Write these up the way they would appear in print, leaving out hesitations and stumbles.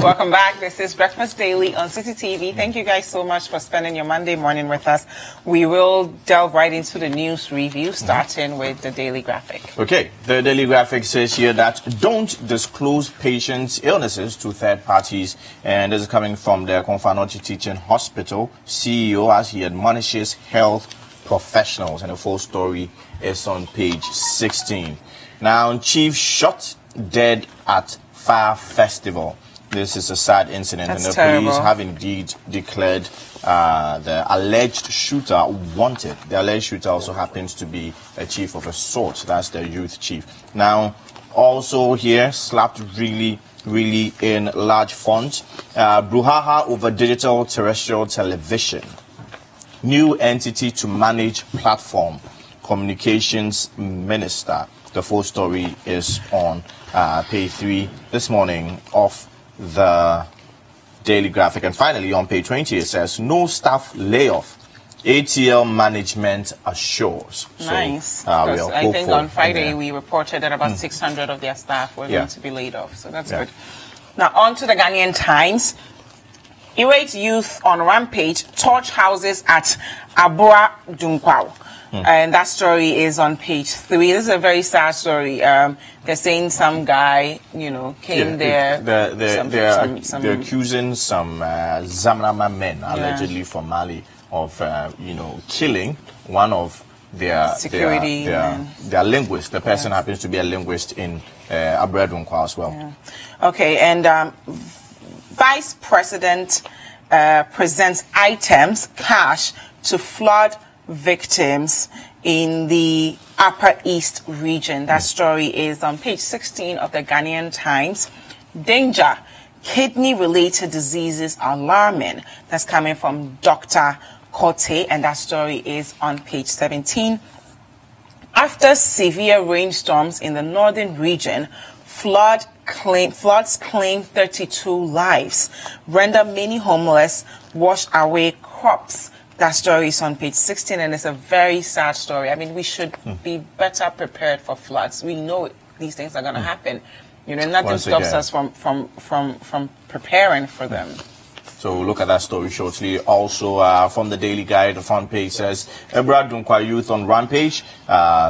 Welcome back. This is Breakfast Daily on City TV. Thank you guys so much for spending your Monday morning with us. We will delve right into the news review, starting with the Daily Graphic. Okay, the Daily Graphic says here that don't disclose patients' illnesses to third parties. And this is coming from the Konfanochi Teaching Hospital CEO as he admonishes health professionals. And the full story is on page 16. Now, chief shot dead at fire festival. This is a sad incident, and the police have indeed declared the alleged shooter wanted. The alleged shooter also happens to be a chief of a sort. That's the youth chief. Now, also here, slapped really in large font, brouhaha over digital terrestrial television. New entity to manage platform. Communications Minister. The full story is on page 3 this morning of the Daily Graphic. And finally, on page 20, it says, no staff layoff. ATL management assures. Nice. So, I think on Friday we reported that about 600 of their staff were going to be laid off. So that's good. Now, on to the Ghanaian Times. Irate youth on rampage torch houses at Abura Dunkwao. And that story is on page 3. This is a very sad story. They're saying some guy, came there. They're accusing some Zamrama men, allegedly from Mali, of, killing one of their security, their linguist. The person happens to be a linguist in Abura Dunkwao as well. Yeah. Okay, and Vice President presents items, cash, to flood victims in the Upper East region. That story is on page 16 of the Ghanaian Times. Danger. Kidney-related diseases alarming. That's coming from Dr. Kote, and that story is on page 17. After severe rainstorms in the northern region, floods claim 32 lives, render many homeless, wash away crops. That story is on page 16, and it's a very sad story. I mean, we should be better prepared for floods. We know these things are going to happen. Nothing stops us from preparing for them. So we'll look at that story shortly. Also, from the Daily Guide, the front page says, Abura Dunkwao youth on rampage.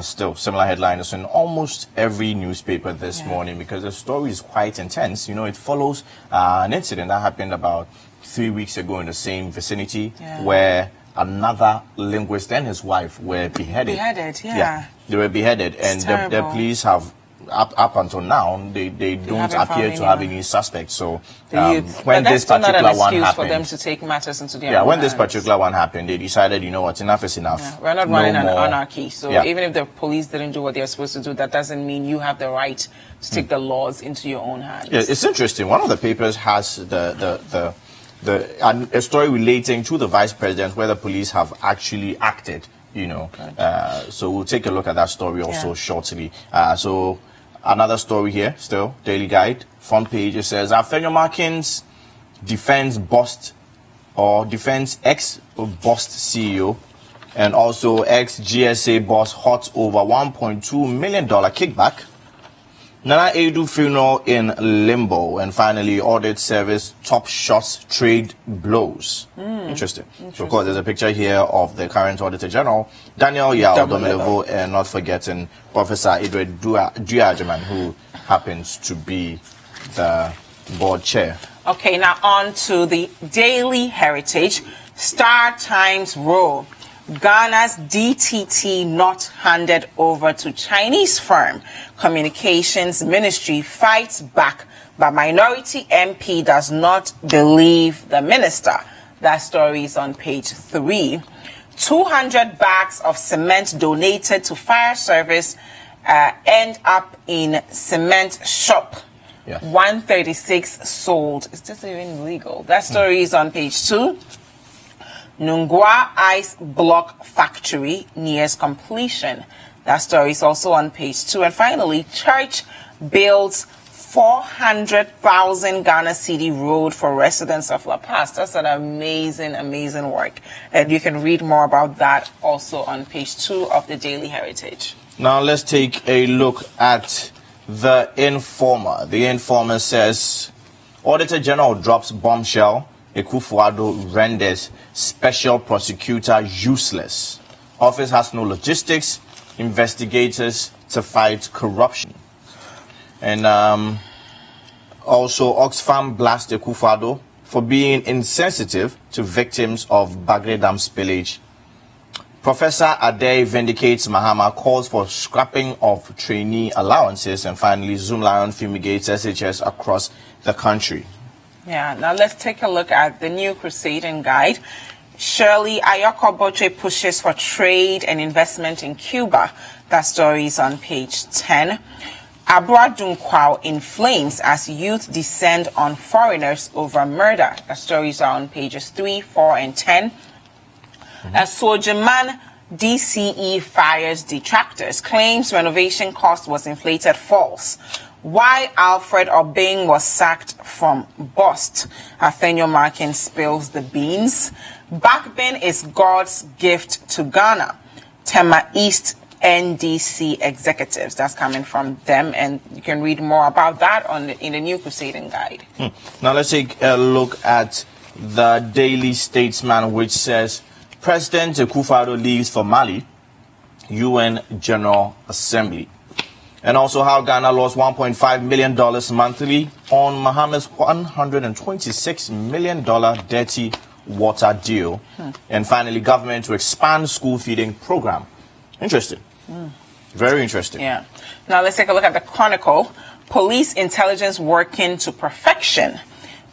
Still, similar headlines in almost every newspaper this morning, because the story is quite intense. It follows an incident that happened about 3 weeks ago in the same vicinity, where another linguist and his wife were beheaded. They were beheaded, and the police have, up until now, they don't appear to have any suspects. So when this particular one happened, for them to take matters into their own when hands. this particular one happened, they decided, enough is enough. Yeah. We're not running an anarchy. So even if the police didn't do what they're supposed to do, that doesn't mean you have the right to take the laws into your own hands. Yeah, it's interesting. One of the papers has a story relating to the vice president where the police have actually acted, so we'll take a look at that story also shortly. So another story here, still, Daily Guide, front page, it says, Afenyo Markins defends ex-Bost CEO and also ex-GSA boss hot over $1.2 million kickback. Nana Edu funeral in limbo, and finally audit service top shots trade blows. Interesting. So of course there's a picture here of the current Auditor General Daniel Yao Domelevo, and not forgetting Professor Idred Duajaman, who happens to be the board chair. Okay, now on to the Daily Heritage. Star Times row. Ghana's DTT not handed over to Chinese firm. Communications Ministry fights back, but minority MP does not believe the minister. That story is on page 3. 200 bags of cement donated to fire service end up in cement shop. 136 sold. Is this even legal? That story is on page 2. Nungwa Ice Block Factory nears completion. That story is also on page 2. And finally, church builds 400,000 Ghana cedi road for residents of La Paz. That's an amazing, amazing work. And you can read more about that also on page 2 of the Daily Heritage. Now let's take a look at the Informer. The Informer says, Auditor General drops bombshell. Akufo-Addo renders special prosecutor useless. Office has no logistics. Investigators to fight corruption. And also, Oxfam blasts Akufo-Addo for being insensitive to victims of Bagre Dam spillage. Professor Ade vindicates Mahama, calls for scrapping of trainee allowances, and finally, Zoom Lion fumigates SHS across the country. Yeah, now let's take a look at the new Crusading Guide. Shirley Ayoko Boche pushes for trade and investment in Cuba. That story is on page 10. Abra Dunkwao in flames as youth descend on foreigners over murder. The stories are on pages 3, 4, and 10. Sojaman DCE fires detractors, claims renovation cost was inflated, false. Why Alfred Obeng was sacked from Bust. Athenio Markin spills the beans. Backbin is God's gift to Ghana. Tema East NDC executives. That's coming from them, and you can read more about that in the new Crusading Guide. Now let's take a look at the Daily Statesman, which says President Akufo-Addo leaves for Mali, UN General Assembly. And also how Ghana lost $1.5 million monthly on Mahama's $126 million dirty water deal. And finally, government to expand school feeding program. Interesting. Very interesting. Yeah. Now let's take a look at the Chronicle. Police intelligence working to perfection.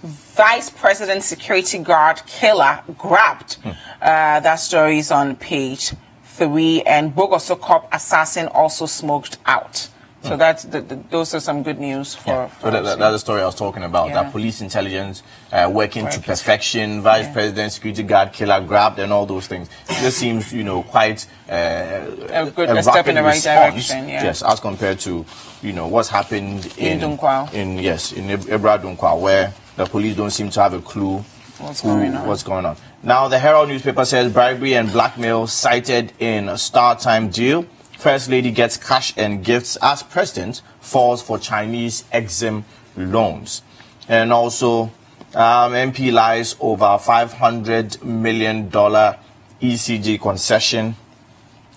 Vice President security guard killer grabbed. That story is on page 3. And Bogoso cop assassin also smoked out. So that's those are some good news for. So that's the story I was talking about. That police intelligence working to perfection. Vice President security guard killer grabbed and all those things. This seems, quite a step in the right direction. Yeah. Yes, as compared to what's happened in Dunkwao. in Ebra Dunkwao, where the police don't seem to have a clue what's going on. Now the Herald newspaper says bribery and blackmail cited in StarTime deal. First Lady gets cash and gifts as President falls for Chinese Exim loans. And also, MP lies over $500 million ECG concession.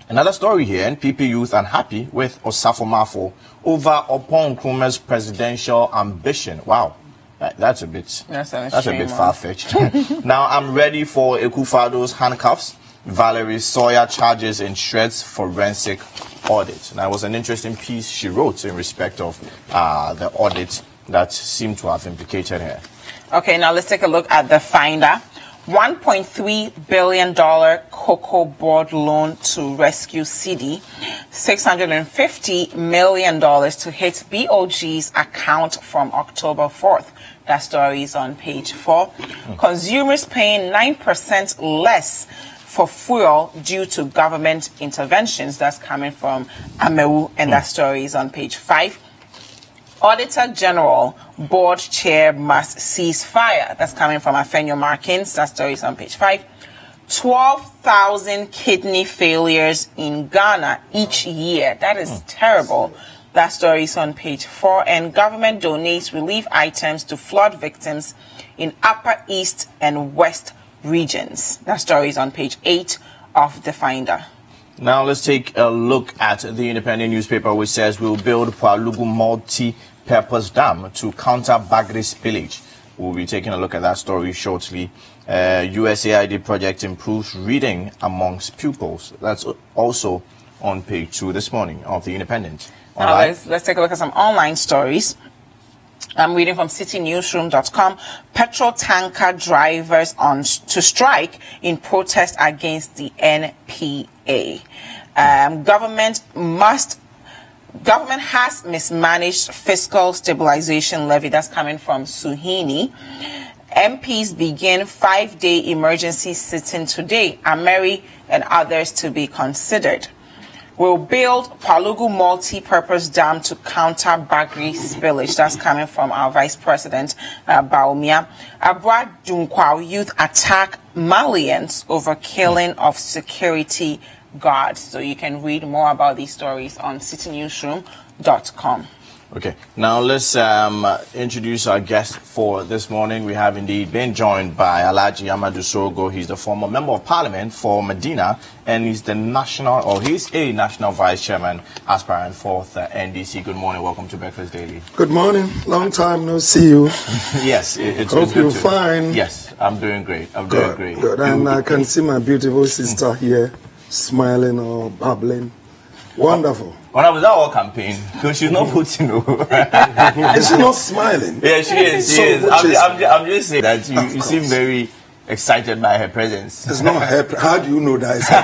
Another story here, NPP youth unhappy with Osafo Mafo over Opon Nkrumah's presidential ambition. Wow. That's a bit far-fetched. Now I'm ready for Akufo-Addo's handcuffs. Valerie Sawyer charges in shreds forensic audit. Now, it was an interesting piece she wrote in respect of the audit that seemed to have implicated her. Okay, now let's take a look at the Finder. $1.3 billion cocoa board loan to rescue CD. $650 million to hit BOG's account from October 4th. That story is on page 4. Consumers paying 9% less for fuel due to government interventions. That's coming from Amadu, and that story is on page 5. Auditor General Board Chair must cease fire. That's coming from Athenio Markins. That story is on page 5. 12,000 kidney failures in Ghana each year. That is terrible. That story is on page 4. And government donates relief items to flood victims in Upper East and West regions. That story is on page 8 of the Finder. Now let's take a look at the Independent newspaper, which says we'll build Palugu multi-purpose dam to counter Bagre spillage. We'll be taking a look at that story shortly. USAID project improves reading amongst pupils. That's also on page 2 this morning of the Independent. Now let's take a look at some online stories. I'm reading from citynewsroom.com. Petrol tanker drivers on to strike in protest against the NPA. Government has mismanaged fiscal stabilization levy. That's coming from Suhini. MPs begin 5-day emergency sitting today. Ameri and others to be considered. will build Palugu multi-purpose dam to counter Bagre spillage. That's coming from our Vice President, Baumia. Abra Junkwao youth attack Malians over killing of security guards. So you can read more about these stories on citynewsroom.com. Okay, now let's introduce our guest for this morning. We have indeed been joined by Alhaji Amadu Sorogho. He's the former Member of Parliament for Medina, and he's a national vice chairman aspirant for the NDC. Good morning, welcome to Breakfast Daily. Good morning, long time no see you. Yes, it's hope you're fine. Yes, I'm doing great. I'm doing great. Good, and I can see my beautiful sister here, smiling or bubbling. Wonderful. When I was at our campaign, because she's not putting Is she not smiling? Yeah, she is. She is. I'm just saying that you seem very excited by her presence. It's not her. How do you know that it's her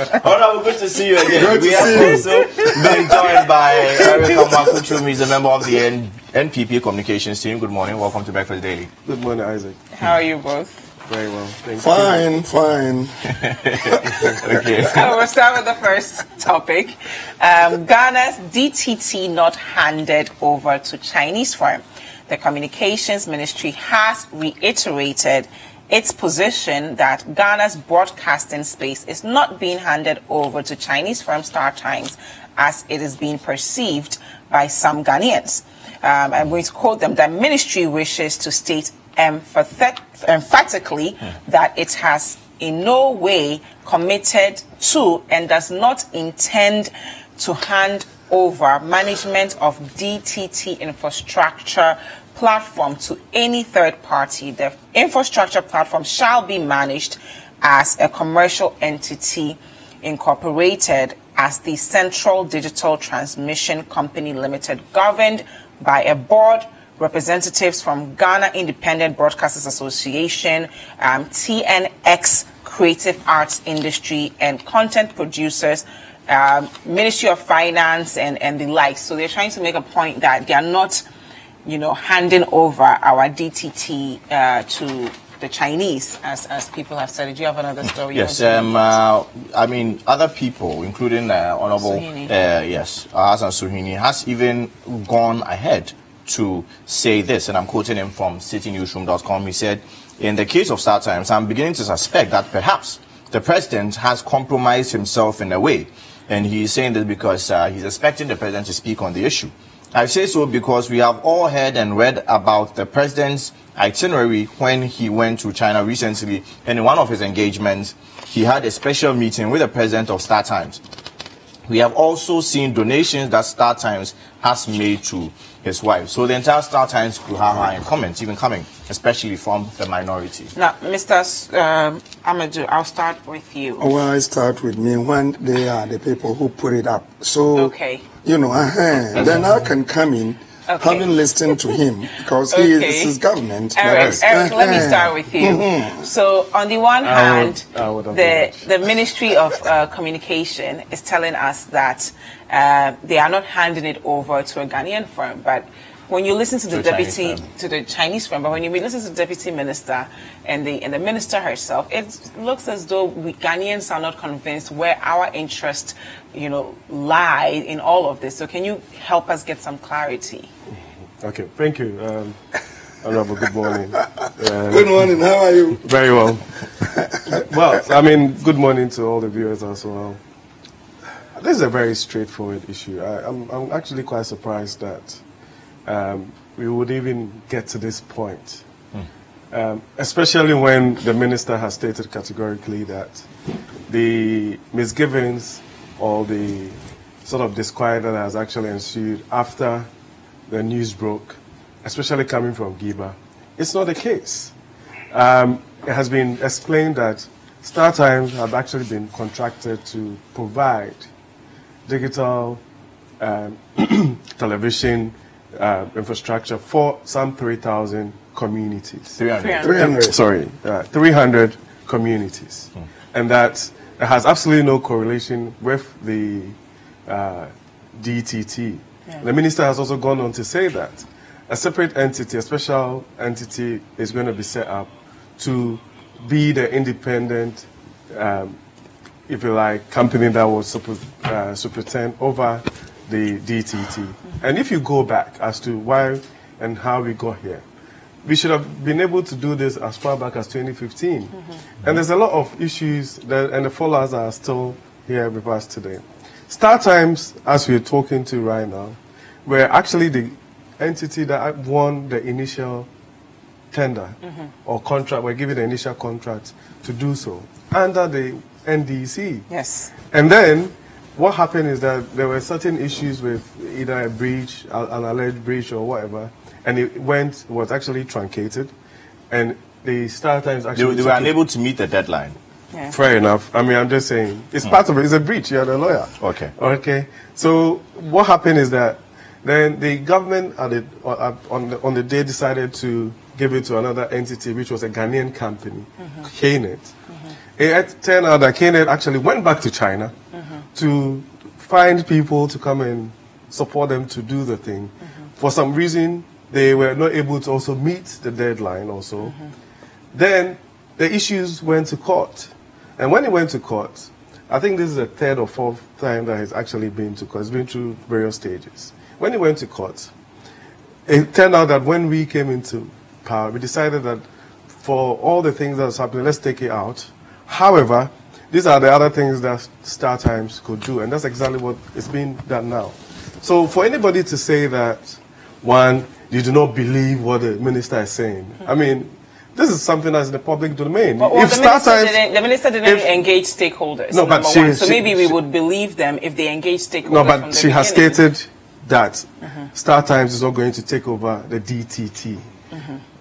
presence? Oh no, good to see you again. Good to we see have also been joined by Twum. He's a member of the NPP communications team. Good morning. Welcome to Breakfast Daily. Good morning, Isaac. How are you both? Very well. Thank you. Fine. Okay. So we'll start with the first topic. Ghana's DTT not handed over to Chinese firm. The Communications Ministry has reiterated its position that Ghana's broadcasting space is not being handed over to Chinese firm Star Times as it is being perceived by some Ghanaians. I'm going to quote them. The ministry wishes to state emphatically that it has in no way committed to and does not intend to hand over management of DTT infrastructure platform to any third party. The infrastructure platform shall be managed as a commercial entity incorporated as the Central Digital Transmission Company Limited, governed by a board, representatives from Ghana Independent Broadcasters Association, TNX Creative Arts Industry, and content producers, Ministry of Finance, and the like. So they're trying to make a point that they are not, handing over our DTT to the Chinese, as people have said. Do you have another story? Yes, I mean, other people, including Honorable, Hassan Suhini, has even gone ahead to say this, and I'm quoting him from citynewsroom.com. He said, in the case of Star Times, I'm beginning to suspect that perhaps the president has compromised himself in a way. And he's saying this because he's expecting the president to speak on the issue. I say so because we have all heard and read about the president's itinerary when he went to China recently, and in one of his engagements, he had a special meeting with the president of Star Times. We have also seen donations that Star Times has made to his wife. So the entire Star Times could have comments even coming, especially from the minority. Now, Mr. Amadu, I'll start with you. Well, I start with me when they are the people who put it up. So, okay. Then I can come in, having listened to him, because he is his government. Eric, let me start with you. So, on the one hand, the Ministry of Communication is telling us that they are not handing it over to a Ghanaian firm, but when you listen to the Chinese firm, but when you listen to the deputy minister and the minister herself, it looks as though Ghanaians are not convinced where our interests, lie in all of this. So can you help us get some clarity? Okay, thank you. Honorable, good morning. Good morning, how are you? Very well. Well, I mean, good morning to all the viewers as well. This is a very straightforward issue. I'm actually quite surprised that we would even get to this point, especially when the minister has stated categorically that the misgivings or the sort of disquiet that has actually ensued after the news broke, especially coming from Giba, it's not the case. It has been explained that Star Times have actually been contracted to provide digital television infrastructure for some 3,000 communities. 300 communities. And that has absolutely no correlation with the DTT. Yeah. The minister has also gone on to say that a separate entity, a special entity, is going to be set up to be the independent if you like, company that was superintend over the DTT. And if you go back as to why and how we got here, we should have been able to do this as far back as 2015. And there's a lot of issues that, and the followers are still here with us today. StarTimes, as we're talking to right now, were actually the entity that won the initial tender or contract, were given the initial contract to do so under the NDC. Yes. And then what happened is that there were certain issues with either a breach, an alleged breach or whatever, and it was actually truncated, and the StarTimes actually... They were unable to meet the deadline. Yeah. Fair enough. I mean, I'm just saying, it's part of it. It's a breach. You're the lawyer. Okay. Okay. So what happened is that then the government on the day decided to give it to another entity, which was a Ghanaian company, KNET. It turned out that KNET actually went back to China to find people to come and support them to do the thing. For some reason, they were not able to also meet the deadline also. Then the issues went to court. And when it went to court, I think this is the third or fourth time that it's actually been to court. It's been through various stages. When it went to court, it turned out that when we came into power, we decided that for all the things that's happening, let's take it out. However, these are the other things that StarTimes could do, and that's exactly what is being done now. So for anybody to say that, one, you do not believe what the minister is saying, I mean, this is something that's in the public domain. Well, if the minister didn't engage stakeholders. No, but so maybe we would believe them if they engage stakeholders. No, but she has stated that StarTimes is not going to take over the DTT.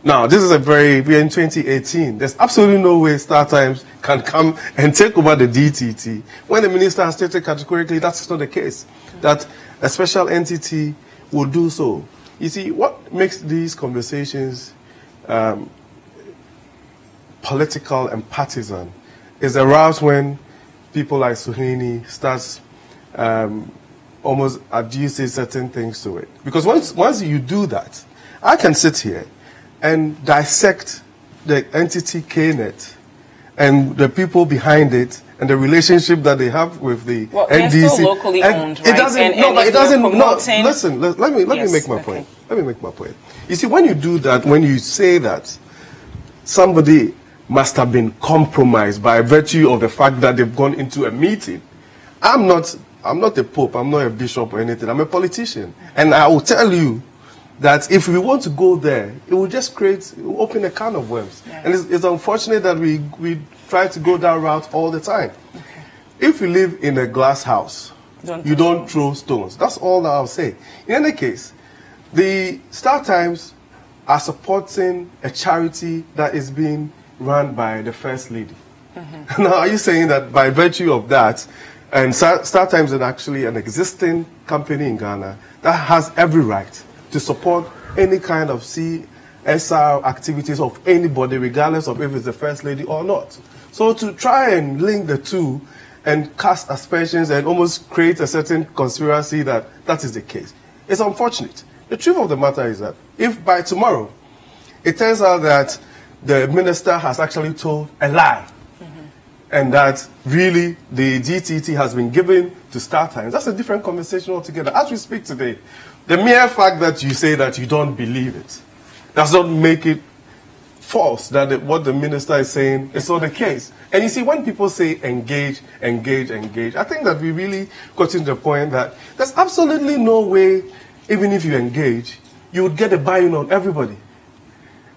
Now, this is we're in 2018. There's absolutely no way StarTimes can come and take over the DTT. When the minister has stated categorically that's not the case, that a special entity will do so. You see, what makes these conversations political and partisan is aroused when people like Suhini starts almost adducing certain things to it. Because once you do that, I can sit here and dissect the entity KNET and the people behind it and the relationship that they have with the NDC. They're still locally owned, right? It doesn't. Listen. Let me make my point. Let me make my point. You see, when you do that, when you say that somebody must have been compromised by virtue of the fact that they've gone into a meeting, I'm not a pope. I'm not a bishop or anything. I'm a politician, and I will tell you that if we want to go there, it will just open a can of worms. Yeah. And it's unfortunate that we try to go that route all the time. Okay. If you live in a glass house, you don't throw stones. That's all that I'll say. In any case, the StarTimes are supporting a charity that is being run by the First Lady. Now, are you saying that by virtue of that, and StarTimes is actually an existing company in Ghana that has every right to support any kind of CSR activities of anybody, regardless of if it's the First Lady or not. So to try and link the two and cast aspersions and almost create a certain conspiracy that is the case, it's unfortunate. The truth of the matter is that if by tomorrow it turns out that the minister has actually told a lie, and that really the DTT has been given to StarTimes, that's a different conversation altogether. As we speak today, the mere fact that you say that you don't believe it does not make it false that what the minister is saying is not the case. And you see, when people say engage, engage, engage, I think that we really got to the point that there's absolutely no way, even if you engage, you would get a buy-in on everybody.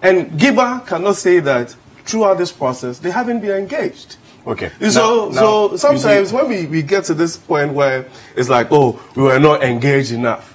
And Giba cannot say that throughout this process, they haven't been engaged. Okay. So sometimes when we get to this point where it's like, oh, we were not engaged enough,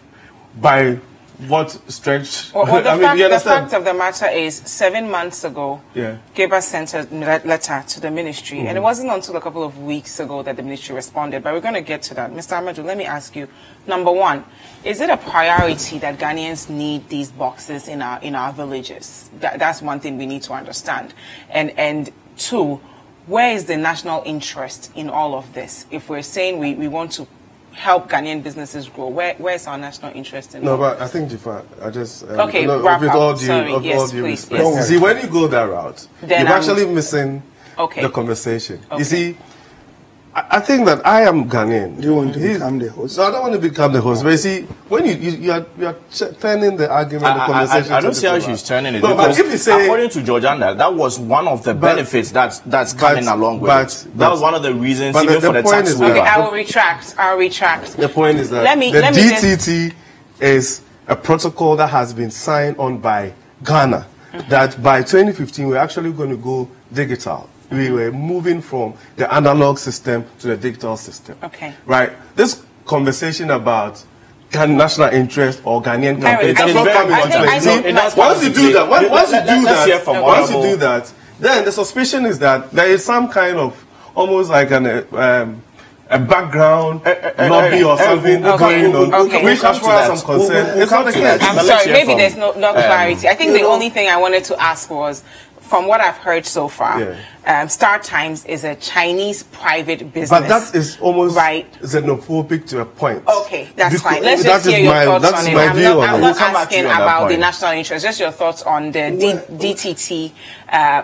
by what stretch? Well, the fact of the matter is, 7 months ago, Giba sent a letter to the ministry, and it wasn't until a couple of weeks ago that the ministry responded, but we're going to get to that. Mr. Amadu, let me ask you, number one, is it a priority that Ghanaians need these boxes in our villages? That's one thing we need to understand. And two, where is the national interest in all of this? If we're saying we want to help Ghanaian businesses grow, where's our national interest in? No, but I think Jifa, I just okay. With all due respect. You see, when you go that route, you're actually missing the conversation. Okay. You see, I think that I am Ghanaian. Do you want to become the host? No, I don't want to become the host. But you see, when you are turning the argument, the conversation. I don't see how she's turning it. No, but if you say, according to Georgiana, that was one of the benefits that's coming along with it. That was one of the reasons even for the tax waiver. Okay, I will retract. The point is that the DTT is a protocol that has been signed on by Ghana. That by 2015 we're actually going to go digital. We were moving from the analog system to the digital system. Okay. Right. This conversation about national interest or Ghanaian campaign does not come into play. Once you do that, then the suspicion is that there is some kind of almost like a background lobby or something going on, which as far as I'm concerned, it's not the case. I'm sorry, maybe there's no clarity. I think the only thing I wanted to ask was, from what I've heard so far, Star Times is a Chinese private business. But that is almost xenophobic to a point. Okay, that's fine. Let's just hear your thoughts on it. I'm not asking about the national interest, just your thoughts on the DTT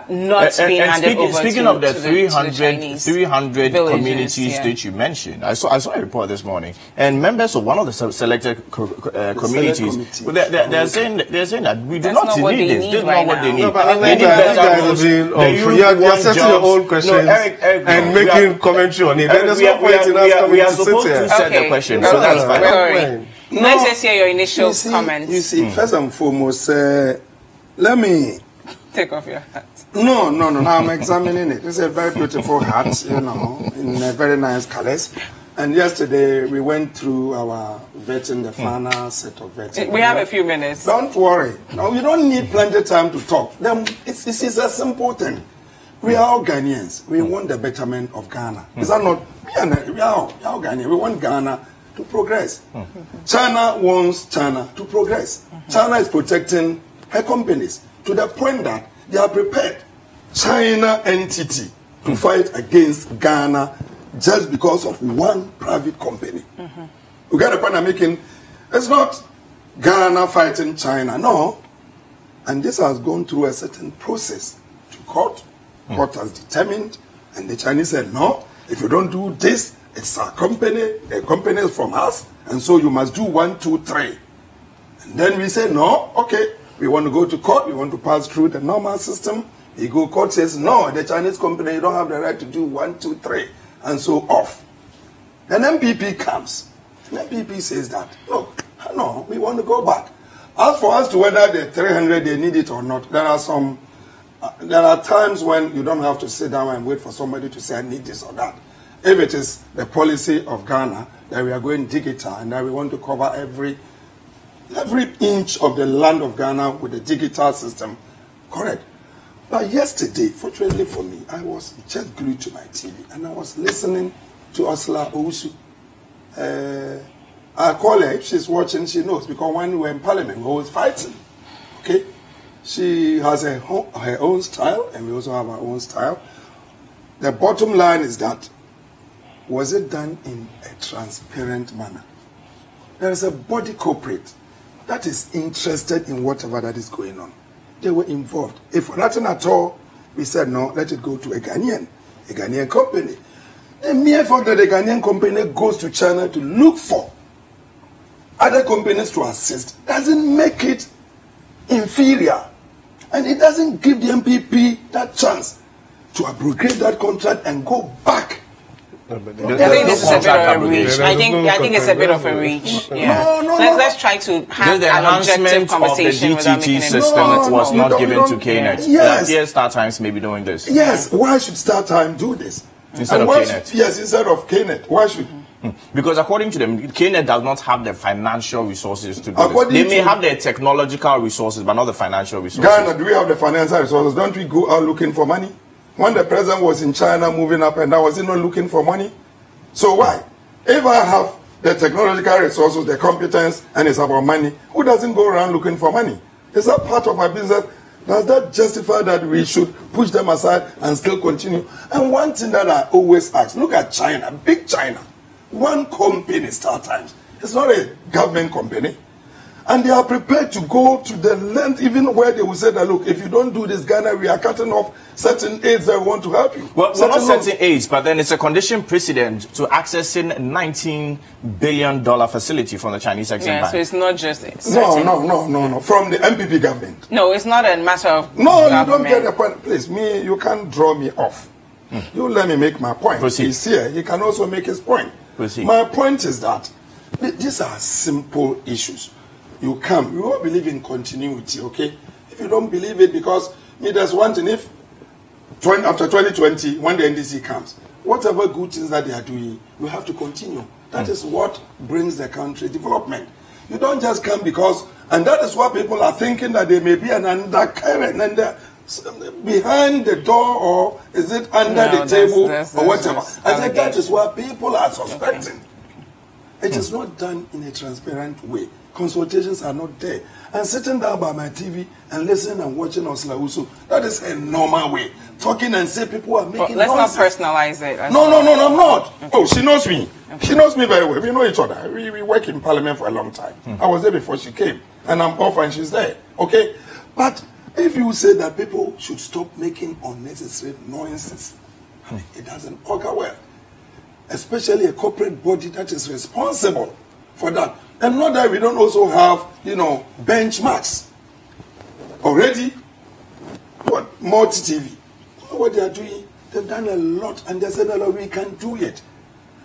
not being handed over speaking to of the 300 villages, communities that you mentioned, I saw a report this morning, and members of one of the selected communities, they're saying that we do not need this. This is not what they need. They need better roads. You're setting your own questions and making commentary on it. There's no point in us coming to sit here. To set the question, so that's fine. Let's just hear your initial comments. You see, first and foremost, let me take off your hat. No. I'm examining it. It's a very beautiful hat, in very nice colors. And yesterday we went through our vetting, the final set of vetting. We have a few minutes. Don't worry. No, you don't need plenty of time to talk. This is a simple thing. We are all Ghanaians. We want the betterment of Ghana. Is that not? We are all Ghanaians. We want Ghana to progress. China wants China to progress. China is protecting her companies to the point that they are prepared, China entity, to fight against Ghana just because of one private company. You get the point I'm making? It's not Ghana fighting China, no. And this has gone through a certain process to court. Court has determined, and the Chinese said, no, if you don't do this, it's our company, a company is from us, and so you must do 1, 2, 3. And then we say, no, okay, we want to go to court, we want to pass through the normal system. We go, court says, no, the Chinese company, you don't have the right to do 1, 2, 3, and so off. Then MPP comes. And MPP says that, look, no, we want to go back. As for us to whether the 300 they need it or not, there are times when you don't have to sit down and wait for somebody to say, I need this or that. If it is the policy of Ghana that we are going digital and that we want to cover every inch of the land of Ghana with the digital system, correct. But yesterday, fortunately for me, I was just glued to my TV and I was listening to Ursula Owusu. I call her, if she's watching, she knows, because when we were in Parliament, we were always fighting. Okay? She has her own style, and we also have our own style. The bottom line is that, was it done in a transparent manner? There is a body corporate that is interested in whatever that is going on. They were involved. If for nothing at all, we said, no, let it go to a Ghanaian company. The mere fact that the Ghanaian company goes to China to look for other companies to assist doesn't make it inferior. And it doesn't give the MPP that chance to abrogate that contract and go back. I think this is a bit of a reach. I think it's a bit of a reach. Yeah. Let's try to have an objective conversation without making it. The DTT system was not given to KNET. Yes. Yes, Star Times may be doing this. Yes. Why should Star Times do this? Instead of KNET. Yes, instead of KNET. Why should? Because according to them, KNET does not have the financial resources to do this. They may have the technological resources, but not the financial resources. Ghana, do we have the financial resources? Don't we go out looking for money? When the president was in China moving up and down, was he not looking for money? So why? If I have the technological resources, the competence, and it's about money, who doesn't go around looking for money? Is that part of our business? Does that justify that we should push them aside and still continue? And one thing that I always ask, look at China, big China. One company, Star Times. It's not a government company. And they are prepared to go to the length, even where they will say that, look, if you don't do this, Ghana, we are cutting off certain aids that want to help you. Well, not certain aids, but then it's a condition precedent to accessing $19 billion facility from the Chinese Exim Bank. So it's not just No. From the MPP government. No, it's not a matter of No, government. you don't get the point. Please, you can't draw me off. You let me make my point. Proceed. He's here. He can also make his point. Proceed. My point is that these are simple issues. You come. We all believe in continuity, okay? If you don't believe it, because there's one thing, if after 2020, when the NDC comes, whatever good things that they are doing, we have to continue. That is what brings the country development. You don't just come because, and that is why people are thinking that there may be an undercurrent and behind the door, or is it under the table, or whatever. I think that is what people are suspecting. Okay. It is not done in a transparent way. Consultations are not there. And sitting down by my TV and listening and watching Oslausu, that is a normal way. Talking and say people are making Let's noises. not personalize it. No, I'm not. Okay. Oh, she knows me. Okay. She knows me very well. We know each other. We work in Parliament for a long time. I was there before she came. And I'm off and she's there. Okay? But if you say that people should stop making unnecessary noises, it doesn't augur well. Especially a corporate body that is responsible for that. And not that we don't also have, benchmarks. Already, multi-TV. What they are doing, they've done a lot, and they said, we can do it.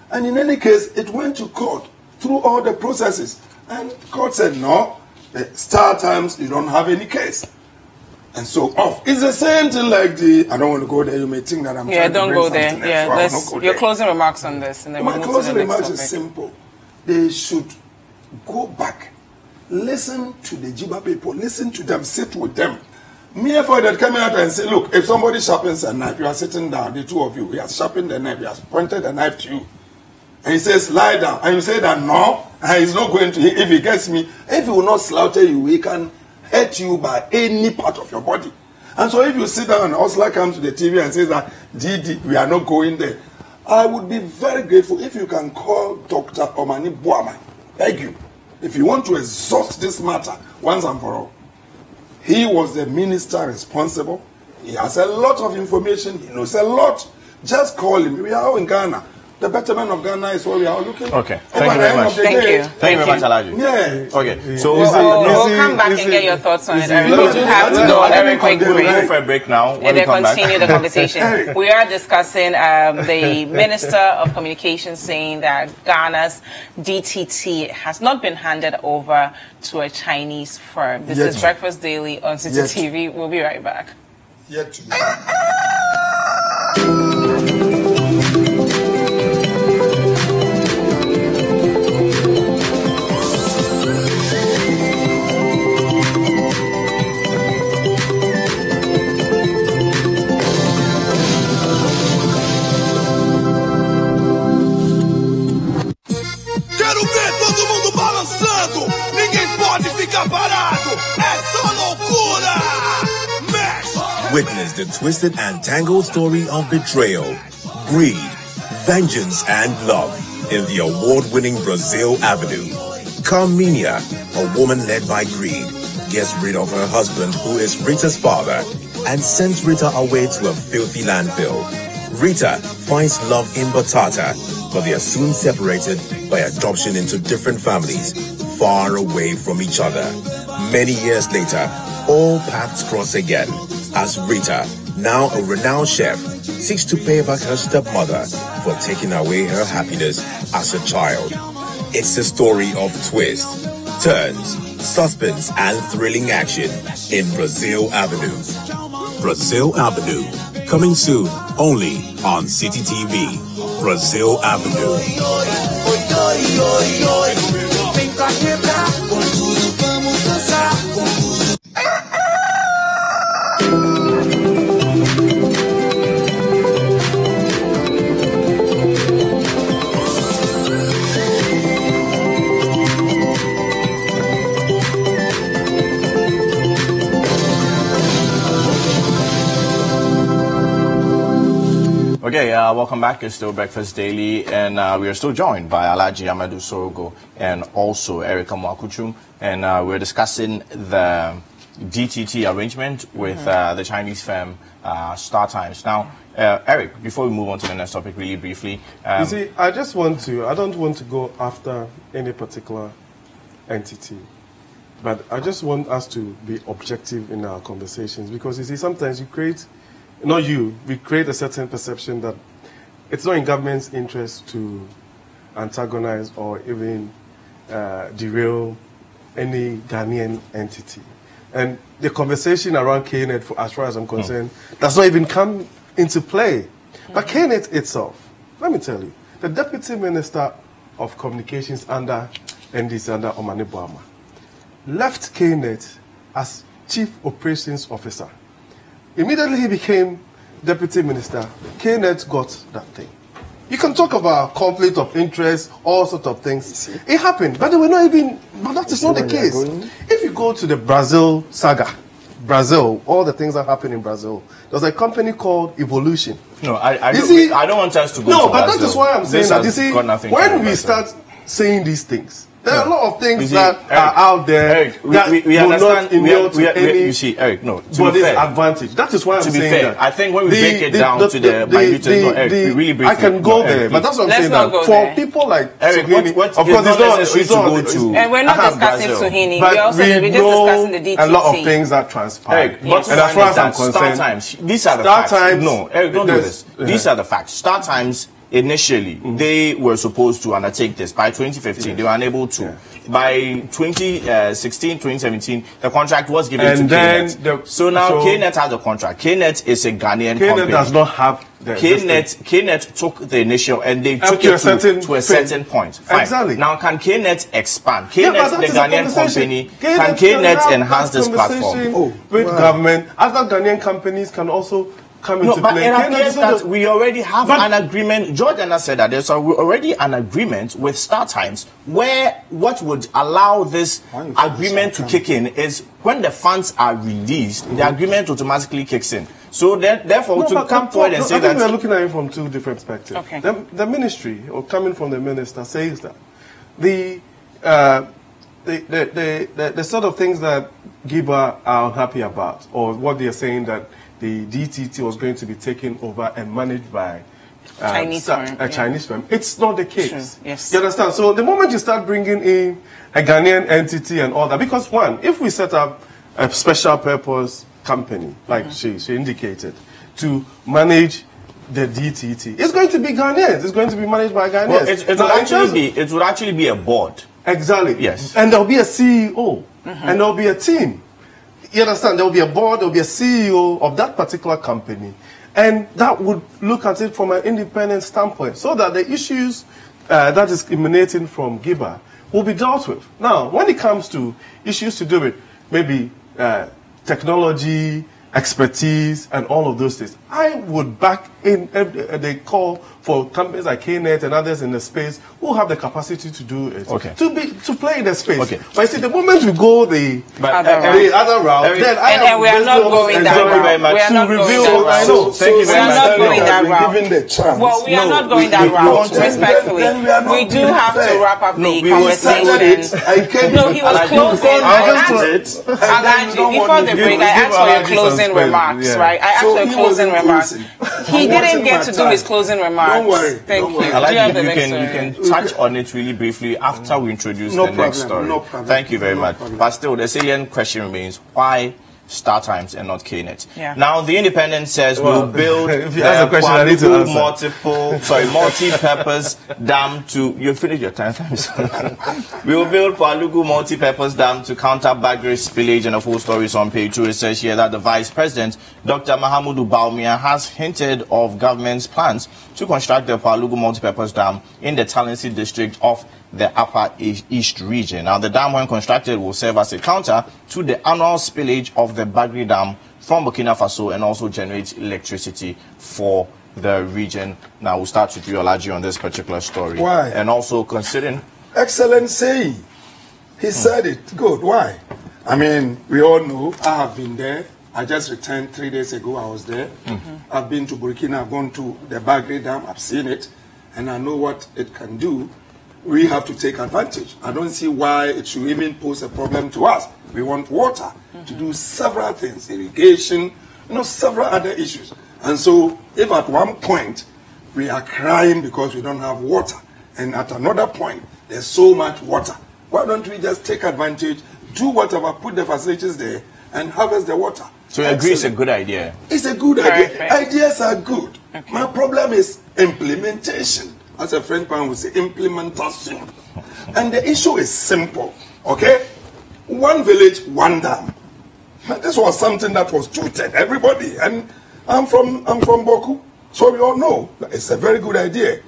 And in any case, it went to court through all the processes. And court said, no, Star Times, you don't have any case. And so off. It's the same thing like I don't want to go there. You may think that I'm trying to don't bring go there. Yeah, so your closing remarks on this. And then my closing remarks is simple. They should go back, listen to the Jiba people, listen to them, sit with them. Me for that come out and say, look, if somebody sharpens a knife, you are sitting down, the two of you, he has sharpened the knife, he has pointed the knife to you. And he says, lie down. And you say that no, and he's not going to, if he gets me, if he will not slaughter you, he can hurt you by any part of your body. And so if you sit down and Osla comes to the TV and says that, Didi, we are not going there, I would be very grateful if you can call Dr. Omani Buama. Beg you. If you want to exhaust this matter once and for all. He was the minister responsible. He has a lot of information. He knows a lot. Just call him. We are all in Ghana. The betterment of Ghana is what we are looking for. Okay. Thank you very much. Thank you very much, Alhaji. Yeah. Okay. So we'll come back and get your thoughts on it. We do have to go on a very quick break. We'll go for a break now. And then continue the conversation. We are discussing the Minister of Communications saying that Ghana's DTT has not been handed over to a Chinese firm. This is Breakfast Daily on CCTV. We'll be right back. Yet to be. Witness the twisted and tangled story of betrayal, greed, vengeance, and love in the award-winning Brazil Avenue. Carmenia, a woman led by greed, gets rid of her husband, who is Rita's father, and sends Rita away to a filthy landfill. Rita finds love in Batata, but they are soon separated by adoption into different families, far away from each other. Many years later, all paths cross again, as Rita, now a renowned chef, seeks to pay back her stepmother for taking away her happiness as a child. It's a story of twists, turns, suspense, and thrilling action in Brazil Avenue. Brazil Avenue, coming soon only on City TV. Brazil Avenue. Okay, welcome back. It's still Breakfast Daily, and we are still joined by Alhaji Amadu Sorogho and also Erica Mwakuchum, and we're discussing the DTT arrangement with the Chinese firm StarTimes. Now, Eric, before we move on to the next topic, really briefly. You see, I don't want to go after any particular entity, but I just want us to be objective in our conversations, because you see, sometimes we create a certain perception that it's not in government's interest to antagonize or even derail any Ghanaian entity. And the conversation around KNET, as far as I'm concerned, does not even come into play. But KNET itself, let me tell you, the Deputy Minister of Communications under NDC, under Omane Boama, left KNET as Chief Operations Officer. Immediately he became Deputy Minister, KNET got that thing. You can talk about conflict of interest, all sorts of things. It happened, but they were not even, but that is not the case. If you go to the Brazil saga, Brazil, all the things that happened in Brazil, there's a company called Evolution. No, I don't want us to go to Brazil. No, but Brazil. that is why I'm saying that. You see, when we start saying these things, there are a lot of things that are out there that we will understand. not immune to any You see, Eric, no, to be fair, advantage. That is why I'm saying that. I think when we break it down to the minute, Eric, we really break it. I can go there, but that's what I'm saying. That for people like Eric, of course, it's not. And we're not discussing Suhini. But we're just discussing the DTT. A lot of things that transpire. And as far as I'm concerned, these are the facts. No, Eric, don't do this. These are the facts. StarTimes, initially, they were supposed to undertake this. By 2015, they were unable to. By 2016, 2017, the contract was given to KNET. So now KNET has a contract. KNET is a Ghanaian company. KNET does not have the KNET took the initial and they took it to a certain point. Fine. Exactly. Now can KNET expand? KNET, the Ghanaian company, can KNET enhance this platform? With government, other Ghanaian companies can also come into but play. It appears that we already have an agreement. George Anna said that there's already an agreement with StarTimes where what would allow this agreement to kick in is when the funds are released, the agreement automatically kicks in. So therefore, to come forward and say that... I think we're looking at it from two different perspectives. Okay. The ministry, or coming from the minister, says that the sort of things that Giba are unhappy about, or what they are saying that the DTT was going to be taken over and managed by Chinese firm. It's not the case. True. Yes. You understand? So the moment you start bringing in a Ghanaian entity and all that, because one, if we set up a special purpose company, like she indicated, to manage the DTT, it's going to be Ghanaians. It's going to be managed by Ghanaians. Well, it would actually be a board. Exactly. Yes. And there'll be a CEO, and there'll be a team. You understand? There will be a board, there will be a CEO of that particular company. And that would look at it from an independent standpoint, so that the issues that is emanating from Giba will be dealt with. Now, when it comes to issues to do with maybe technology, expertise, and all of those things, I would back in the call for companies like KNET and others in the space who have the capacity to do it, to play in the space. Okay. But you see, the moment we go the other route, then we are not going that route. We are not going that route. Thank you very much. We are not going that route. Well, we are not going that route, respectfully. We do have to wrap up the conversation. No, he was closing. Alhaji, before the break, I asked for your closing remarks, right? I asked for your closing remarks. He didn't get to do his closing remarks. Don't worry. Thank you. You can touch on it really briefly after we introduce the next story. No problem. Thank you very much. But still, the salient question remains, why StarTimes and not KNET? Yeah. Now, the Independent says we'll build multi-purpose dam to... You finished your time. We will build Palugu multi-purpose dam to counter Bagre spillage, and a full story is on page 2. It says here that the Vice President, Dr. Mahamudu Bawumia, has hinted of government's plans to construct the Palugu multi-purpose dam in the Talensi district of the Upper East region. Now, the dam, when constructed, will serve as a counter to the annual spillage of the Bagre Dam from Burkina Faso and also generate electricity for the region. Now, we'll start with you, Alhaji, on this particular story. Why? And also considering... Excellent saying. He said it. Good. Why? I mean, we all know, I have been there. I just returned 3 days ago. I was there. I've been to Burkina. I've gone to the Bagre Dam. I've seen it, and I know what it can do. We have to take advantage. I don't see why it should even pose a problem to us. We want water to do several things, irrigation, several other issues. And so if at one point we are crying because we don't have water, and at another point there's so much water, why don't we just take advantage, do whatever, put the facilities there, and harvest the water? So you agree it's a good idea? It's a good idea. Perfect. Ideas are good. Okay. My problem is implementation. As a French man would say, implementation. And the issue is simple, okay? One village, one dam. This was something that was tweeted, everybody. And I'm from Boku, so we all know that it's a very good idea.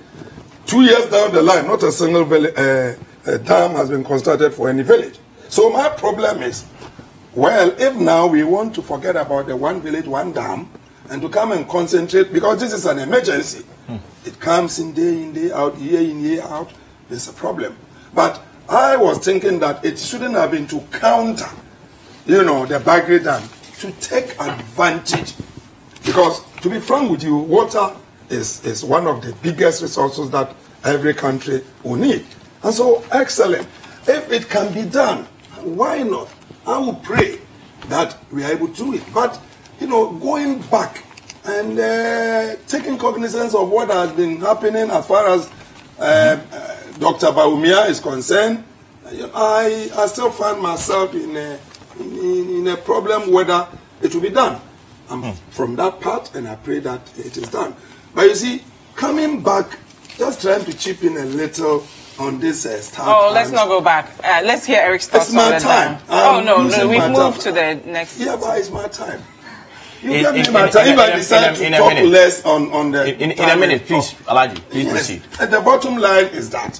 2 years down the line, not a single dam has been constructed for any village. So my problem is, well, if now we want to forget about the one village, one dam, and to come and concentrate, because this is an emergency. It comes in, day out, year in, year out. There's a problem. But I was thinking that it shouldn't have been to counter, the Bagre Dam, to take advantage. Because, to be frank with you, water is one of the biggest resources that every country will need. And so, excellent. If it can be done, why not? I will pray that we are able to do it. But, going back and taking cognizance of what has been happening as far as Dr. Baumia is concerned, I still find myself in a problem whether it will be done. I'm from that part, and I pray that it is done. But you see, coming back, just trying to chip in a little on this start. Oh, let's not go back. Let's hear Eric's thoughts. It's my time. No, we've moved to the next. Yeah, but it's my time. You give me my time. If I decide to talk less on the... In a minute, please, Alhaji, please proceed. And the bottom line is that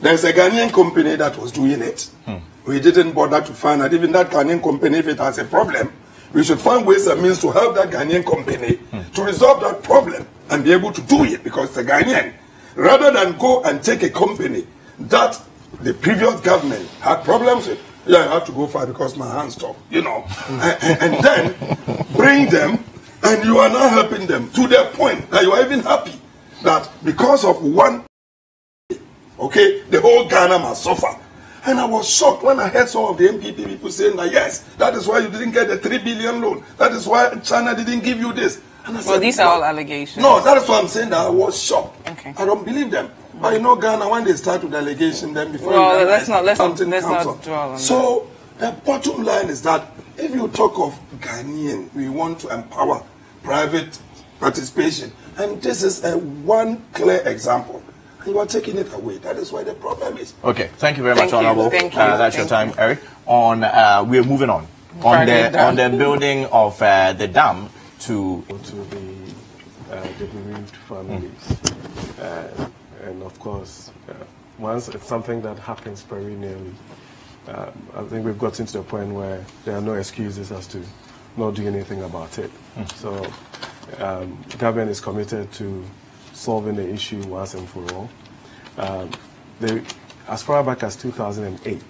there's a Ghanaian company that was doing it. We didn't bother to find out. Even that Ghanaian company, if it has a problem, we should find ways and means to help that Ghanaian company to resolve that problem and be able to do it, because it's a Ghanaian. Rather than go and take a company that the previous government had problems with. Yeah, I have to go far because my hands stop, and then bring them, and you are now helping them to the point that you are even happy that because of one, okay, the whole Ghana must suffer. And I was shocked when I heard some of the MPP people saying that, yes, that is why you didn't get the 3 billion loan. That is why China didn't give you this. And I said, these are all allegations. No, that is what I'm saying, that I was shocked. Okay. I don't believe them. But Ghana, when they start with allegation, then before let's not dwell on that. So the bottom line is that if you talk of Ghanaian, we want to empower private participation, and this is one clear example. And you are taking it away. That is why the problem is. Okay, thank you very much, Honorable. Thank you. That's your time, Eric. We're moving on the building of the dam to the bereaved families. And of course, once it's something that happens perennially, I think we've gotten to the point where there are no excuses as to not doing anything about it. So the government is committed to solving the issue once and for all. As far back as 2008,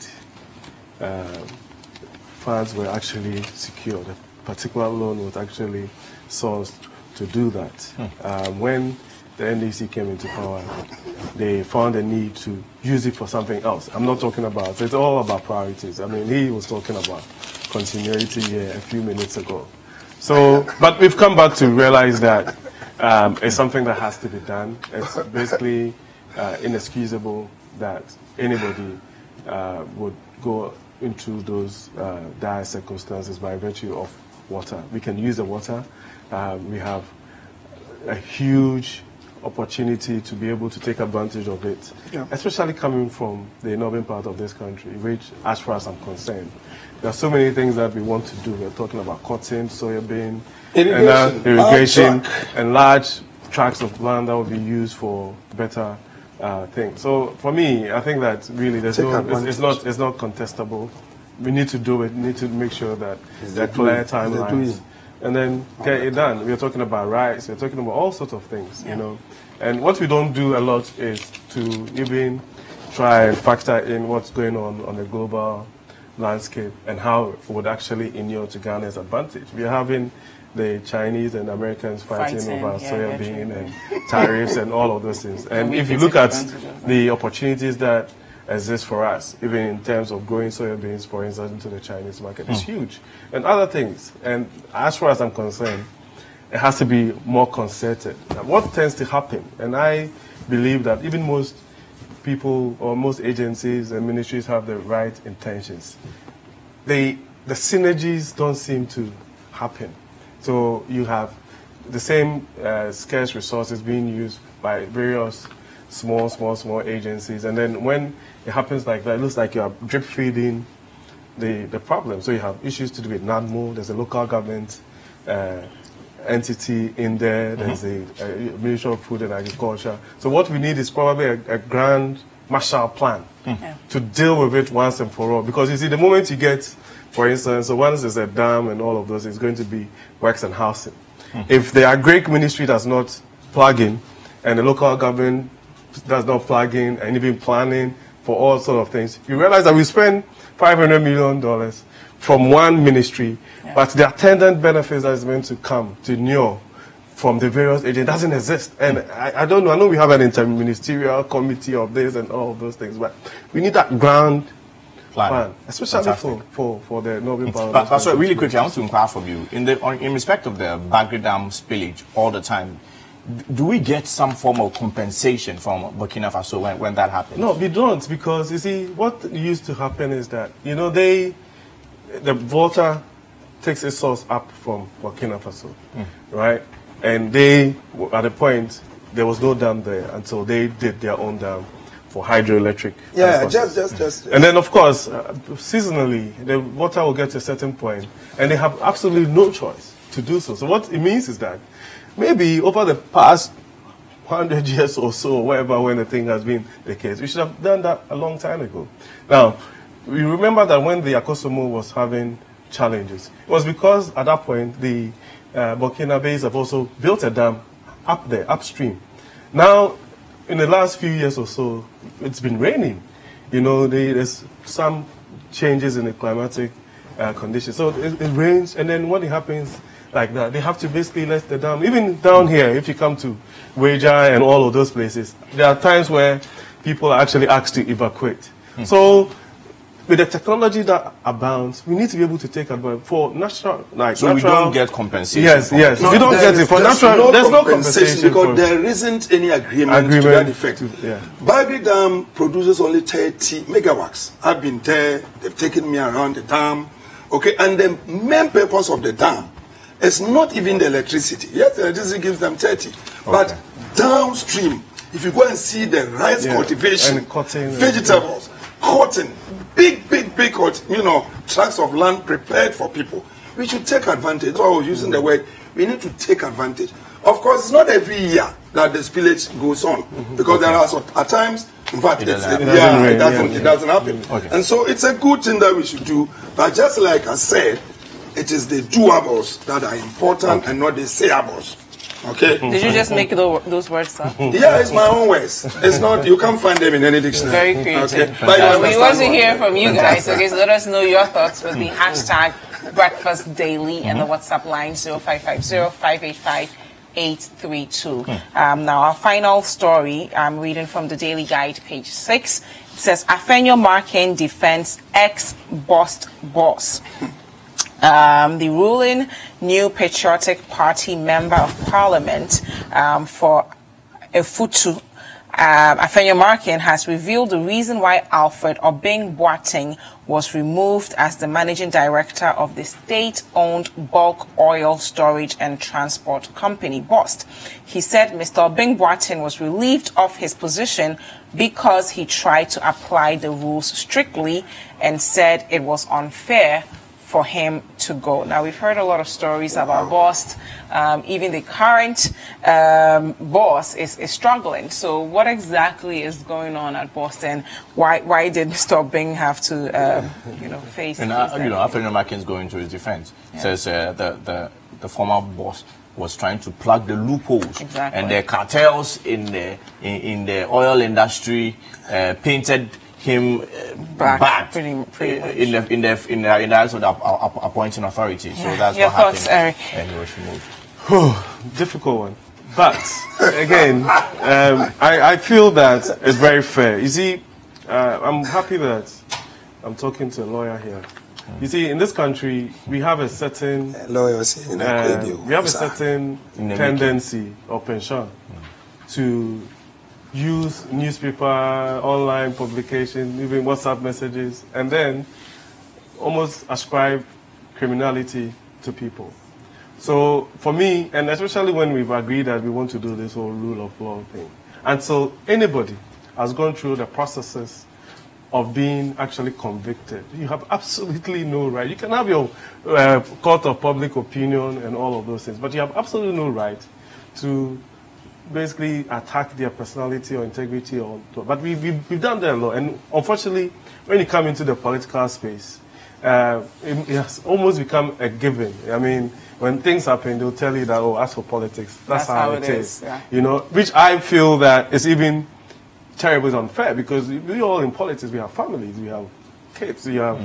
funds were actually secured. A particular loan was actually sourced to do that. When the NDC came into power, they found a need to use it for something else. I'm not talking about, it's all about priorities. I mean, he was talking about continuity here a few minutes ago. So, but we've come back to realize that it's something that has to be done. It's basically inexcusable that anybody would go into those dire circumstances by virtue of water. We can use the water. We have a huge opportunity to be able to take advantage of it, especially coming from the northern part of this country, which, as far as I'm concerned, there are so many things that we want to do. We're talking about cotton, soybean, irrigation, and large tracts of land that will be used for better things. So for me, I think that really it's not contestable. We need to do it. We need to make sure that there are clear timelines. And then get it done. We're talking about rights. We're talking about all sorts of things, And what we don't do a lot is to even try and factor in what's going on the global landscape and how it would actually inure to Ghana's advantage. We are having the Chinese and Americans fighting over soybean and tariffs and all of those things. And if you look at the opportunities that exist for us, even in terms of growing soybeans, for instance, into the Chinese market, it's huge. And other things. And as far as I'm concerned, it has to be more concerted. Now, what tends to happen, and I believe that even most people or most agencies and ministries have the right intentions, the synergies don't seem to happen. So you have the same scarce resources being used by various small agencies, and then when it happens like that, it looks like you are drip feeding the problem. So you have issues to do with NADMO, there's a local government entity in there, there's a Ministry of Food and Agriculture. So what we need is probably a grand Marshall Plan to deal with it once and for all. Because you see, the moment you get, for instance, so once there's a dam and all of those, it's going to be works and housing. If the Agric Ministry does not plug in, and the local government does not plug in, and even planning for all sort of things, you realize that we spend $500 million from one ministry, but the attendant benefits that is meant to come to NUO from the various agents doesn't exist. And I don't know, I know we have an interministerial committee of this and all of those things, but we need that ground plan, especially for the Northern Power. But so really quickly, I want to inquire from you, in respect of the Bagre Dam spillage all the time, do we get some form of compensation from Burkina Faso when that happens? No, we don't, because you see, what used to happen is that, you know, the water takes its source up from Burkina Faso, right? And they, at a point, there was no dam there until they did their own dam for hydroelectric. Yeah, just. And then, of course, seasonally, the water will get to a certain point, and they have absolutely no choice to do so. So what it means is that maybe over the past 100 years or so, whatever, when the thing has been the case, we should have done that a long time ago. Now, we remember that when the Akosomo was having challenges, it was because at that point the Burkinabés have also built a dam up there, upstream. Now, in the last few years or so, it's been raining. You know, there's some changes in the climatic conditions. So it rains, and then when it happens like that, they have to basically let the dam, even down here, if you come to Weja and all of those places, there are times where people are actually asked to evacuate. So with the technology that abounds, we need to be able to take advantage for natural, So we don't get compensation. Yes. No, we don't get it for natural. There's no compensation because there isn't any agreement to that effect. Yeah. Bagre Dam produces only 30 megawatts. I've been there. They've taken me around the dam. Okay, and the main purpose of the dam is not even the electricity. Yes, the electricity gives them 30, but downstream, if you go and see the rice cultivation, and cotton, vegetables, cotton, big, you know, tracts of land prepared for people. We should take advantage. So I was using the word, we need to take advantage. Of course, it's not every year that the spillage goes on, because there are at times, in fact, it doesn't happen. And so it's a good thing that we should do. But just like I said, it is the doables that are important and not the sayables. Okay. Did you just make those words up? Yeah, it's my own words. It's not, you can't find them in any dictionary. Very creative. Okay. We want to hear from you guys. Okay, so let us know your thoughts with the hashtag Breakfast Daily and the WhatsApp line 0550-585-832. Now, our final story, I'm reading from the Daily Guide, page 6. It says, Afenyo Markin defends ex-boss boss. The ruling New Patriotic Party Member of Parliament for Efutu, Afenyo Markin, has revealed the reason why Alfred Obing Boateng was removed as the managing director of the state-owned bulk oil storage and transport company, BOST. He said Mr. Obing Boateng was relieved of his position because he tried to apply the rules strictly and said it was unfair for him to go. Now, we've heard a lot of stories about BOST. Even the current boss is struggling. So what exactly is going on at BOST, and why did Mr. Obing have to face and Afenyo Markin is going to his defense. Says the former boss was trying to plug the loopholes and the cartels in the oil industry, painted him back in the eyes of the appointing authority. So that's your what thoughts, happened. Eric? And he was removed. Difficult one. But, again, I feel that it's very fair. You see, I'm happy that I'm talking to a lawyer here. You see, in this country, we have a certain tendency or penchant to use newspaper, online publication, even WhatsApp messages, and then almost ascribe criminality to people. So for me, and especially when we've agreed that we want to do this whole rule of law thing, and so anybody has gone through the processes of being actually convicted, you have absolutely no right. You can have your court of public opinion and all of those things, but you have absolutely no right to basically attack their personality or integrity. But we've done that a lot, and unfortunately, when you come into the political space, it has almost become a given. I mean, when things happen, they'll tell you that, oh, as for politics, that's how it is. Yeah. You know, which I feel that is even terribly unfair, because we all in politics, we have families, we have kids, you have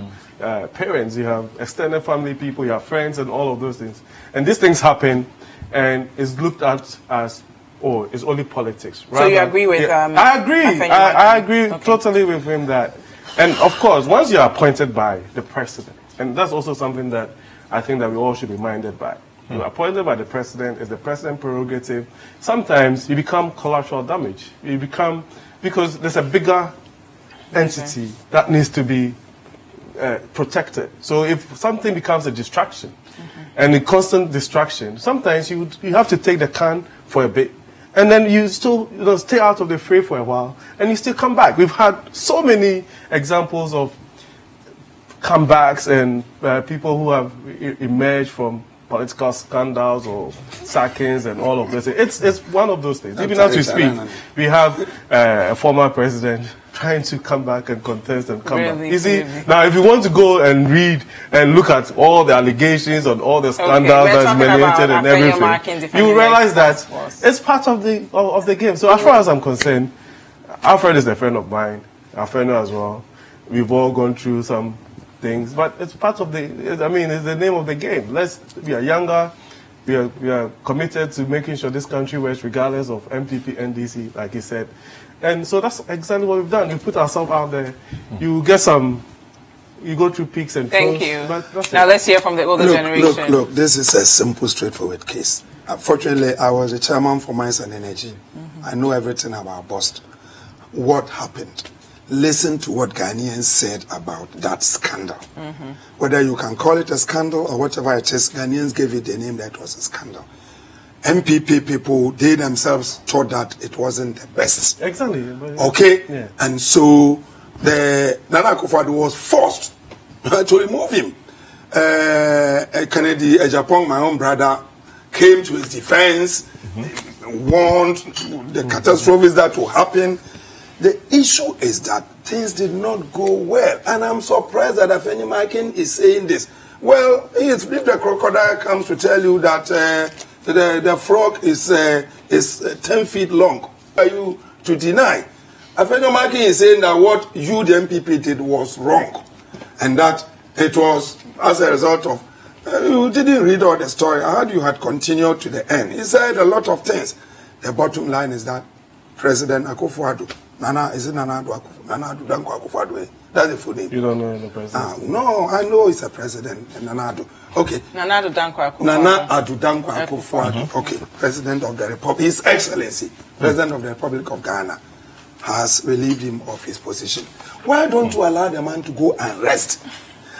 parents, you have extended family people, you have friends, and all of those things. And these things happen, and it's looked at as, oh, it's only politics. So you agree with... I agree. I agree totally with him that... And of course, once you're appointed by the president, and that's also something that I think that we all should be minded by. You're appointed by the president, it's the president's prerogative. Sometimes you become collateral damage. You become... Because there's a bigger entity that needs to be protected. So if something becomes a distraction, and a constant distraction, sometimes you have to take the can for a bit, and then you still stay out of the fray for a while, and you still come back. We've had so many examples of comebacks and people who have emerged from political scandals or sackings and all of this. It's one of those things. Even as we speak, we have a former president trying to come back and contest and come back. You see, now if you want to go and read and look at all the allegations and all the scandals that's emanated and everything, you realize that it's part of the game. So as far as I'm concerned, Alfred is a friend of mine, Alfredo as well. We've all gone through some things, but it's part of the, I mean, it's the name of the game. We are younger, we are committed to making sure this country works regardless of MPP, NDC, like he said. And so that's exactly what we've done. We put ourselves out there. You get you go through peaks and troughs. Thank you. Now let's hear from the older generation. Look, this is a simple, straightforward case. Unfortunately, I was a chairman for Mines and Energy. I know everything about Boston. What happened? Listen to what Ghanaians said about that scandal. Whether you can call it a scandal or whatever it is, Ghanaians gave it the name that it was a scandal. MPP people, they themselves thought that it wasn't the best. Exactly. Okay? Yeah. And so the Nana Akufo-Addo was forced to remove him. Kennedy Ejapong, my own brother, came to his defense, warned the catastrophes that will happen. The issue is that things did not go well, and I'm surprised that Afeni Makin is saying this. Well, if the crocodile comes to tell you that the frog is 10 feet long, are you to deny? Afeni Makin is saying that what you, the MPP, did was wrong, and that it was as a result of you didn't read all the story. I heard you had continued to the end. He said a lot of things. The bottom line is that President Akufo-Addo, is it Nana Danko Akufo-Addo? That's the full name. You don't know the president? No, I know he's a president, Nana Addo. Okay. Nana Danko Akufo-Addo. Nana Danko Akufo-Addo. Okay. President of the Republic. His Excellency, President of the Republic of Ghana, has relieved him of his position. Why don't you allow the man to go and rest?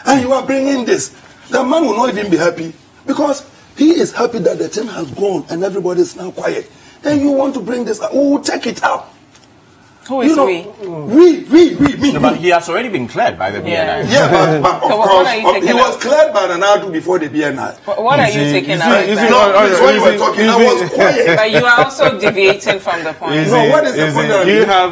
And you are bringing this. The man will not even be happy because he is happy that the thing has gone and everybody is now quiet. Then you want to bring this up. Who will take it up? Who is we? Me. No, but he has already been cleared by the BNI. Yeah, but of course, he was cleared by Amadu before the BNI. What are you taking out? When you were talking, I was quiet. But you are also deviating from the point. No, what is the point?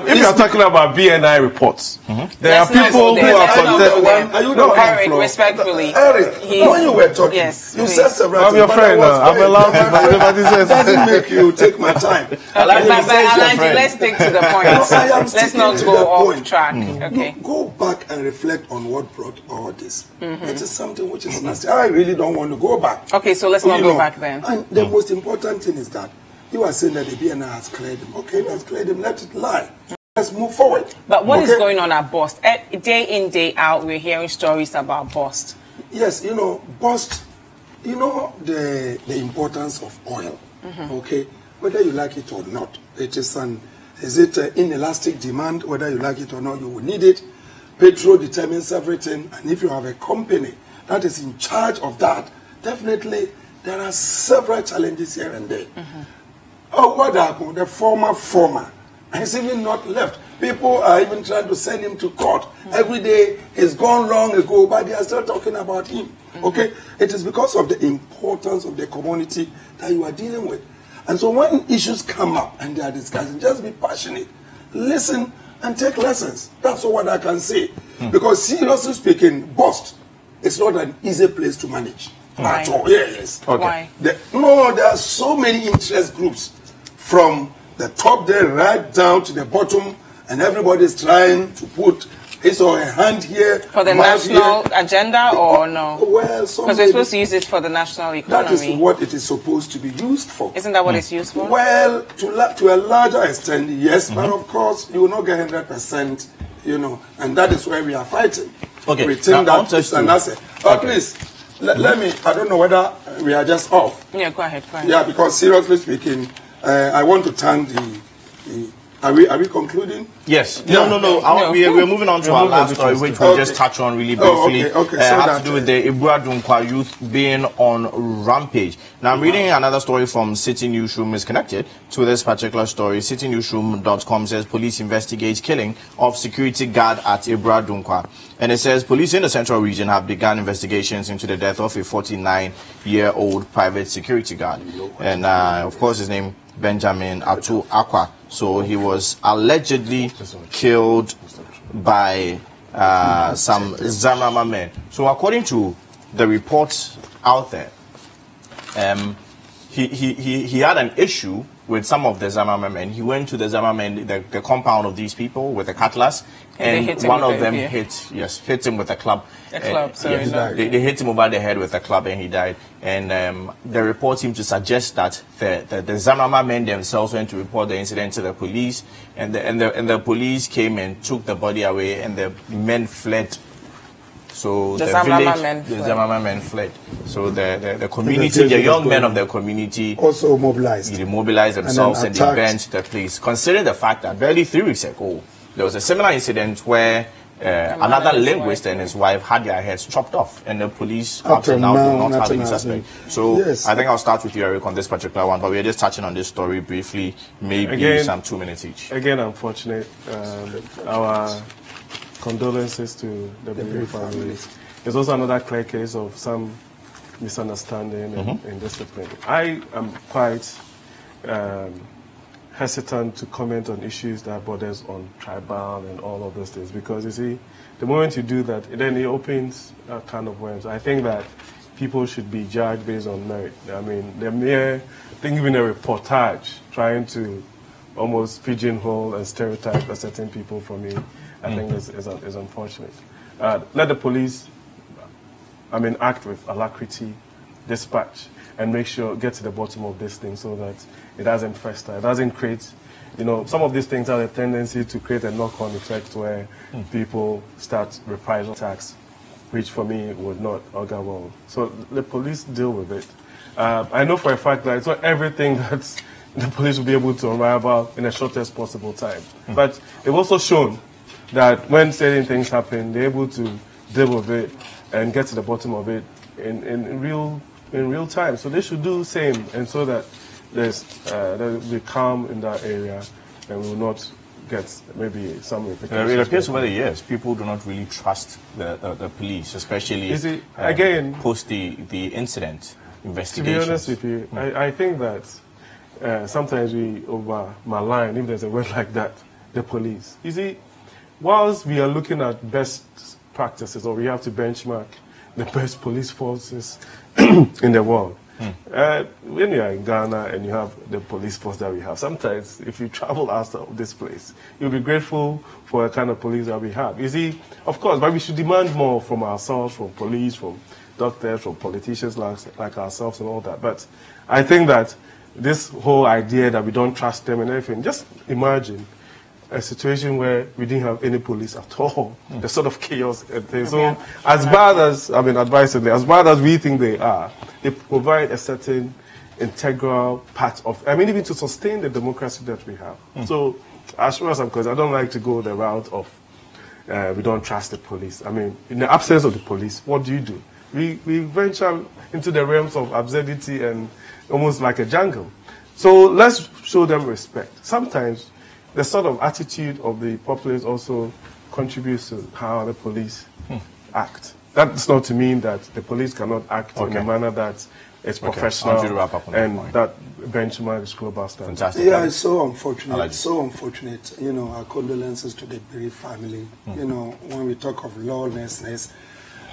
If you are talking about BNI reports, there are people who are contesting. No, Eric, respectfully. Eric, when you were talking, you said several things. I'm your friend. I'm allowed to. It doesn't make you take my time. Alhaji, let's stick to the point. I am Let's sticking not to go the off point. track. Okay. Go back and reflect on what brought all this. It is something which is nasty. I really don't want to go back. Okay, so let's not go back then. And the most important thing is that you are saying that the BNI has cleared him. Okay, let's clear him. Let it lie. Let's move forward. But what is going on at Bust? Day in, day out, we're hearing stories about Bust. Yes, Bust, the importance of oil. Okay, whether you like it or not, is it inelastic demand? Whether you like it or not, you will need it. Petrol determines everything, and if you have a company that is in charge of that, definitely there are several challenges here and there. Oh, what happened? The former has even not left. People are even trying to send him to court. Every day he's gone long ago, but they are still talking about him. Okay? It is because of the importance of the community that you are dealing with. And so when issues come up and they are discussing, just be passionate. Listen and take lessons. That's all what I can say. Because seriously speaking, Bust is not an easy place to manage. At all. Yes. Okay. Why? There are so many interest groups from the top there right down to the bottom, and everybody is trying to put his or her hand here. For the national agenda or no? Well, because we're supposed to use it for the national economy. That is what it is supposed to be used for. Isn't that what it's used for? Well, to a larger extent, yes, but of course, you will not get 100%, and that is where we are fighting. Okay. We think that it's an asset. Please, let me, I don't know whether we are just off. Yeah, go ahead. Yeah, because seriously speaking, I want to thank are we concluding? Yes. No. We're moving on to our last story, which we'll just touch on really briefly. Okay. It has to do with the Ebura Dunkwa youth being on rampage. Now, I'm reading another story from City Newsroom is connected to this particular story. CityNewsroom.com says police investigate killing of security guard at Ebura Dunkwa. And it says police in the central region have begun investigations into the death of a 49-year-old private security guard. And, of course, his name Benjamin Atu Akwa. So he was allegedly killed by some Zamama men. So according to the reports out there, he had an issue with some of the Zamama men. He went to the Zamama men, the compound of these people with a cutlass, and one of them hit him with a club. They hit him over the head with a club and he died. And the report seemed to suggest that the Zamama men themselves went to report the incident to the police, and the police came and took the body away, and the men fled. So the Zamama men fled. So the community, the young men of the community also mobilized. They mobilized themselves and they burnt the place. Considering the fact that barely 3 weeks ago, there was a similar incident where another linguist and his wife had their heads chopped off, and the police up to now do not have any suspect. So yes. I think I'll start with you, Eric, on this particular one, but we're just touching on this story briefly, maybe some 2 minutes each. Again, unfortunate. Our condolences to the bereaved families. There's also another clear case of some misunderstanding and discipline. I am quite hesitant to comment on issues that borders on tribal and all of those things, because you see, the moment you do that, then it opens a can of worms. I think that people should be judged based on merit. I mean, the mere thing, even a reportage trying to almost pigeonhole and stereotype a certain people for me, I think is unfortunate. Let the police, act with alacrity, dispatch, and make sure, get to the bottom of this thing so that it doesn't fester. It doesn't create, some of these things have a tendency to create a knock-on effect where people start reprisal attacks, which for me would not augur well. So the police deal with it. I know for a fact that it's not everything that the police will be able to unravel in the shortest possible time. But they've also shown that when certain things happen, they're able to deal with it and get to the bottom of it in real time. So they should do the same, and so that there'll be calm in that area, and we will not get maybe some repercussions. It appears over the years, people do not really trust the police, especially again, post the incident investigations. To be honest with you, I think that sometimes we over malign, if there's a word like that, the police. You see, whilst we are looking at best practices, or we have to benchmark the best police forces in the world, When you are in Ghana and you have the police force that we have, sometimes if you travel out of this place, you'll be grateful for the kind of police that we have. You see, of course, but we should demand more from ourselves, from police, from doctors, from politicians like ourselves and all that. But I think that this whole idea that we don't trust them and everything, just imagine a situation where we didn't have any police at all, the sort of chaos and things. So as bad as, advisedly, as bad as we think they are, they provide a certain integral part of, even to sustain the democracy that we have. So as far as I'm concerned, I don't like to go the route of we don't trust the police. In the absence of the police, what do? We venture into the realms of absurdity and almost like a jungle. So let's show them respect. Sometimes the sort of attitude of the populace also contributes to how the police act. That's not to mean that the police cannot act in a manner that is professional and that benchmarks global standards. Fantastic. Yeah, it's so unfortunate. Alhaji. So unfortunate. Our condolences to the bereaved family. When we talk of lawlessness.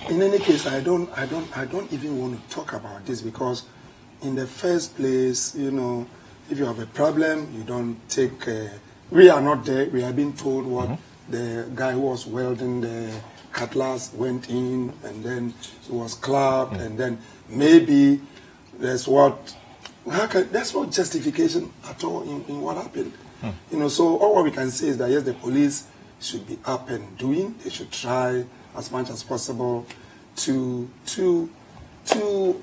In any case, I don't even want to talk about this because, in the first place, if you have a problem, you don't take. We are not there. We have been told what the guy who was welding the cutlass went in, and then he was clapped, and then maybe there's what. That's not justification at all in what happened. So all what we can say is that yes, the police should be up and doing. They should try as much as possible to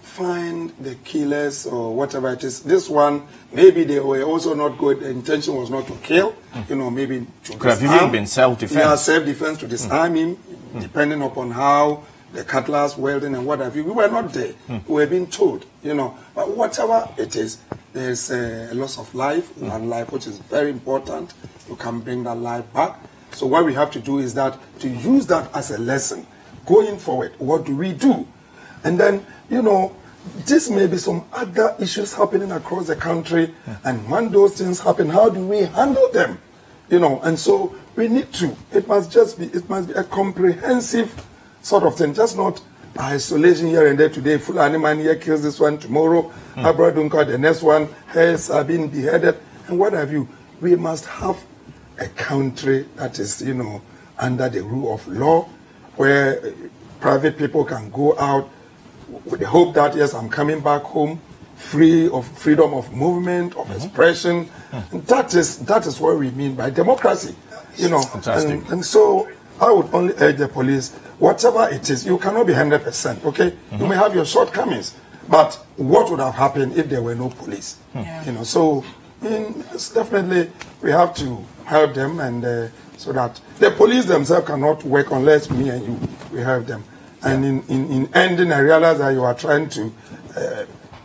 find the killers or whatever it is. This one, maybe they were also not good. The intention was not to kill, maybe to could have even been self-defense. Yeah, self-defense to disarm him, depending upon how the cutlass, welding and what have you. We were not there. We were being told, But whatever it is, there's a loss of life, one life, which is very important. You can bring that life back. So what we have to do is that to use that as a lesson going forward. What do we do? And then, this may be some other issues happening across the country, and when those things happen, how do we handle them? And so we need to. It must be a comprehensive sort of thing, just not isolation here and there. Today, Fulani man here kills this one, tomorrow, Abradunka, the next one, hares are being beheaded, and what have you. We must have a country that is, under the rule of law, where private people can go out with the hope that, yes, I'm coming back home free of freedom of movement, of expression. And that is what we mean by democracy, Fantastic. And so I would only urge the police, whatever it is, you cannot be 100%, okay? You may have your shortcomings, but what would have happened if there were no police? So it's definitely we have to help them, and so that the police themselves cannot work unless me and you, we help them. And in ending, I realize that you are trying to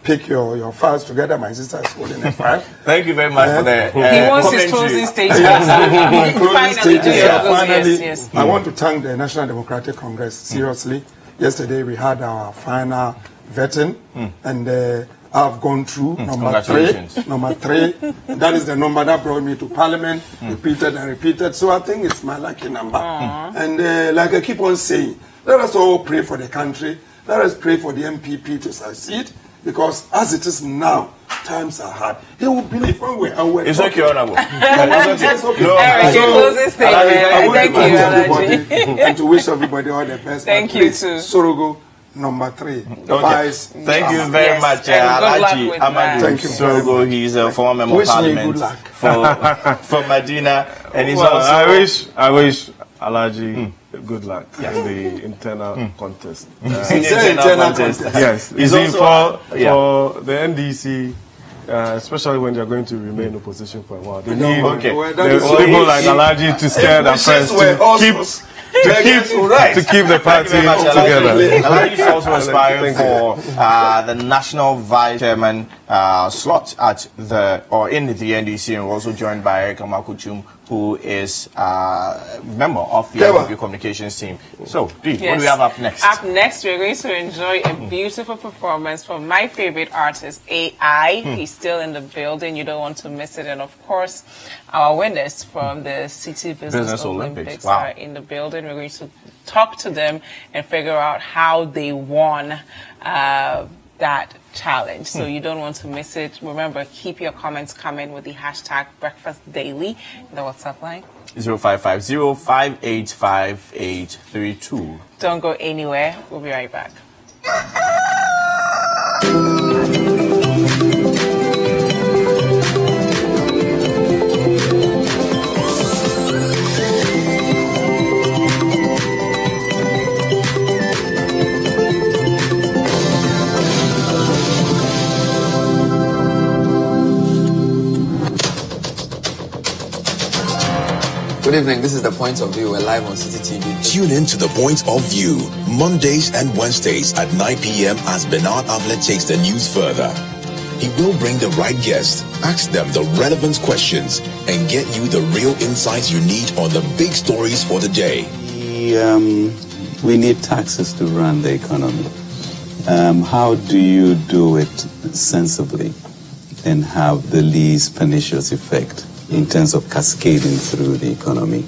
pick your files together. My sister is holding a file. Thank you very much for the he wants his closing statement. Finally, I want to thank the National Democratic Congress, seriously. Yesterday we had our final vetting, and I've gone through number 3. Number 3. That is the number that brought me to Parliament, repeated and repeated. So I think it's my lucky number. And like I keep on saying, let us all pray for the country. Let us pray for the MPP to succeed, because as it is now, times are hard. He will believe when we're aware. It's okay, Honorable. It's okay. No, Thank you, Alhaji. And to wish everybody all the best. Thank you too. Sorogho, number 3. Vice. Thank you very much, Alhaji Amadu. Thank you. Sorogho, he's a former member of Parliament for Medina, and he's also. I wish Alhaji good luck in the internal contest. Internal contest. Yes, he's also for the NDC. Especially when they're going to remain in opposition for a while. They need people like Alhaji to scare their friends to keep the party together. Alhaji is also aspiring for the national vice chairman slot at in the NDC, and we're also joined by Twum, who is a member of the NDP communications team. So, Dee, what do we have up next? Up next, we're going to enjoy a beautiful performance from my favorite artist, AI. He's still in the building. You don't want to miss it. And, of course, our winners from the City Business Olympics are in the building. We're going to talk to them and figure out how they won that challenge. So you don't want to miss it. Remember, keep your comments coming with the hashtag BreakfastDaily in the WhatsApp line. 0550-585-832. Don't go anywhere. We'll be right back. Good evening, this is The Point of View. We're live on CCTV. Tune in to The Point of View, Mondays and Wednesdays at 9 p.m. as Bernard Avlet takes the news further. He will bring the right guests, ask them the relevant questions, and get you the real insights you need on the big stories for the day. We need taxes to run the economy. How do you do it sensibly and have the least pernicious effect in terms of cascading through the economy?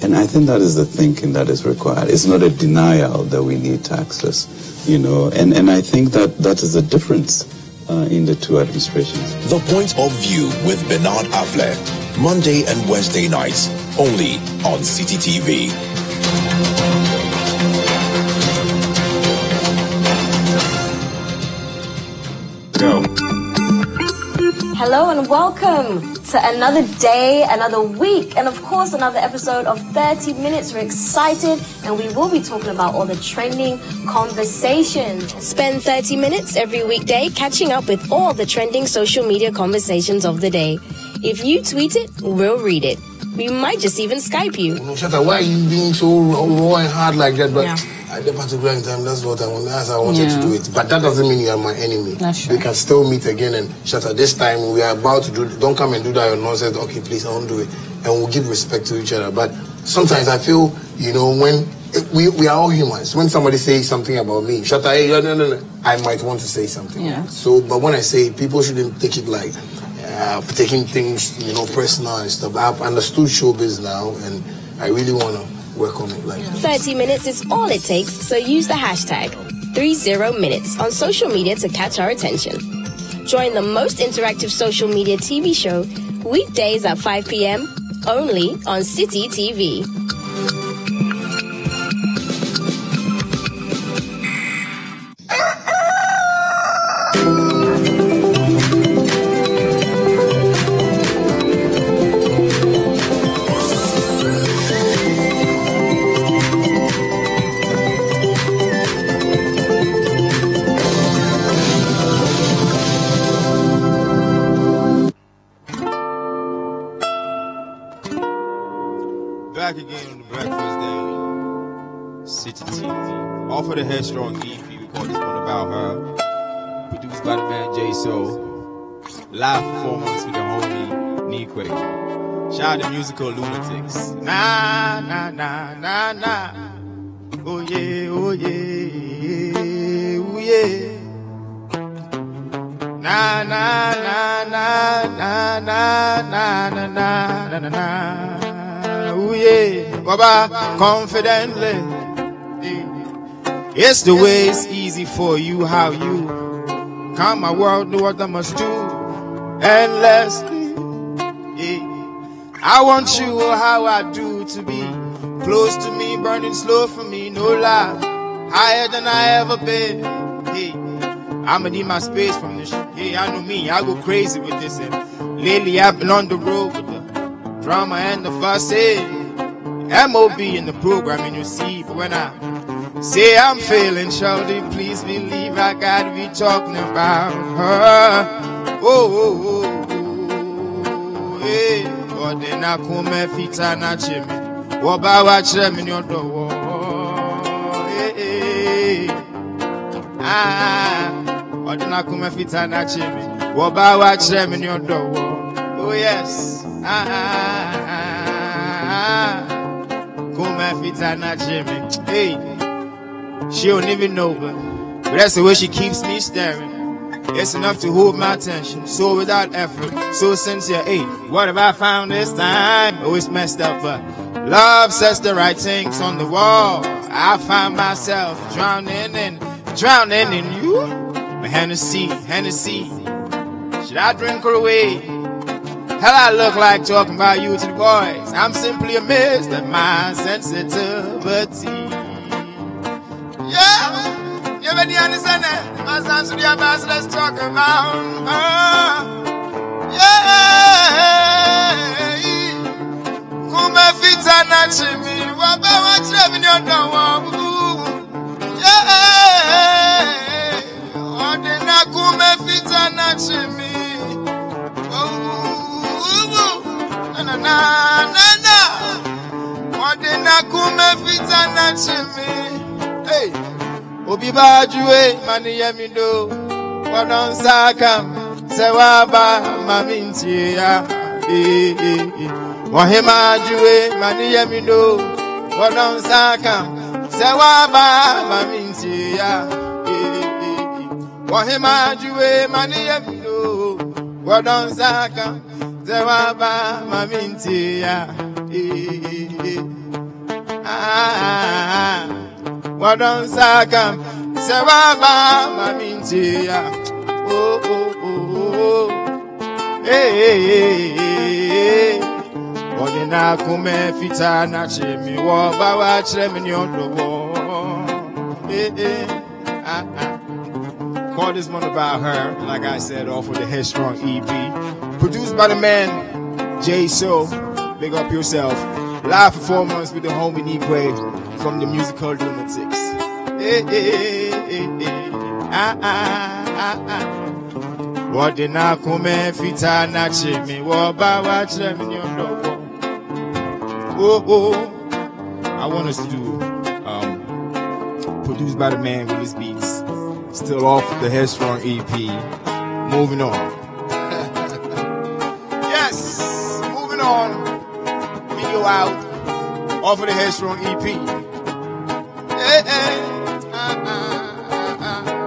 And I think that is the thinking that is required. It's not a denial that we need taxes, and I think that is the difference in the two administrations. The Point of View with Bernard Avlet, Monday and Wednesday nights, only on CCTV. Hello and welcome to another day, another week, and of course another episode of 30 Minutes. We're excited and we will be talking about all the trending conversations. Spend 30 minutes every weekday catching up with all the trending social media conversations of the day. If you tweet it, we'll read it. We might just even Skype you. Shatta, why are you being so raw and hard like that? But at that particular time, that's what I wanted to do it. But that doesn't mean you are my enemy. That's We can still meet again and Shatta, this time we are about to do, don't come and do that nonsense. Okay, please, I won't do it. And we'll give respect to each other. But sometimes I feel, when we are all humans. When somebody says something about me, Shatta, hey, no, I might want to say something. Yeah. So, but when I say it, people shouldn't take it like, taking things, personal and stuff. I've understood showbiz now, and I really want to work on it. 30 minutes is all it takes, so use the hashtag 30minutes on social media to catch our attention. Join the most interactive social media TV show weekdays at 5 p.m. only on City TV. Back again on the Breakfast Daily. City TV. All for the headstrong EP. We call this one about her. Produced by the man J Soul. Live performance with the homie Nequay. Shout out to musical lunatics. Nah, nah, nah, nah, nah. Oh yeah, oh yeah, oh yeah. Nah, nah, nah, nah, nah, nah, nah, nah, nah, nah, nah. Ooh yeah, Baba, confidently. It's the way it's easy for you, how you come my world, know what I must do endlessly. Yeah. I want you how I do to be close to me, burning slow for me, no lie, higher than I ever been. Yeah. I'ma need my space from this shit. Yeah, I know me, I go crazy with this. And lately I've been on the road with the drama and the fussing. MOB in the program and you see, but when I say I'm feeling shawty, please believe I gotta be talking about her. Oh, hey. But then I come and fit and I chimney. What about watch them in your door? Hey. But then I come and fit and I chimney. What about watch them in your door? Oh, yes. Come and fit and I chimney. Hey. She don't even know, but that's the way she keeps me staring. It's enough to hold my attention, so without effort, so sincere. Hey, what have I found this time? Oh, it's messed up, but love says the right things on the wall. I find myself drowning in you. Hennessy. Should I drink her away? Hell, I look like talking about you to the boys. I'm simply amazed at my sensitivity. Yeah, you already understand that? My son's to the advance, let's talk about her. Yeah, Kuma Fita Nachimi, Waba Wachemi, you don't want. Yeah, Ordina Kuma Fita Nachimi. Na Ordina Kuma Fita Nachimi. Hey, Obi Bajuwe, Mani Yemido, Wadon Sakam, Sewaba, Mamintia, Wahima Juwe, Mani Yemido, Wadon Sakam, Sewaba, Mamintia, Wahima Juwe, Mani Yemido, Wadon Sakam, Sewaba, Mamintia, Wadon Sakam, Sewaba, Mamintia. Oh. Hey. Ordina Kume Fita Nachimi, Wabawa Chemini on the wall. Call this one about her, like I said, off of the Headstrong EP. Produced by the man, J So. Big up yourself. Live performance with the homie Negre from the musical Lunatics. Ordina Kume Fita Nachimi, Wabawa Chemini on the wall. Oh. I want us to do produced by the man with his beats. Still off the Headstrong EP. Moving on. Yes, moving on. Video out. Off of the Headstrong EP.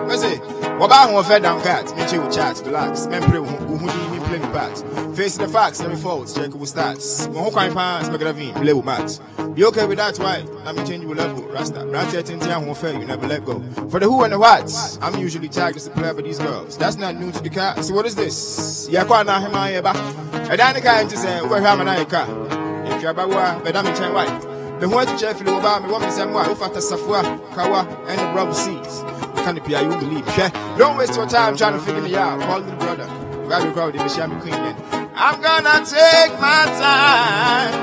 What's it? What about one fed down cat? Make sure you chat, relax. Men play who play the bats. Face the facts, let me faults, check who stats. One whole kind pants, make it a V, play with mats. Be okay with that, why? Let me change your level. Rasta, brand 13, won't fail, you never let go. For the who and the whats, I'm usually tagged as a player by these girls. That's not new to the cat. So what is this? Yeah, quite now, him, I back. And then the guy just say, where am I car? If you're about what, but I'm in chain white. The one to check about me, woman said, why? If I Safwa, Kawa, and the rubber seats. Can't be, you believe, yeah? Don't waste your time trying to figure me out. Call the brother. Grab your crowd, the Shami Queen, then. I'm gonna take my time.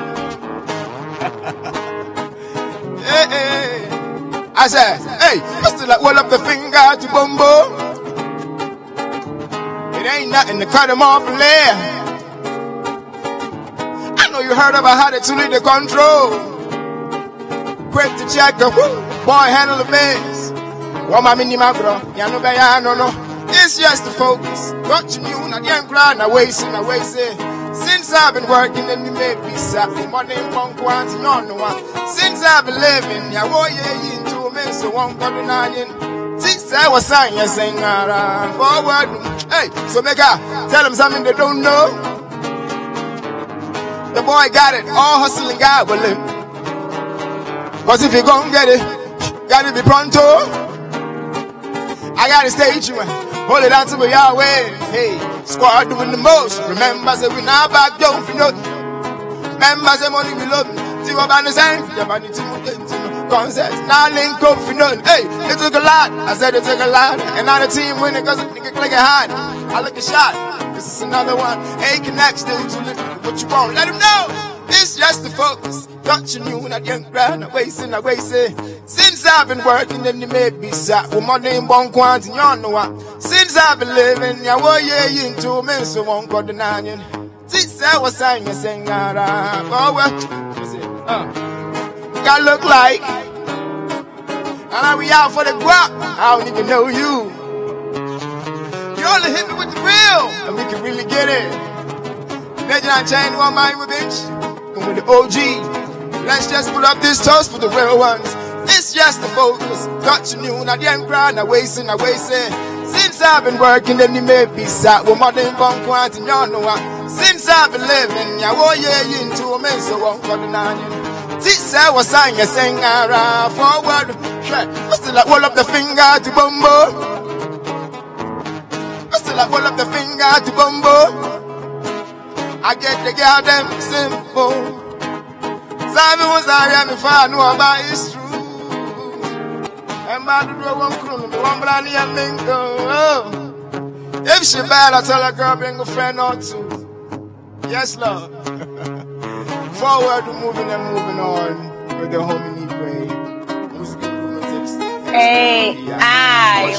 Hey. I said, hey, you still like roll up the finger to Bumbo. It ain't nothing to cut him off and lay. I know you heard about how they to lead the control. Quick to check the boy handle the mess. What my mini macro, no. It's just the focus. Got you new, not young crowd, I wasting. Since I've been working, then you make me sad. Money in one quantity, no one. Since I've been living, yeah, into a man, so one got an onion. Since I was saying, you're saying, forward. Hey, so make tell them something they don't know. The boy got it, all hustling, God will live. Cause if you gon' get it, gotta be pronto. I gotta stay tuned. Hold it on to me Yahweh. Hey, squad doing the most. Remember, say we now back down for nothing. Remember, say money we love. See what I'm saying? Yeah, man, it's concerts. Now link up for nothing. Hey, it took a lot. I said it took a lot. And now the team winning because the nigga click it hard. I look a shot. This is another one. Hey, connect still to what you want. Let him know. It's just the focus. Got you new, not young ground. I wasting. Since I've been working, then you made me sad. With my name, one quantity, you know what? Since I've been living, yeah, into me, so one got the nine. Since I was saying, oh, well, gotta look like. And we out for the guap. I don't even know you. You only hit me with the real, and we can really get it. Legend I chain one mind with bitch. And with the OG, let's just put up this toast for the real ones. It's just the focus. Got you new, not young crowd, I wasting. Since I've been working, then you made me sad. With my name, one quantity, you know what? Since I've been living, yeah, into a man, so one got the nine. Since I was saying, you're saying, forward. What's still like, roll up the finger to Bumbo. till I pull up the finger to bumbo. I get the girl them simple. Simon was I am if I know about it's true. Amadu do one crew, one brand new mingo. If she bad, I tell her girl bring a friend or two. Yes, Lord. Forward, moving and moving on with the homie brain. Hey,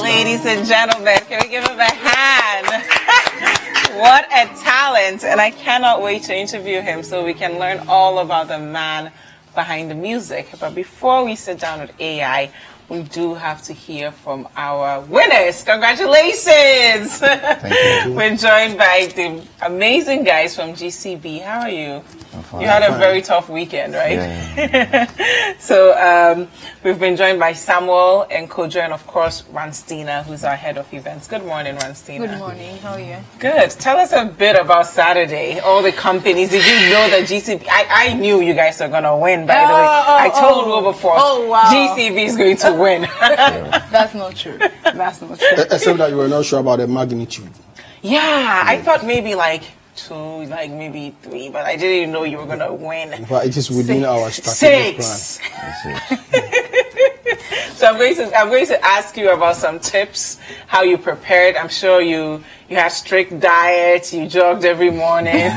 ladies and gentlemen, can we give him a hand? What a talent, and I cannot wait to interview him so we can learn all about the man behind the music. But before we sit down with AI, we do have to hear from our winners. Congratulations! Thank you. We're joined by the amazing guys from GCB. How are you? I'm fine. You had a very tough weekend, right? Yeah. So we've been joined by Samuel and Kojo, and of course Ranstina, who's our head of events. Good morning, Ranstina. Good morning. How are you? Good. Tell us a bit about Saturday. All the companies. Did you know that GCB? I knew you guys were gonna win. By the way, I told Wilberforce GCB is going to win. That's not true. That's not true. Except that you were not sure about the magnitude. Yeah, I thought maybe like 2, like maybe 3, but I didn't even know you were gonna win. In fact, it is within our strategic 6. plan. So I'm going to ask you about some tips, how you prepared. I'm sure you had strict diets, you jogged every morning.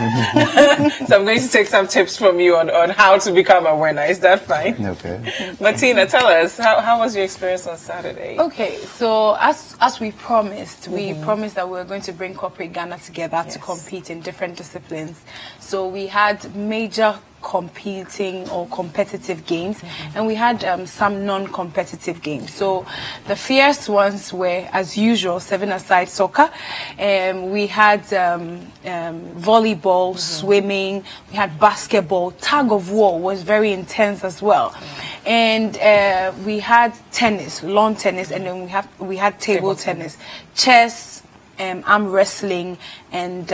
So I'm going to take some tips from you on how to become a winner. Is that fine? Okay. Martina, tell us, how was your experience on Saturday? Okay, so as we promised, we promised that we were going to bring corporate Ghana together to compete in different disciplines. So we had major competing or competitive games, and we had some non-competitive games. So the fierce ones were, as usual, 7-a-side soccer. We had volleyball, swimming, we had basketball, tug of war was very intense as well. And we had tennis, lawn tennis, and then we had table tennis, chess, arm wrestling, and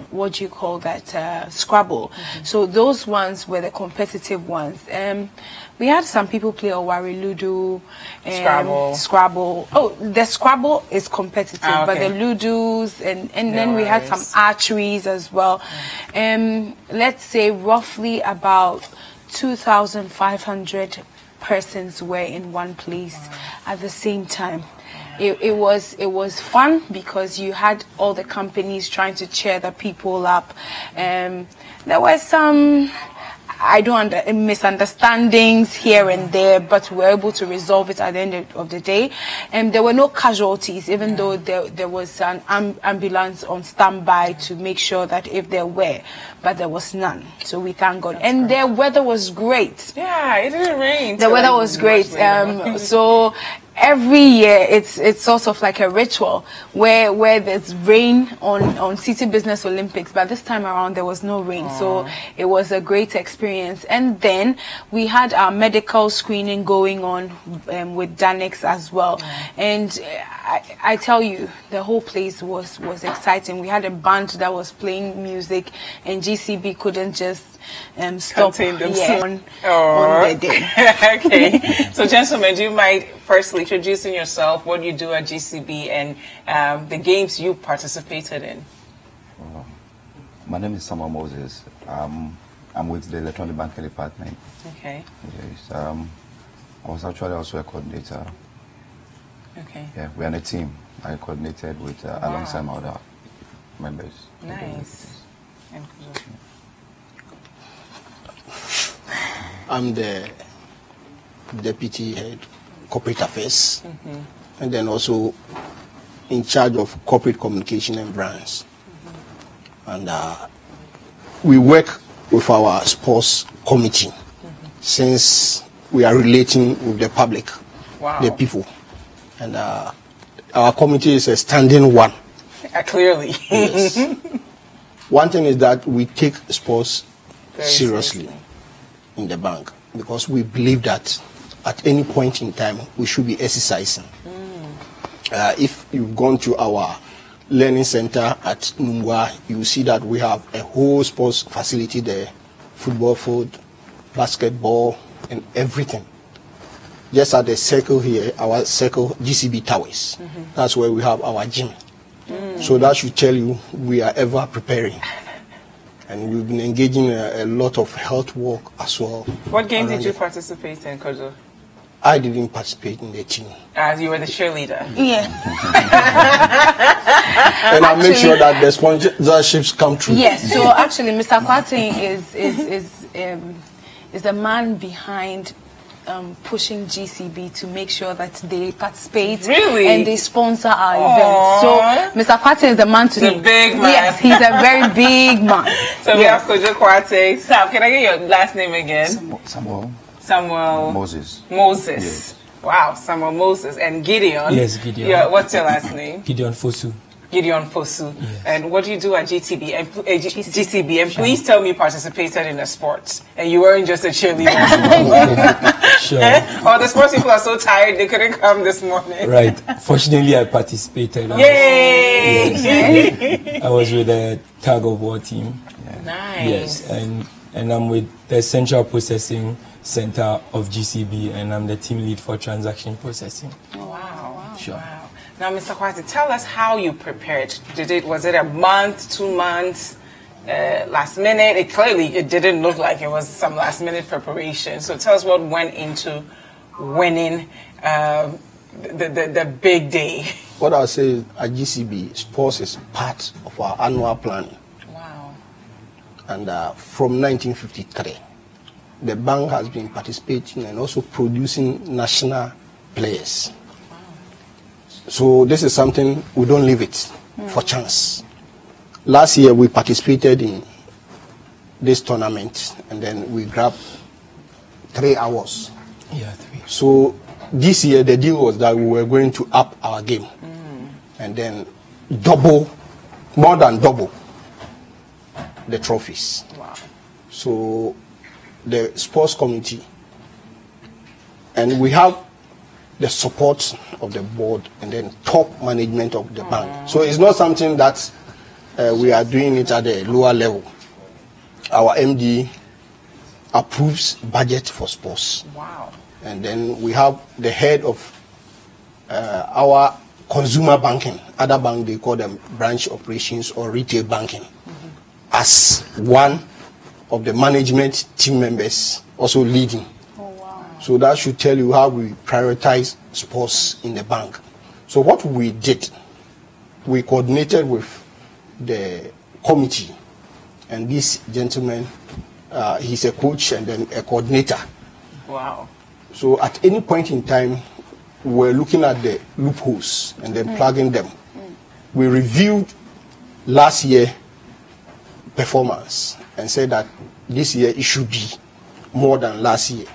what do you call that, Scrabble. So those ones were the competitive ones. We had some people play Owari Ludo, Scrabble. Oh, the Scrabble is competitive, but the Ludos, and then we had some archeries as well. Let's say roughly about 2,500 persons were in one place at the same time. It was fun because you had all the companies trying to cheer the people up. There were some misunderstandings here and there, but we were able to resolve it at the end of the day. And there were no casualties, even though there was an ambulance on standby to make sure that if there were, but there was none. So we thank God. And the weather was great. Yeah, it didn't rain. The weather was great. So every year it's sort of like a ritual where there's rain on City Business Olympics, but this time around there was no rain. So it was a great experience. And then we had our medical screening going on with Danix as well. And I tell you, the whole place was exciting. We had a band that was playing music, and GCB couldn't just stop on the day. Okay. So gentlemen, do you mind firstly introducing yourself, what you do at GCB, and the games you participated in? My name is Samuel Moses. I'm with the Electronic Banking Department. Okay. Yes, I was actually also a coordinator. Okay. Yeah, we're on a team. I coordinated with alongside my other members. Nice. I'm the deputy head corporate affairs, and then also in charge of corporate communication and brands. And we work with our sports committee since we are relating with the public, the people. And our committee is a standing one. Clearly. Yes. One thing is that we take sports very seriously in the bank, because we believe that at any point in time we should be exercising. If you've gone to our learning center at Nungwa, you see that we have a whole sports facility there, football field, basketball, and everything. Just at the circle here, our circle GCB Towers, that's where we have our gym. So that should tell you we are ever preparing. And we've been engaging a lot of health work as well. What game did you participate in, Kojo? I didn't participate in the team. As you were the cheerleader? Yeah. And I make sure that the sponsorships come true. Yes, so actually Mr. Kwate is the man behind pushing GCB to make sure that they participate and they sponsor our events. So Mr. Kwate is the man to the big man. Yes, he's a very big man. So we have Kojo Kwate. Sam, can I get your last name again? Samuel Moses. Yes. Wow, Samuel Moses. And Gideon. Yes, Gideon. What's your last name? Gideon Fosu. Gideon Fosu. Yes. And what do you do at GTB? GCB? And please tell me you participated in a sport and you weren't just a cheerleader. Sure. Oh, the sports people are so tired they couldn't come this morning. Right. Fortunately, I participated. Yay! Yes. I was with the tug of war team. Yeah. Nice. Yes, and I'm with the Central Processing Center of GCB, and I'm the team lead for transaction processing. Oh, wow. Sure. Wow. Now, Mr. Kwate, tell us how you prepared. Was it a month, 2 months, last minute? It didn't look like it was some last minute preparation. So tell us what went into winning the big day. What I'll say is at GCB, sports is part of our annual planning. Wow. And from 1953, the bank has been participating and also producing national players. So this is something we don't leave it for chance. Last year we participated in this tournament and then we grabbed 3 hours. Yeah, 3. So this year the deal was that we were going to up our game and then more than double the trophies. Wow. So the sports committee and we have the support of the board and then top management of the bank. So it's not something that we are doing it at a lower level. Our MD approves budget for sports. Wow. And then we have the head of our consumer banking, other bank they call them branch operations or retail banking, as one of the management team members also leading. So that should tell you how we prioritize sports in the bank. So what we did, we coordinated with the committee, and this gentleman, he's a coach and then a coordinator. Wow. So at any point in time, we're looking at the loopholes and then plugging them. We reviewed last year performance and said that this year it should be more than last year.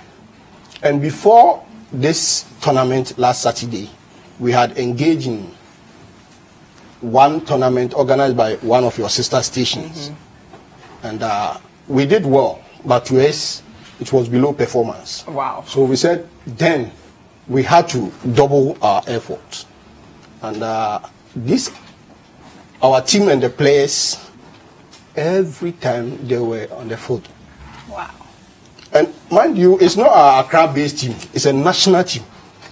And before this tournament last Saturday, we had engaged in one tournament organized by one of your sister stations. And we did well, but to us, it was below performance. Wow. So we said then we had to double our effort. And our team and the players, every time they were on the field. Wow. And mind you, it's not an Accra-based team. It's a national team.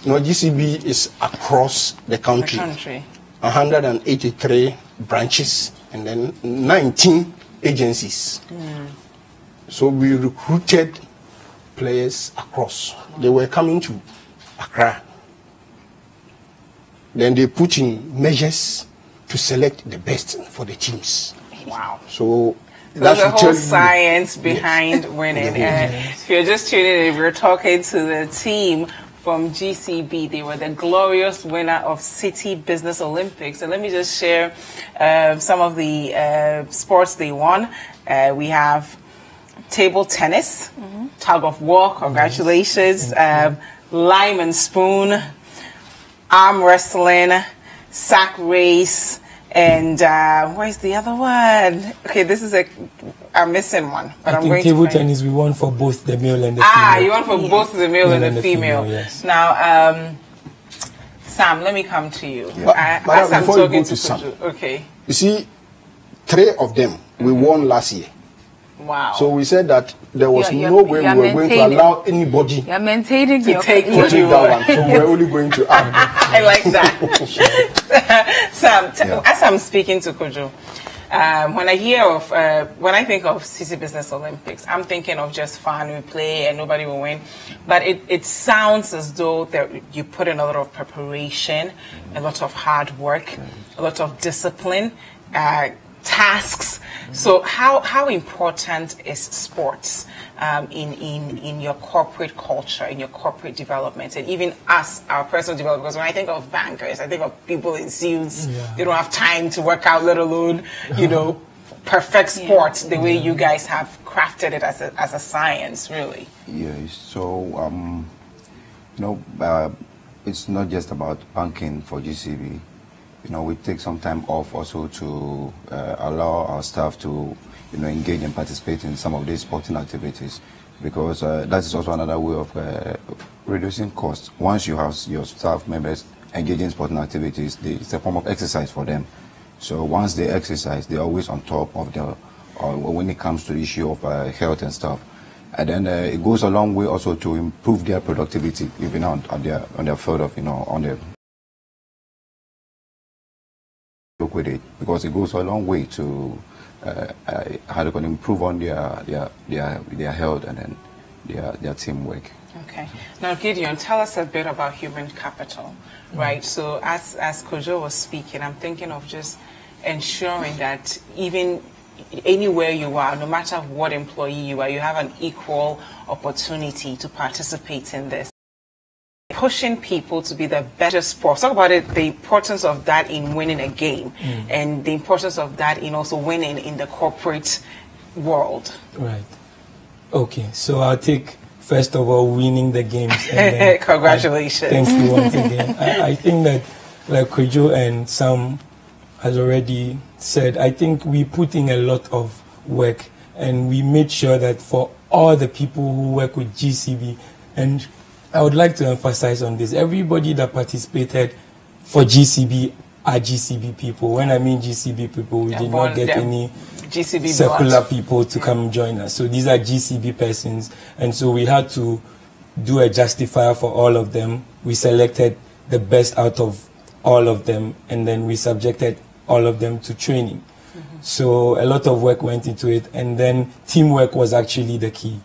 You know, GCB is across the country. 183 branches and then 19 agencies. So we recruited players across. They were coming to Accra. Then they put in measures to select the best for the teams. Wow. So there's a whole science behind winning. If you're just tuning in, we're talking to the team from GCB. They were the glorious winner of City Business Olympics. And let me just share some of the sports they won. We have table tennis, tug of war, congratulations, lime and spoon, arm wrestling, sack race, and where's the other one? Okay, this is I'm missing one, but I'm going to table tennis we won for both the male and the female. You won for both the male and the female. Yes. Now, Sam, let me come to you. Before you go to Sam, okay. You see, 3 of them we won last year. Wow. So we said that there was no way we were going to allow anybody to take that one. So we're only going to add. I like that. Sam, as I'm speaking to Kojo, when I think of City Business Olympics, I'm thinking of just fun, we play and nobody will win. But it sounds as though you put in a lot of preparation, a lot of hard work, a lot of discipline, tasks. So how important is sports in your corporate culture, in your corporate development, and even us, our personal development? Because when I think of bankers, I think of people in suits. They don't have time to work out, let alone, perfect sports the way you guys have crafted it as a science, really. Yeah, so, it's not just about banking for GCB. We take some time off also to allow our staff to, engage and participate in some of these sporting activities, because that is also another way of reducing costs. Once you have your staff members engaging in sporting activities, it's a form of exercise for them. So once they exercise, they're always on top of when it comes to the issue of health and stuff. And then it goes a long way also to improve their productivity, even on their field of, on their look with it, because it goes a long way to how they can improve on their health and then their teamwork. Okay. Now, Gideon, tell us a bit about human capital, right? So as Kojo was speaking, I'm thinking of just ensuring that even anywhere you are, no matter what employee you are, you have an equal opportunity to participate in this. Pushing people to be the better sports. Talk about it, the importance of that in winning a game, and the importance of that in also winning in the corporate world. Right. Okay, so I'll take, first of all, winning the games. And then congratulations. Thank you once again. I think that, like Kojo and Sam has already said, I think we put in a lot of work, and we made sure that for all the people who work with GCB, and I would like to emphasize on this, everybody that participated for GCB are GCB people. When I mean GCB people, we did not get any GCB secular people to come join us. So these are GCB persons, and so we had to do a justifier for all of them. We selected the best out of all of them, and then we subjected all of them to training. So a lot of work went into it, and then teamwork was actually the key.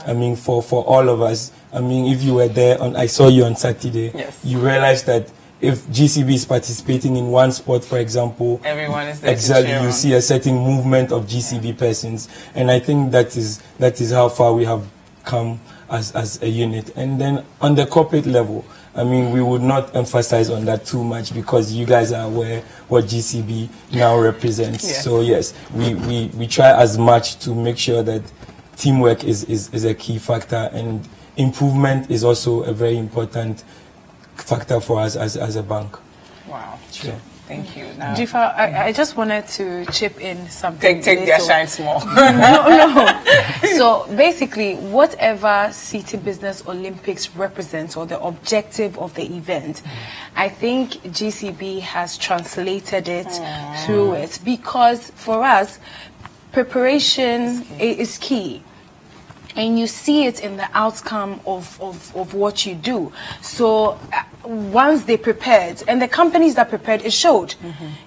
I mean, for all of us. I mean, if you were there, I saw you on Saturday, you realized that if GCB is participating in one sport, for example, everyone is there. Exactly, you see a certain movement of GCB persons, and I think that is how far we have come as a unit. And then on the corporate level, I mean, we would not emphasize on that too much because you guys are aware what GCB now represents. Yes. So yes, we try as much to make sure that teamwork is a key factor, and improvement is also a very important factor for us as a bank. Wow. Sure. Thank you. Jifa, I just wanted to chip in something. Take their shine small. No. So basically, whatever City Business Olympics represents, or the objective of the event, I think GCB has translated it through it, because for us, preparation is key. And you see it in the outcome of what you do. So once they prepared, and the companies that prepared, it showed.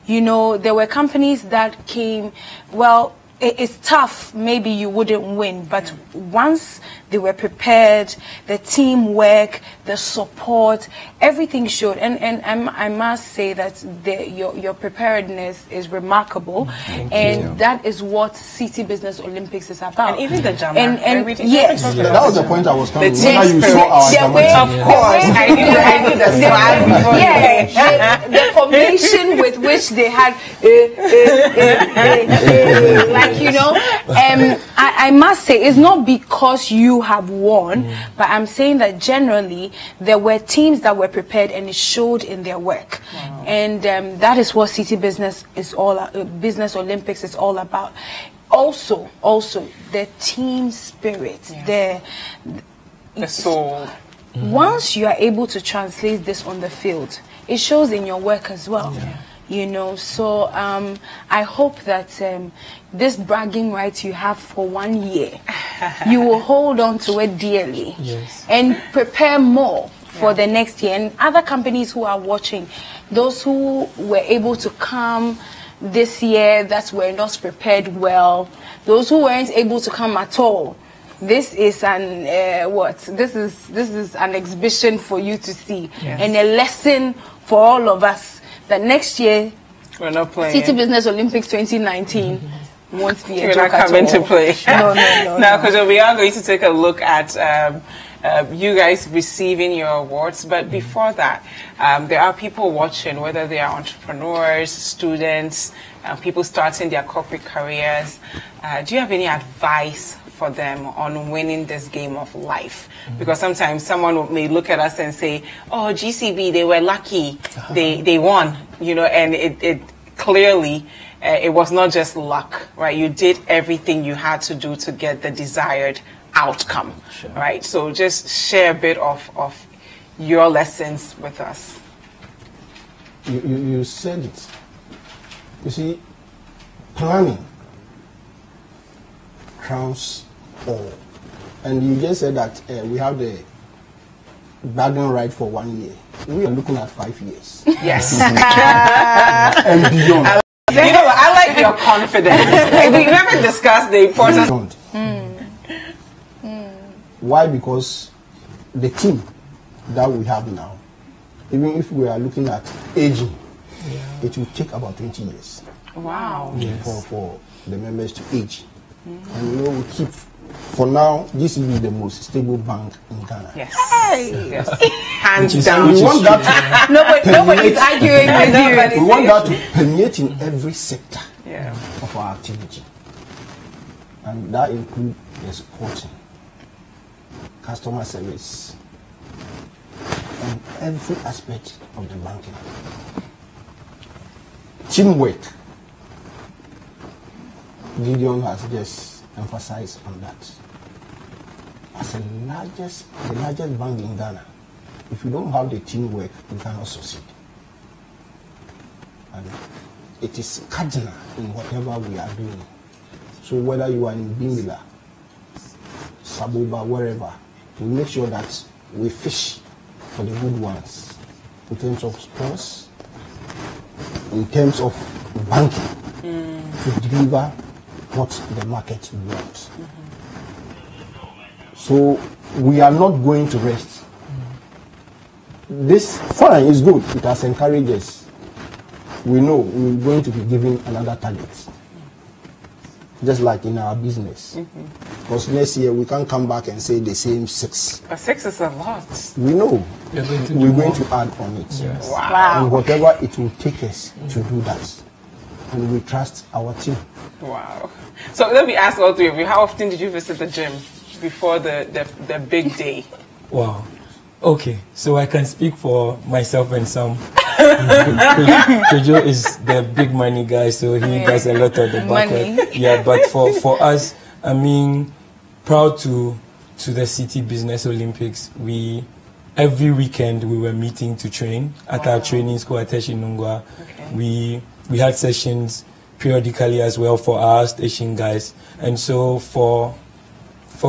You know, there were companies that came, well, it's tough, maybe you wouldn't win, but once they were prepared, the teamwork, the support, everything showed. And I must say that your preparedness is remarkable. And that is what City Business Olympics is about. And even the drama. And yes. That was the point I was coming to. How you saw our of course. I knew the swag before. Yeah, the formation with which they had, like, you know, I must say, it's not because you have won, but I'm saying that generally there were teams that were prepared, and it showed in their work. And that is what City Business is Business Olympics is all about. Also the team spirit, the soul. Once you are able to translate this on the field, it shows in your work as well. You know, so I hope that this bragging rights you have for 1 year, you will hold on to it dearly, and prepare more for the next year. And other companies who are watching, those who were able to come this year that were not prepared well, those who weren't able to come at all, this is an This is an exhibition for you to see, and a lesson for all of us that next year we're not playing City Business Olympics 2019 won't be a we're joke not coming to play. No. Now, because we are going to take a look at you guys receiving your awards, but before that, there are people watching, whether they are entrepreneurs, students, people starting their corporate careers. Do you have any advice for them on winning this game of life? Because sometimes someone may look at us and say, oh, GCB, they were lucky, they won, you know, and it clearly it was not just luck, right? You did everything you had to do to get the desired outcome, right? So just share a bit of your lessons with us. You said it. You see, planning crowns all. And you just said that we have the bargain right for 1 year. We are looking at 5 years. Yes. And beyond. You know, I like your confidence. We never discussed the importance. Why? Because the team that we have now, even if we are looking at aging, it will take about 20 years. Wow. For the members to age. And you know, we keep, for now, this will be the most stable bank in Ghana. Yes. Yes. Hands down. We want that nobody's arguing with you. We want that to permeate in every sector of our activity. And that includes the sporting, customer service, and every aspect of the banking. Teamwork. Gideon has just emphasized on that. As the largest bank in Ghana, if you don't have the teamwork, you cannot succeed. And it is cardinal in whatever we are doing. So whether you are in Bimila, Saboba, wherever, we make sure that we fish for the good ones in terms of sports, in terms of banking, to deliver what the market wants. So we are not going to rest. This fine is good. It has encouraged us. We know we're going to be given another target. Just like in our business. Because next year we can't come back and say the same 6. But 6 is a lot. We know. We're going to add on it. Yes. Wow. And whatever it will take us to do that. And we trust our team. Wow. So let me ask all three of you, how often did you visit the gym before the big day? Wow. Okay, so I can speak for myself and Sam. Kojo is the big money guy, so he does a lot of the back work. Yeah, but for us, I mean, proud to the City Business Olympics. Every weekend we were meeting to train at our training school at Teshinungwa. We had sessions periodically as well for our station guys, and so for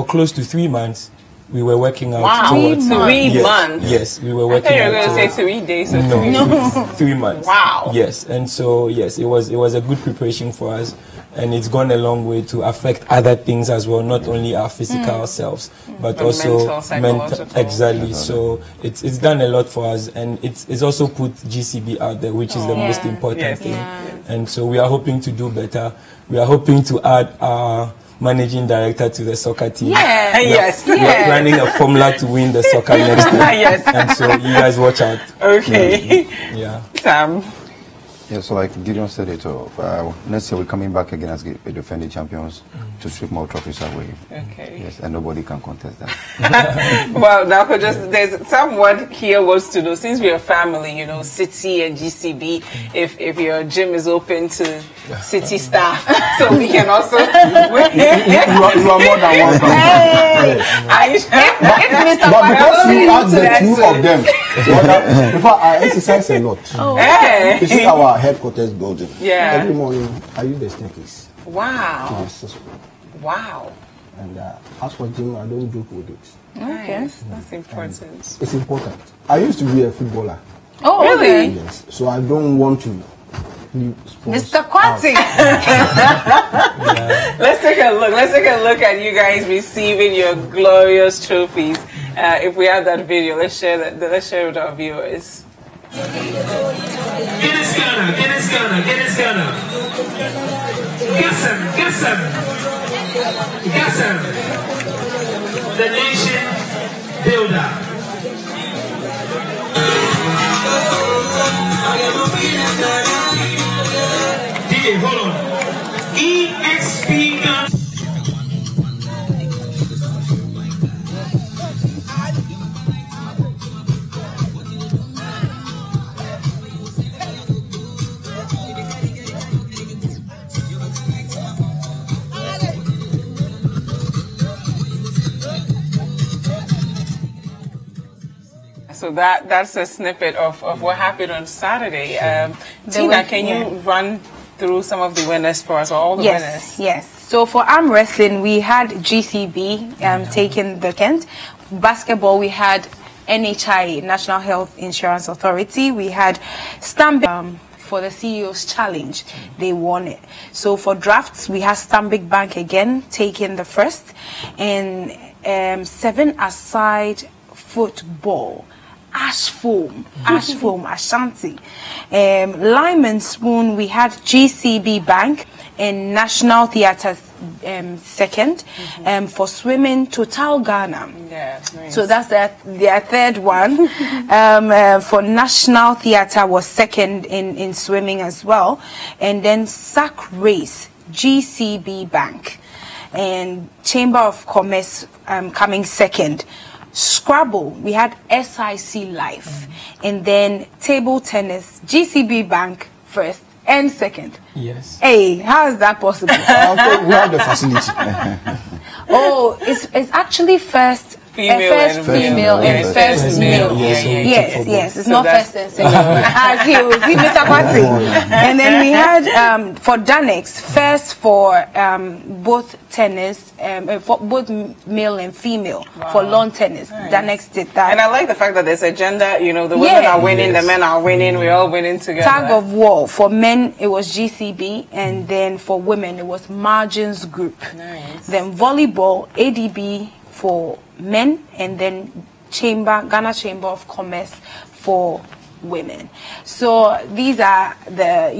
close to 3 months we were working out towards 3 months. Yes, we were working. I thought you were going to say 3 days. Or no, 3 months. Wow. Yes, and so yes, it was a good preparation for us, and it's gone a long way to affect other things as well, not only our physical selves, but also mental. Exactly. So it's done a lot for us, and it's also put GCB out there, which is the most important thing. And so we are hoping to do better. We are hoping to add our managing director to the soccer team. We are planning a formula to win the soccer next year. And so you guys watch out. Okay. Sam. Yeah, so like Gideon said it, next year we're coming back again as defending champions to sweep more trophies away. Okay. Yes, and nobody can contest that. Well, now there's someone here wants to know, since we're a family, you know, City and GCB, if your gym is open to City staff, so we can also. you are more than welcome. But because you ask the two of them, before I exercise a lot. You see our headquarters building. Every morning I use the staircase. Wow. Wow. And as for gym, I don't joke with it. Okay, that's important. And it's important. I used to be a footballer. Oh, really? Yes. So I don't want to leave sports Mr. Kwati. Let's take a look. Let's take a look at you guys receiving your glorious trophies. If we have that video, let's share that. Let's share it with our viewers. Get his gunner, get his gunner, get his gunner. Get some. The nation builder. DJ, hold on. EXP gun. So that's a snippet of what happened on Saturday. Tina, can you run through some of the winners for us, or all the winners? Yes. So for arm wrestling, we had GCB taking the Kent. Basketball, we had NHI, National Health Insurance Authority. We had Stanbic for the CEO's Challenge. They won it. So for drafts, we had Stanbic Bank again taking the first. And 7-a-side football. Ash foam, Ashanti. Lyman Spoon, we had GCB Bank and National Theatre second. For swimming, Total Ghana. Yeah, nice. So that's their third one. For National Theatre was second in swimming as well. And then sack race, GCB Bank. And Chamber of Commerce coming second. Scrabble, we had SIC Life. And then table tennis, GCB Bank first and second. Yes. Hey, how is that possible? We have the facility. Oh, it's actually first female and first male. Yes. It's not first and second. As you see, Mr. Kwati. And then we had for Danex first for both tennis, for both male and female for lawn tennis. Nice. Danex did that. And I like the fact that there's a gender. You know, the women are winning, the men are winning. We're all winning together. Tag of war for men, it was GCB, and then for women, it was Margins Group. Nice. Then volleyball, ADB for men, and then Ghana Chamber of Commerce for women. So these are the,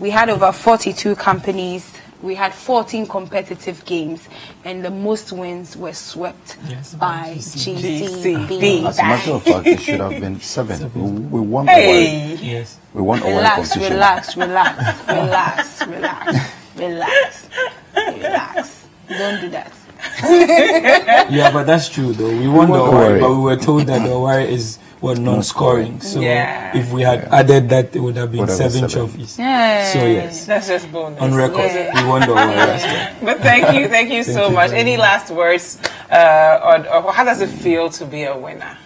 we had over 42 companies. We had 14 competitive games, and the most wins were swept by GCB. As a matter of fact, it should have been 7. We won all. Yes. We won all competition. Relax. Don't do that. Yeah, but that's true though. We won the award, but we were told that the award was non-scoring. So if we had added that, it would have been 7 trophies. Yeah. So yes, that's just bonus. On record, we won the award. But thank you so much. Any last words, or how does it feel to be a winner,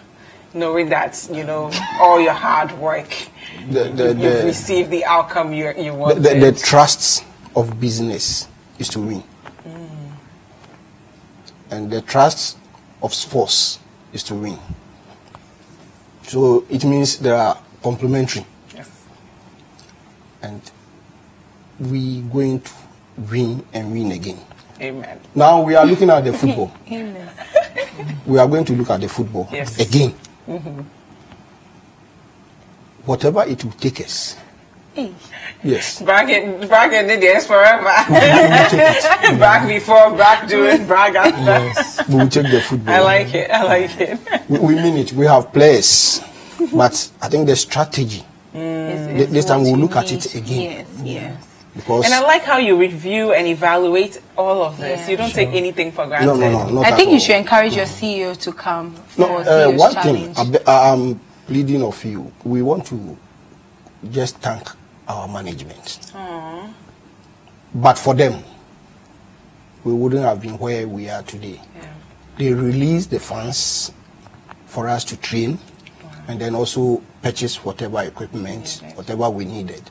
knowing that all your hard work, you've received the outcome you wanted? The trust of business is to win. And the trust of sports is to win. So it means they are complementary. Yes. And we going to win and win again. Amen. Now we are looking at the football. Amen. We are going to look at the football again. Whatever it will take us. Yes. Bragging did this forever. Brag before, brag during, brag after. Yes. We will take the football. I like it. We mean it. We have players, but I think the strategy. This time we'll look at it again. Yes. Because and I like how you review and evaluate all of this. You don't take anything for granted. No. I think you should encourage your CEO to come for CEO's one challenge. thing I'm pleading of you. We want to just thank our management. Aww. But for them, we wouldn't have been where we are today. Yeah. They released the funds for us to train and then also purchase whatever equipment, whatever we needed.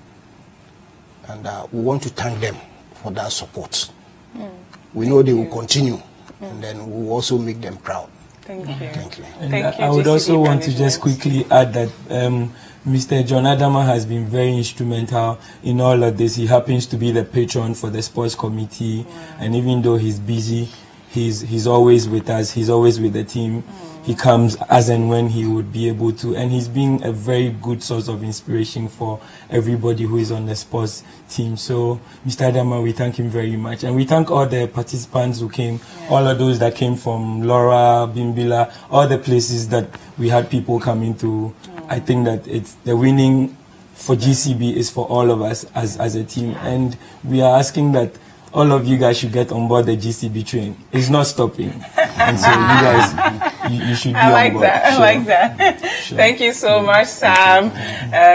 And we want to thank them for that support. we know they will continue, and then we will also make them proud. Thank you. Thank you. And Thank you, I would GCB also want to management. just quickly add that Mr. John Adama has been very instrumental in all of this. He happens to be the patron for the sports committee, and even though he's busy, he's always with us. He's always with the team. He comes as and when he would be able to, and he's been a very good source of inspiration for everybody who is on the sports team. So, Mr. Adama, we thank him very much, and we thank all the participants who came, all of those that came from Laura, Bimbila, all the places that we had people coming to. I think that it's the winning for GCB is for all of us as a team, and we are asking that all of you guys should get on board the GCB train. It's not stopping. And so you guys, you should be on board. I like that. Sure. Thank you so much, Sam,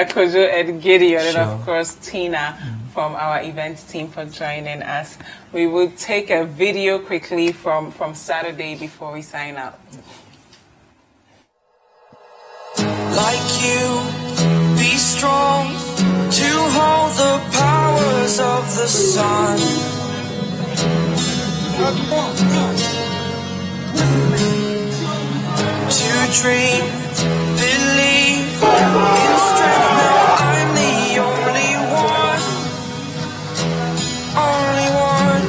Kojo, and Gideon, and of course, Tina from our events team for joining us. We will take a video quickly from Saturday before we sign out. Like you, be strong to hold the powers of the sun. To dream, believe in strength. Now I'm the only one, only one.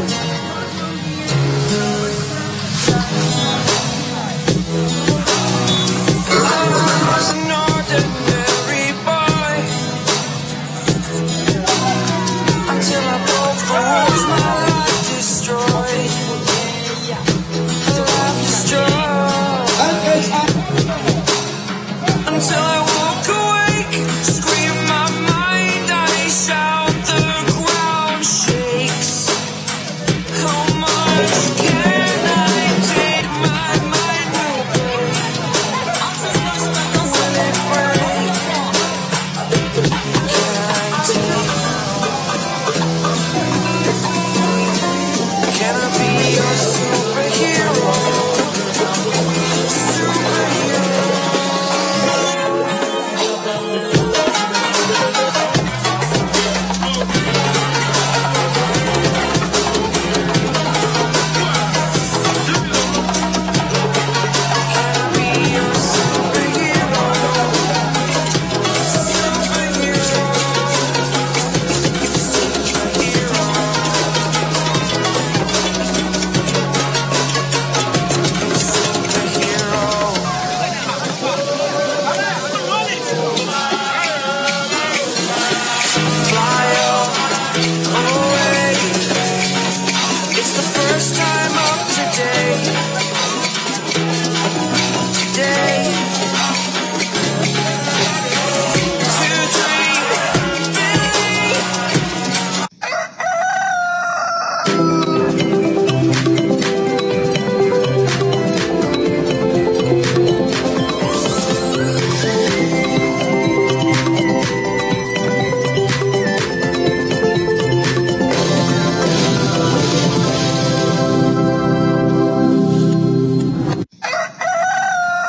I was an ordinary boy until I broke the rules. My life destroyed. Until I walk awake, scream my mind, I shout, the ground shakes. How much can I take? My mind will break. Will it break? Can I be your superhero?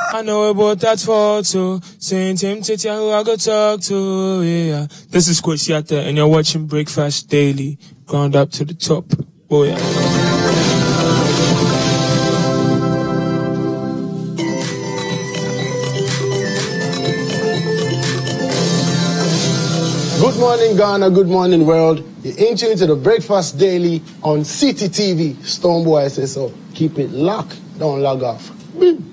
I know about that photo, saying Tim Titi who I go talk to, yeah. This is Kwesiata and you're watching Breakfast Daily, ground up to the top, oh yeah. Good morning, Ghana. Good morning, world. You're in tune to the Breakfast Daily on CTTV. Stoneboy SSO. Keep it locked. Don't log off. Boom.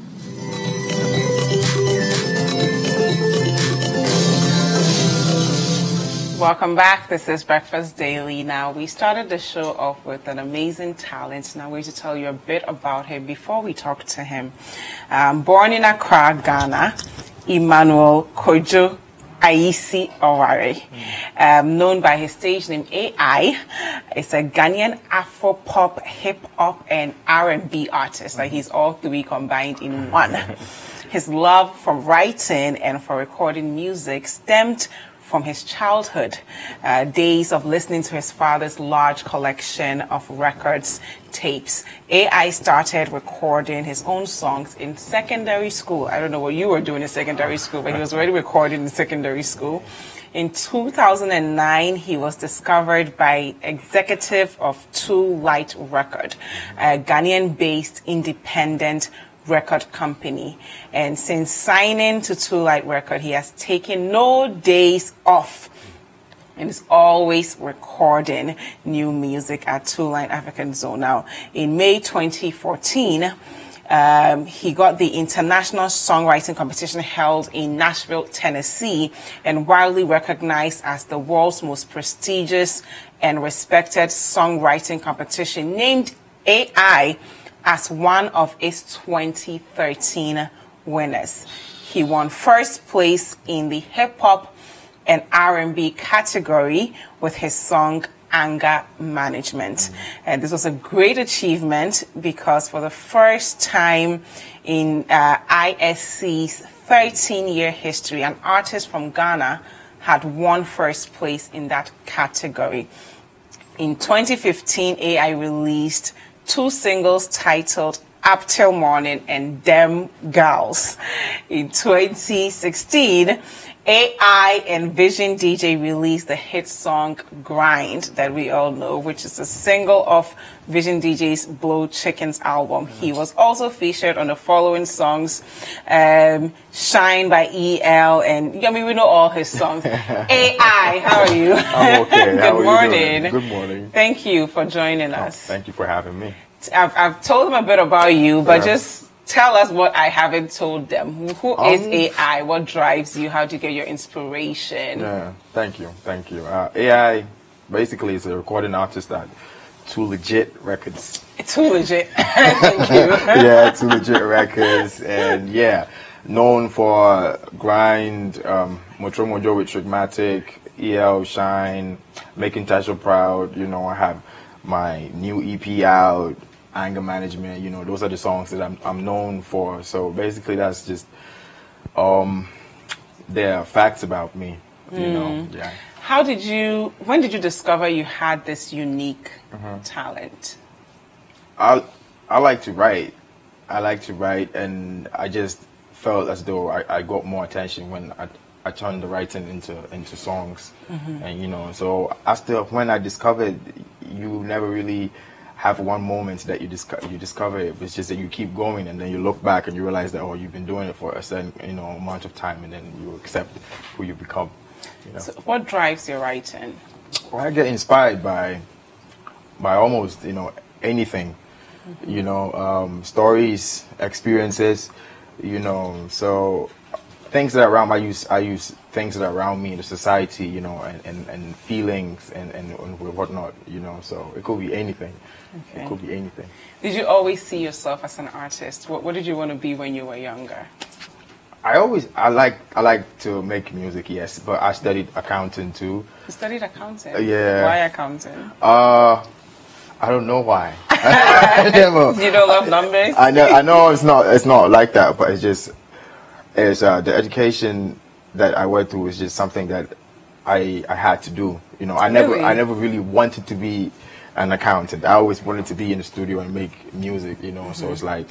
Welcome back. This is Breakfast Daily. Now, we started the show off with an amazing talent. Now, we're going to tell you a bit about him before we talk to him. Born in Accra, Ghana, Emmanuel Kojo Aisi Oware, known by his stage name AI, is a Ghanaian Afro-pop, hip-hop, and R&B artist. Like, he's all three combined in one. His love for writing and for recording music stemmed from his childhood days of listening to his father's large collection of records, tapes. AI started recording his own songs in secondary school. I don't know what you were doing in secondary school, but he was already recording in secondary school. In 2009, he was discovered by executive of Two Light Record, a Ghanaian-based independent record company. And since signing to Two Light Record, he has taken no days off and is always recording new music at Two Line African Zone. Now, in May 2014, he got the International Songwriting Competition held in Nashville, Tennessee, and widely recognized as the world's most prestigious and respected songwriting competition, named AI as one of its 2013 winners. He won first place in the hip-hop and R&B category with his song Anger Management. And this was a great achievement because for the first time in ISC's 13-year history, an artist from Ghana had won first place in that category. In 2015, AI released 2 singles titled Up Till Morning and Dem Gals. In 2016, AI and Vision DJ released the hit song Grind that we all know, which is a single of Vision DJ's Blow Chickens album. He was also featured on the following songs, Shine by EL, and I mean, we know all his songs. AI, how are you? I'm okay. Good morning. Good morning. Thank you for joining us. Thank you for having me. I've told them a bit about you, but just tell us what I haven't told them. Who is AI? What drives you? How do you get your inspiration? Yeah, thank you. AI basically is a recording artist at Too Legit Records. Too Legit. Thank you. Yeah, Too Legit Records. And yeah, known for Grind, Motro Mojo with Trigmatic, EL, Shine, Making Tasha Proud. You know, I have my new EP out, Anger Management. You know, those are the songs that I'm known for. So basically that's just there are facts about me, you know. Yeah. When did you discover you had this unique talent? I like to write. And I just felt as though I got more attention when I turned the writing into songs. And you know, so when I discovered, you never really have one moment that you discover it. It's just that you keep going, and then you look back and you realize that you've been doing it for a certain amount of time, and then you accept who you become. You know? So what drives your writing? Well, I get inspired by almost anything, stories, experiences, so things that are around. I use things that are around me in the society, and feelings and whatnot, so it could be anything. Okay. It could be anything. Did you always see yourself as an artist? What did you want to be when you were younger? I like to make music, yes, but I studied accounting too. You studied accounting? Yeah. Why accounting? I don't know why. You don't love numbers? I know it's not like that, but it's the education that I went through is just something that I had to do. I never really wanted to be an accountant. I always wanted to be in the studio and make music, so it's like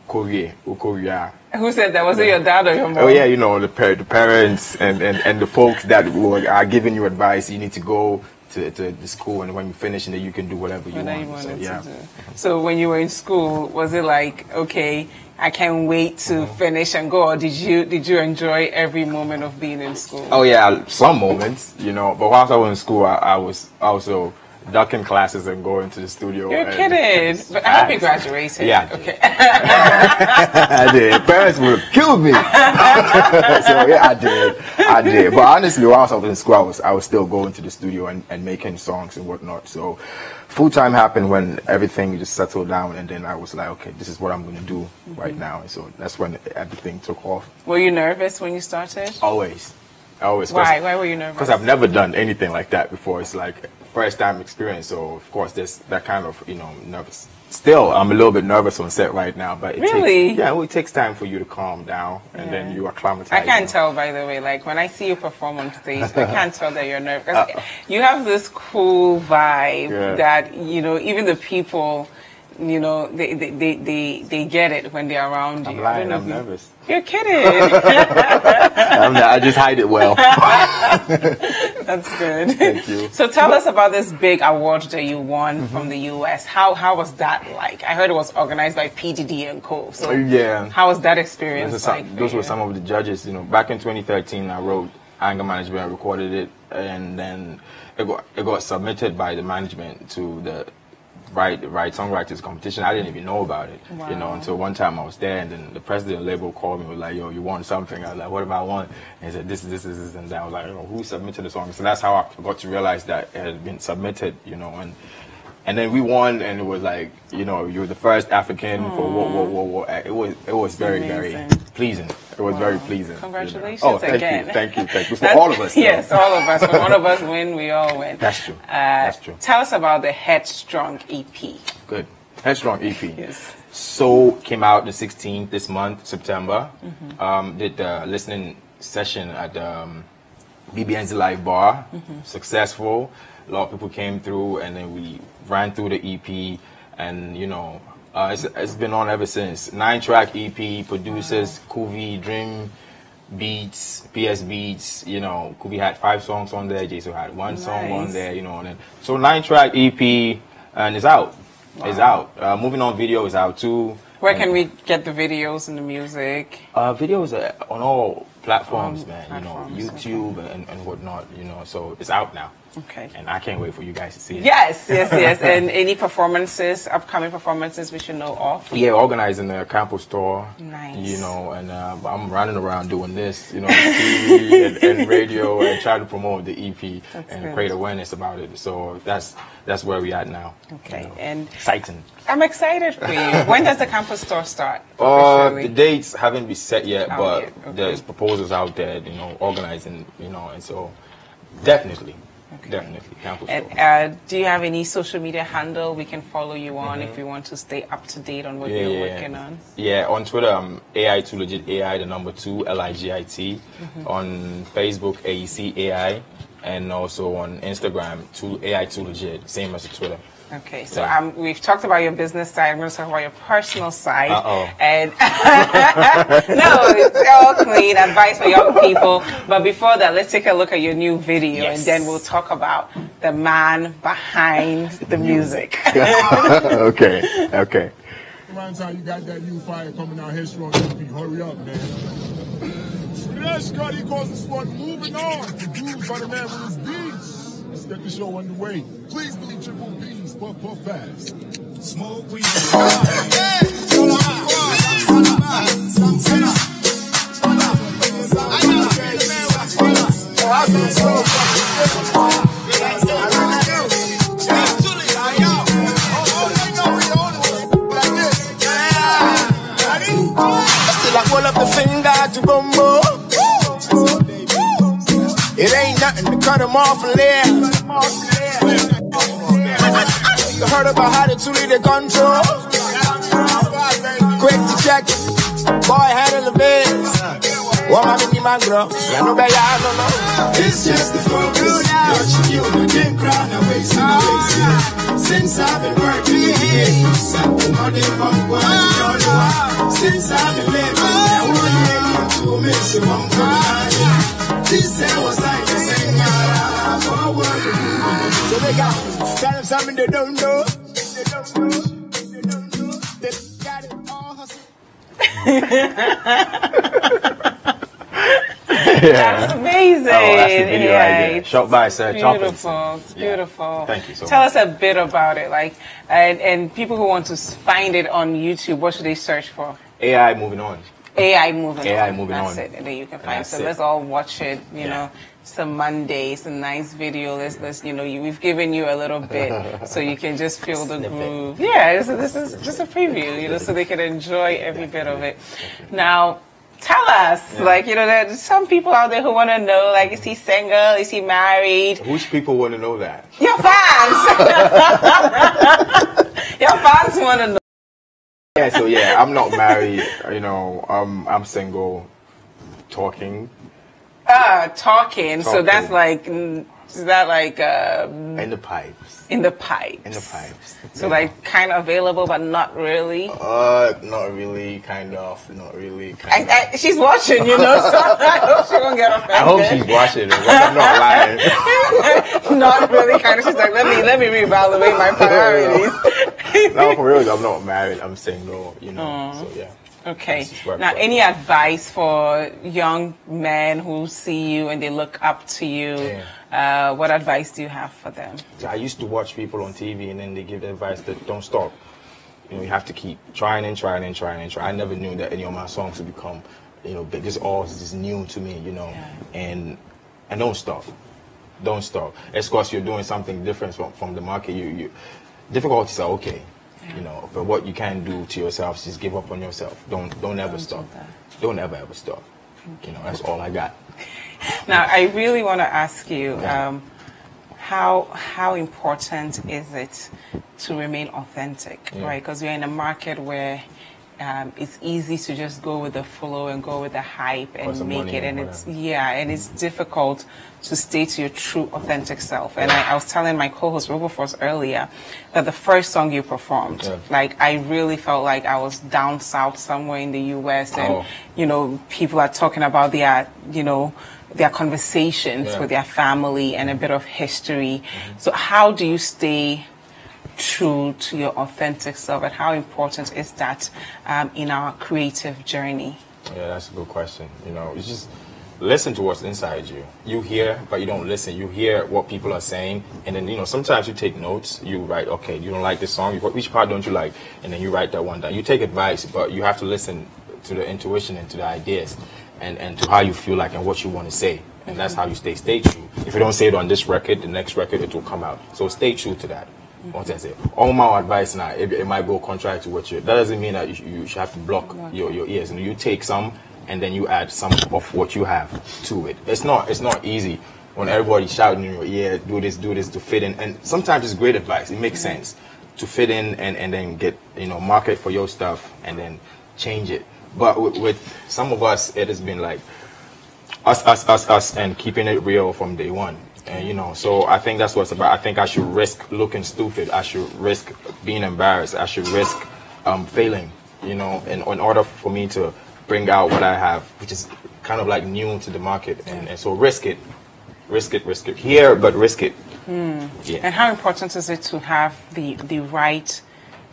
Korea. Who said that? Was it your dad or your mom? Oh yeah, the parents and the folks that are giving you advice. You need to go to the school, and when you finish, and then you can do whatever you want. So, yeah. So when you were in school, was it like, okay, I can't wait to finish and go, or did you enjoy every moment of being in school? Oh yeah, some moments, but whilst I was in school, I was also ducking classes and going to the studio. You're kidding. But I hope you graduated. Yeah. Okay. I did. Parents would have killed me. So yeah, I did. But honestly, whilst I was in school, I was still going to the studio and making songs and whatnot. So full time happened when everything just settled down, and then I was like, okay, this is what I'm going to do right now. And so that's when everything took off. Were you nervous when you started? Always. Why were you nervous? Because I've never done anything like that before. It's like first time experience, so of course there's that kind of nervous. Still, I'm a little bit nervous on set right now, but it takes time for you to calm down, and then you acclimatize. I can't tell, by the way, like when I see you perform on stage, I can't tell that you're nervous. You have this cool vibe that even the people you know, they get it when they're around you. I'm lying, I'm nervous. You're kidding. I just hide it well. That's good. Thank you. So tell us about this big award that you won from the US. How was that like? I heard it was organized by PDD and Co. So yeah. How was that experience Those were some of the judges. You know, back in 2013, I wrote Anger Management, I recorded it, and then it got submitted by the management to the Right Songwriters competition. I didn't even know about it, you know, until one time I was there, and then the president of the label called me, was like, "Yo, you won something." I was like, "What have I won?" And he said, "This, and that." I was like, "Oh, who submitted the song?" So that's how I got to realize that it had been submitted, you know, and then we won, and it was like, you know, you were the first African for what. It was very pleasing. It was very pleasing. Congratulations again. Thank you. For all of us. Yes, all of us. When one of us win, we all win. That's true. That's true. Tell us about the Headstrong EP. Good. Headstrong EP. Yes. So came out the 16th this month, September. Did the listening session at BBN's Live Bar. Successful. A lot of people came through, and then we ran through the EP, and you know, it's been on ever since. 9-track EP, producers Kuvi, Dream Beats, PS Beats. You know, Kuvi had 5 songs on there. Jason had 1 song on there. You know, and then, so 9-track EP, and it's out. Wow. It's out. Moving On video is out too. Where can we get the videos and the music? Videos are on all platforms, man. You know, YouTube and whatnot. You know, so it's out now. Okay. And I can't wait for you guys to see it. Yes. And any performances, upcoming performances we should know of? Yeah, organizing the campus store. Nice. You know, and I'm running around doing this, you know, TV and radio, and trying to promote the EP and create awareness about it. So that's where we at now. Okay. You know, and exciting. I'm excited for you. When does the campus store start? The dates haven't been set yet, but there's proposals out there, you know, organizing, you know, and so definitely. Definitely. And, do you have any social media handle we can follow you on if we want to stay up to date on what you're working on? Yeah, on Twitter, I'm AI2Legit, AI, the number 2, LIGIT. On Facebook, AEC AI. And also on Instagram, AI2Legit, same as the Twitter. Okay, so we've talked about your business side. I'm going to talk about your personal side. And no, it's all clean advice for young people. But before that, let's take a look at your new video, and then we'll talk about the man behind the music. Okay. Around time you got that new fire coming out Headstrong, hurry up, man. Yes, Scott, he calls the sport moving on. Produced by the man with his beats. Let's get the show underway. Please believe Triple B's, puff fast. Smoke weed. Pull up the finger to Bumbo. It ain't nothing to cut them off and there. You heard about how the 2-liter control. Quick to check. Boy, handle the biz. What my mini man, bro? I know that y'all don't know. It's just the focus. Watching you, the game crowd, I'm wasting. Since I've been working, money from one. Since I've been living, I want you to miss you one time. This was like the same forward. So they got tell them something they don't know. They got it all hustle. That's amazing. Oh, that's the video right there. Shot by Sir Beautiful. It's beautiful. Thank you so Tell much. us a bit about it, like, and people who want to find it on YouTube, what should they search for? AI Moving On. AI moving AI on. Moving That's On. it. And then you can And find. that's So it. let's all watch it. You know, some Mondays, a nice video. Let's you know, we've given you a little bit so you can just feel the groove. Yeah, this is just a preview. You know, so they can enjoy every bit of it. Now, tell us, like, you know, there's some people out there who want to know, like, is he single? Is he married? Which people want to know that? Your fans. Your fans want to know. Yeah, I'm not married, you know, I'm single, talking. Talking. So that's like Is that like in the pipes? In the pipes. In the pipes. So like kind of available, but not really. Not really. Kind of. Not really. Kind of. She's watching, you know. So I hope she won't get offended. I hope she's watching it. I'm not lying. Not really. Kind of. She's like, let me reevaluate my priorities. No, for real. I'm not married. I'm single. You know. So yeah. Okay. Now, any advice for young men who see you and they look up to you? Yeah. What advice do you have for them? I used to watch people on TV and then they give the advice that don't stop. You know, you have to keep trying and trying and trying and trying. I never knew that any of my songs would become, you know, big. This is new to me, you know. Yeah. And don't stop. Don't stop. It's because you're doing something different from the market. Difficulties are okay. You know, but what you can do to yourself is just give up on yourself. Don't ever stop. Don't ever stop. You know, that's all I got. Now, I really want to ask you, how important is it to remain authentic, right? Because we're in a market where it's easy to just go with the flow and go with the hype and make it, and it's difficult to stay to your true authentic self. And I was telling my co-host Wilberforce earlier that the first song you performed, like I really felt like I was down south somewhere in the US, and you know, people are talking about their, you know, their conversations with their family and a bit of history. So how do you stay true to your authentic self, and how important is that in our creative journey? Yeah, that's a good question. You know, it's just listen to what's inside you. You hear, but you don't listen. You hear what people are saying, and then, you know, sometimes you take notes. You write, okay, you don't like this song. Which part don't you like? And then you write that one down. You take advice, but you have to listen to the intuition and to the ideas, and to how you feel like and what you want to say. And that's how you stay true. If you don't say it on this record, the next record it will come out. So stay true to that. What I say, all my advice now, it might go contrary to what you. That doesn't mean that you should have to block your ears. And you take some, and then you add some of what you have to it. It's not easy when everybody's shouting in your ear, do this to fit in. And sometimes it's great advice. It makes sense to fit in and then get, you know, market for your stuff and then change it. But with some of us, it has been like us, and keeping it real from day one. And, you know, so I think that's what it's about. I think I should risk looking stupid. I should risk being embarrassed. I should risk failing, you know, in order for me to bring out what I have, which is kind of like new to the market. And so risk it. Here, but risk it. Yeah. And how important is it to have the right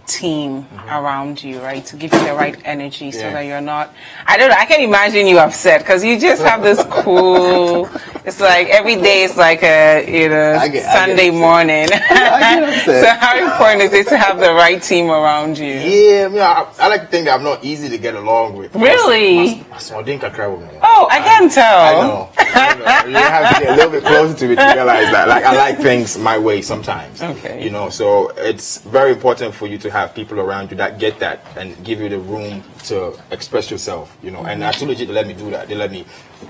team around you, right, to give you the right energy so that you're not, I don't know, I can imagine you upset because you just have this cool, it's like every day is like a, you know, Sunday morning. So how important is it to have the right team around you? Yeah, I like to think that I'm not easy to get along with. Really? Oh, I can tell. I know. You have to get a little bit closer to it to realize that. Like, I like things my way sometimes. Okay. You know, so it's very important for you to have people around you that get that and give you the room to express yourself, you know. And that's too legit to let me do that. They let me,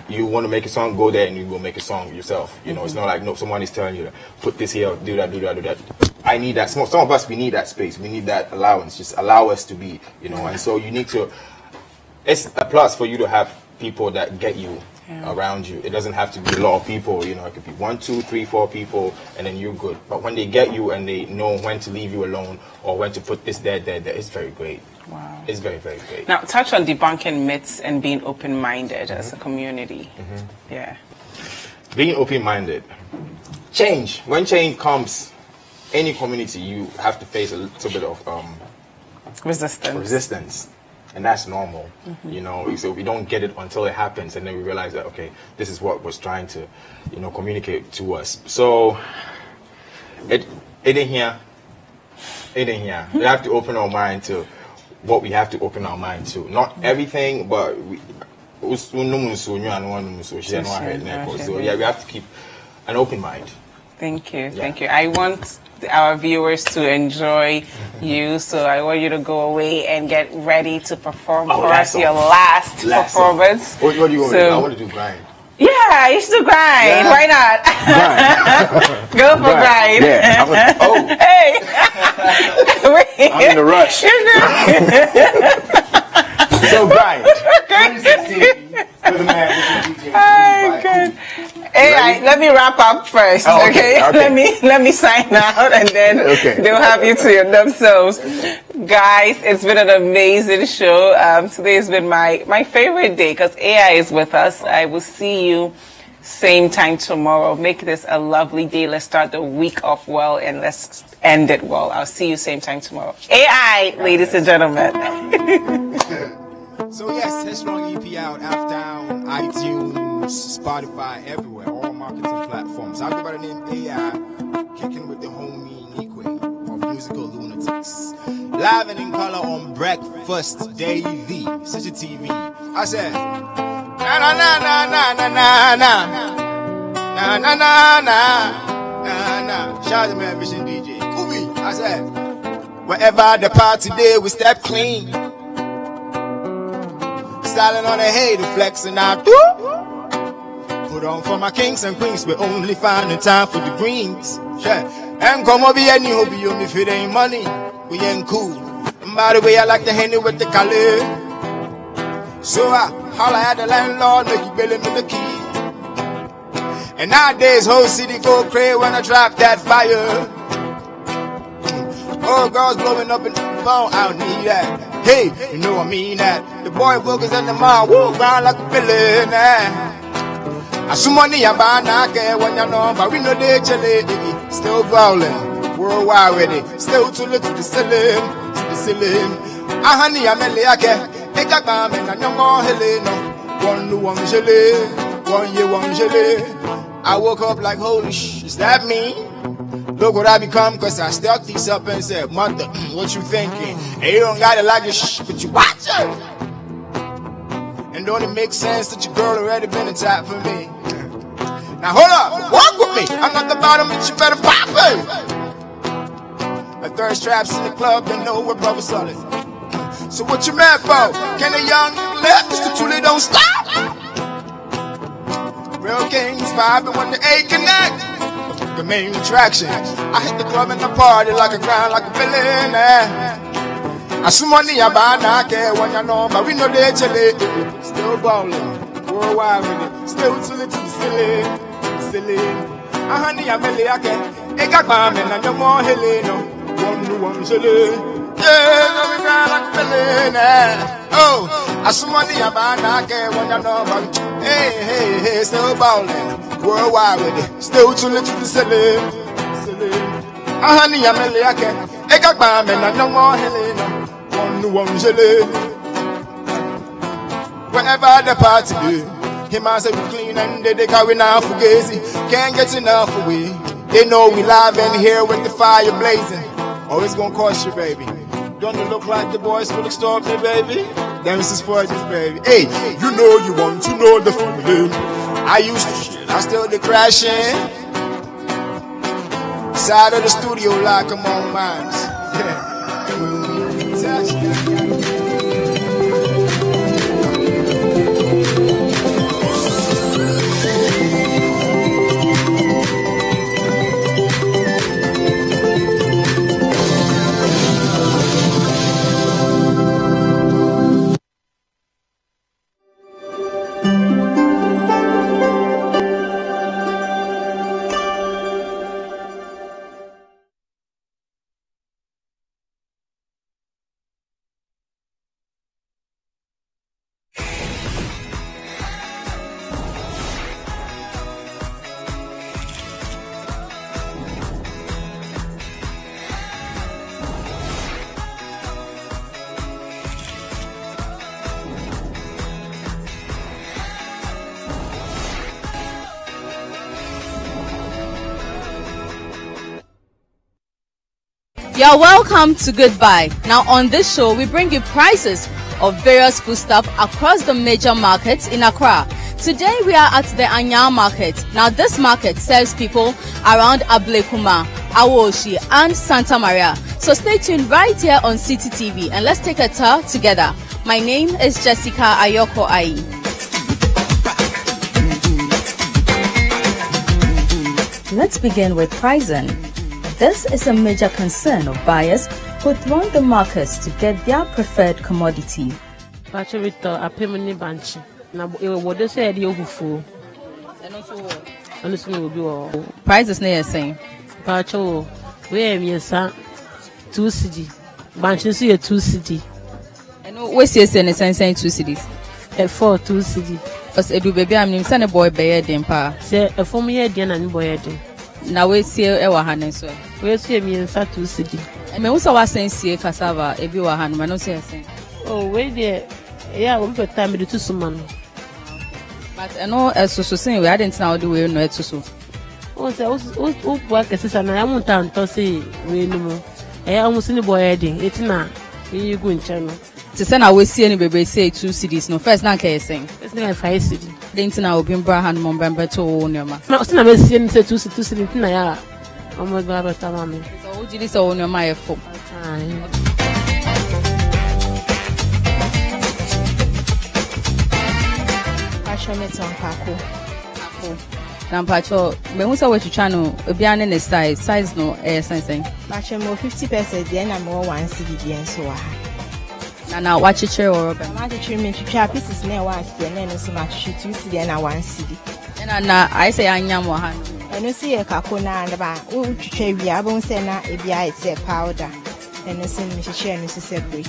you want to make a song, go there and you go make a song yourself. You know, it's not like someone is telling you, put this here, do that. I need that. Some of us, we need that space. We need that allowance. Just allow us to be, you know. And so you need to, it's a plus for you to have people that get you around you. It doesn't have to be a lot of people, you know. It could be 1, 2, 3, 4 people, and then you're good. But when they get you and they know when to leave you alone or when to put this there, it's very great. Wow. It's very, very great. Now, touch on debunking myths and being open-minded as a community. Yeah. Being open-minded. Change. When change comes, any community, you have to face a little bit of resistance. And that's normal, you know. So we don't get it until it happens, and then we realize that, okay, this is what was trying to, you know, communicate to us. So it ain't here. We have to open our mind to what we have to open our mind to. Not everything, but so yeah, we have to keep an open mind. Thank you. Thank you. I want our viewers to enjoy you, so I want you to go away and get ready to perform for us your last performance. What do you want to do? I want to do grind. Yeah, you should do grind. Yeah. Why not? Go for grind. Yeah. Hey. Wait. I'm in a rush. So grind. 2016 with the man. Oh, good. Hey, right, let me wrap up first, Oh, okay? okay. Let me sign out, and then they'll have you to themselves. Guys, it's been an amazing show. Today has been my favorite day because AI is with us. I will see you same time tomorrow. Make this a lovely day. Let's start the week off well and let's end it well. I'll see you same time tomorrow. AI, ladies and gentlemen. So yes, Headstrong EP out, F-Down, iTunes, Spotify, everywhere, all marketing platforms. I go by the name AI, kicking with the homie Nikwe of Musical Lunatics. Live and in color on Breakfast Daily, City TV. I said, na na na na na na na na na na na na na. Shout out to my Vision DJ, Kubi. I said, wherever the party day, we step clean. Styling on the hater, flexing out. Put on for my kings and queens, we only finding time for the greens. Yeah. And come over here, you hope you if it ain't money, we ain't cool. And by the way, I like the handy with the color. So I holla at the landlord, make you bill him with the key. And nowadays, whole city go crazy when I drop that fire. Oh, girls blowing up in the phone, I don't need that. Hey, you know I mean that. The boy focus on the mall, walk around like a villain. I some money I buy now, when you know, but we know they chilly. Still ballin', worldwide with it. Still too little to the ceiling, to the ceiling. Honey, I'm a leake. Take a bomb and I'm more Helena. One new one jelly, 1 year one jelly. I woke up like, holy sh, is that me? Look what I become, cause I stuck these up and said, mother, what you thinking? And you don't gotta like it, shh, but you watch it. And don't it make sense that your girl already been a type for me? Now hold up, walk with me. I'm not the bottom, but you better pop it. My thirst traps in the club, they know we're brother solid. So what you mad for? Can a young left, Mr. Truly don't stop? Real kings vibing when the A connect. The main attraction. I hit the club and the party like a grind, like a villain. I some money I buy now, I care when you know, but we know they chilly. Still ballin', worldwide with it. Still too little to the ceiling, ceiling. Honey, I'm really I can. They got bomb and I'm more Helena. One new one chilly. Yeah, no we grind like a villain. Oh, I some money I buy now, I care when you know, but hey, still ballin'. Worldwide with it, still too little to the ceiling. Honey, I'm a leake. I got bomb and I'm no more Helena. One new one jelly. Wherever the party do, him I say we clean and they got we now fugazi. Can't get enough of we. They know we live in here with the fire blazing. Oh, it's gonna cost you, baby. Don't it look like the boys will extort me, baby? Them is for this, baby. Hey, you know you want to know the feeling. I used to shit, I still the crashing. Side of the studio like I'm on mines. Yeah. You're welcome to Goodbye. Now on this show, we bring you prices of various foodstuff across the major markets in Accra. Today we are at the Anya market. Now this market serves people around Ablekuma, Awoshi and Santa Maria. So stay tuned right here on City TV and let's take a tour together. My name is Jessica Ayoko Ai. Let's begin with pricing. This is a major concern of buyers who throng the markets to get their preferred commodity. and so will be all. Prices near saying. Pacho, where me, son, 2 cedi. Bunches here 2 cedi. And what's your saying 2 cities? 4 2 cedi. Because it do baby, I'm son a boy by a pa. Say a former year, and boy. Now we see a hand so. We see me in 2 cedi. And me also was saying see cassava, a view hand, man, no say. Oh, wait there. Yeah, we'll put time to some man. But I know as so saying we hadn't now do we know it so. Oh, so work as an amount to say we no more. I almost in the boy heading. It's not. You go in channel. To send away see any baby say 2 cities. No first not care saying. It's not 5 cedi. Then now be Brahman Momber to own your man. No, still I'm seeing say 2 cedi. Na oh my God, but tamam. So you this own your my phone. Nampacho, me who say what you channel, obiane ne size no size. Bache mo 50% then I'm more 1 cedi and so na watch it or Robert. Watch it me to pieces near 1 cedi and then so much 2 cedi and 1 cedi. And na I say anyam wa han. And you see a kakona and ba wo twitwa wi abon say na ebia it's a powder. And you see me share no separate.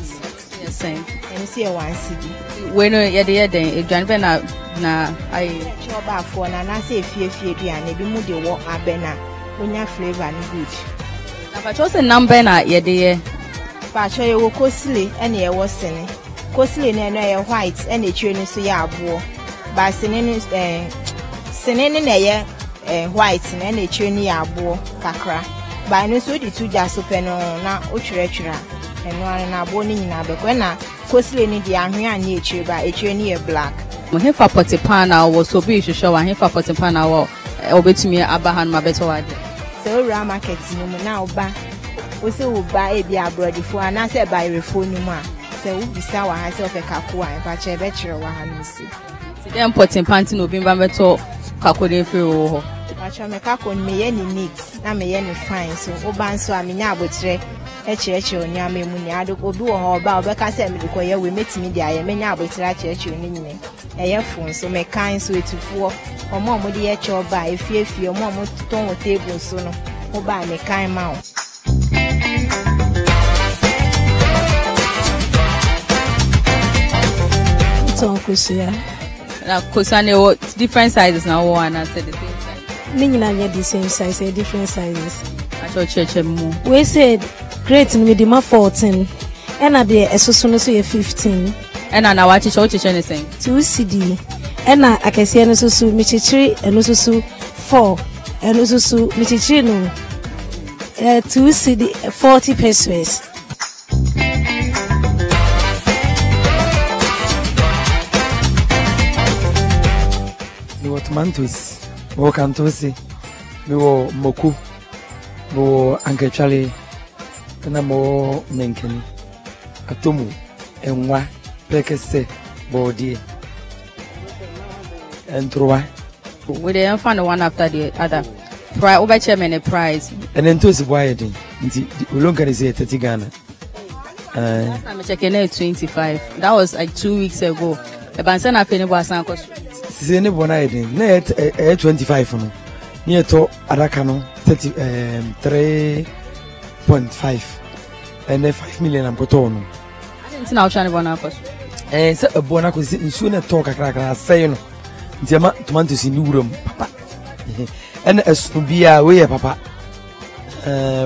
Yes same. And you see a 1 cedi. When you dey den edwan na I choba for na say fie bia na bi mu de wo abena onya flavor no good. Na pa chose number na ye dey pa cho ye wo kosile ene ye wo sene kosile na no ye white ene tue ni so ye abo ba sene ni sene ni na ye white na ene tue ni ye abo kakra ba no so di tu ja so pe no na o twere eno an na abo ni nyina be ko na kosile ni di ahwe anye etue ba etue ni ye black. Mo hefa potipana wo so bi hwehwe wa hefa potipana wo obetumi abahan ma beto wade. Se o ra market ni mu na oba o se wo ba e bi abroad fo ana se ba irefo ni mu a se wo bisa wa ha se o fe kako a pa che be kire wa ha no si. Se dem potipanta no bi ba beto kako de fi wo ho. Pa che me kako ni me ye ni neat na me ye ni fine so o ba nso a me nya abotire eche oni amemu ni ado obi wo ho ba obeka se me ko ye we metimi dia ye menya abotira eche oni nyine eye fun so me kan so etufuo omo mo de ye che oba efie omo mo ton wo table so no oba me kan ma o ton kusia na kusane wo different sizes na wo and said the same size ni nyina nye the same size different sizes acho cheche mu we said great ni me ma 14 ena de esoso no so ye 15 ena na wachi cho cheche ne sen 2 cd ena akese no so me chichiri eno so 4 eno so me chichiri no 2 cd 40 pesos. Ni what mantus wo kantosi mi wo moku wo ankechale na mo menkeni atomu enwa pekese body entroa we dey find one after the other price over chairman a price and then to why din nti olonga dey say 30 Ghana I'm checking it 25 that was like 2 weeks ago e ban say na fe ni bo asan ko se ni bo na din na 25 no ni to adaka no 3.5 and then 5 million am koto no. I didn't know China bona ko. Se bona ko nsu na to kakra say no. Nti ma tomatoes ni wuram papa. And esu bia we papa.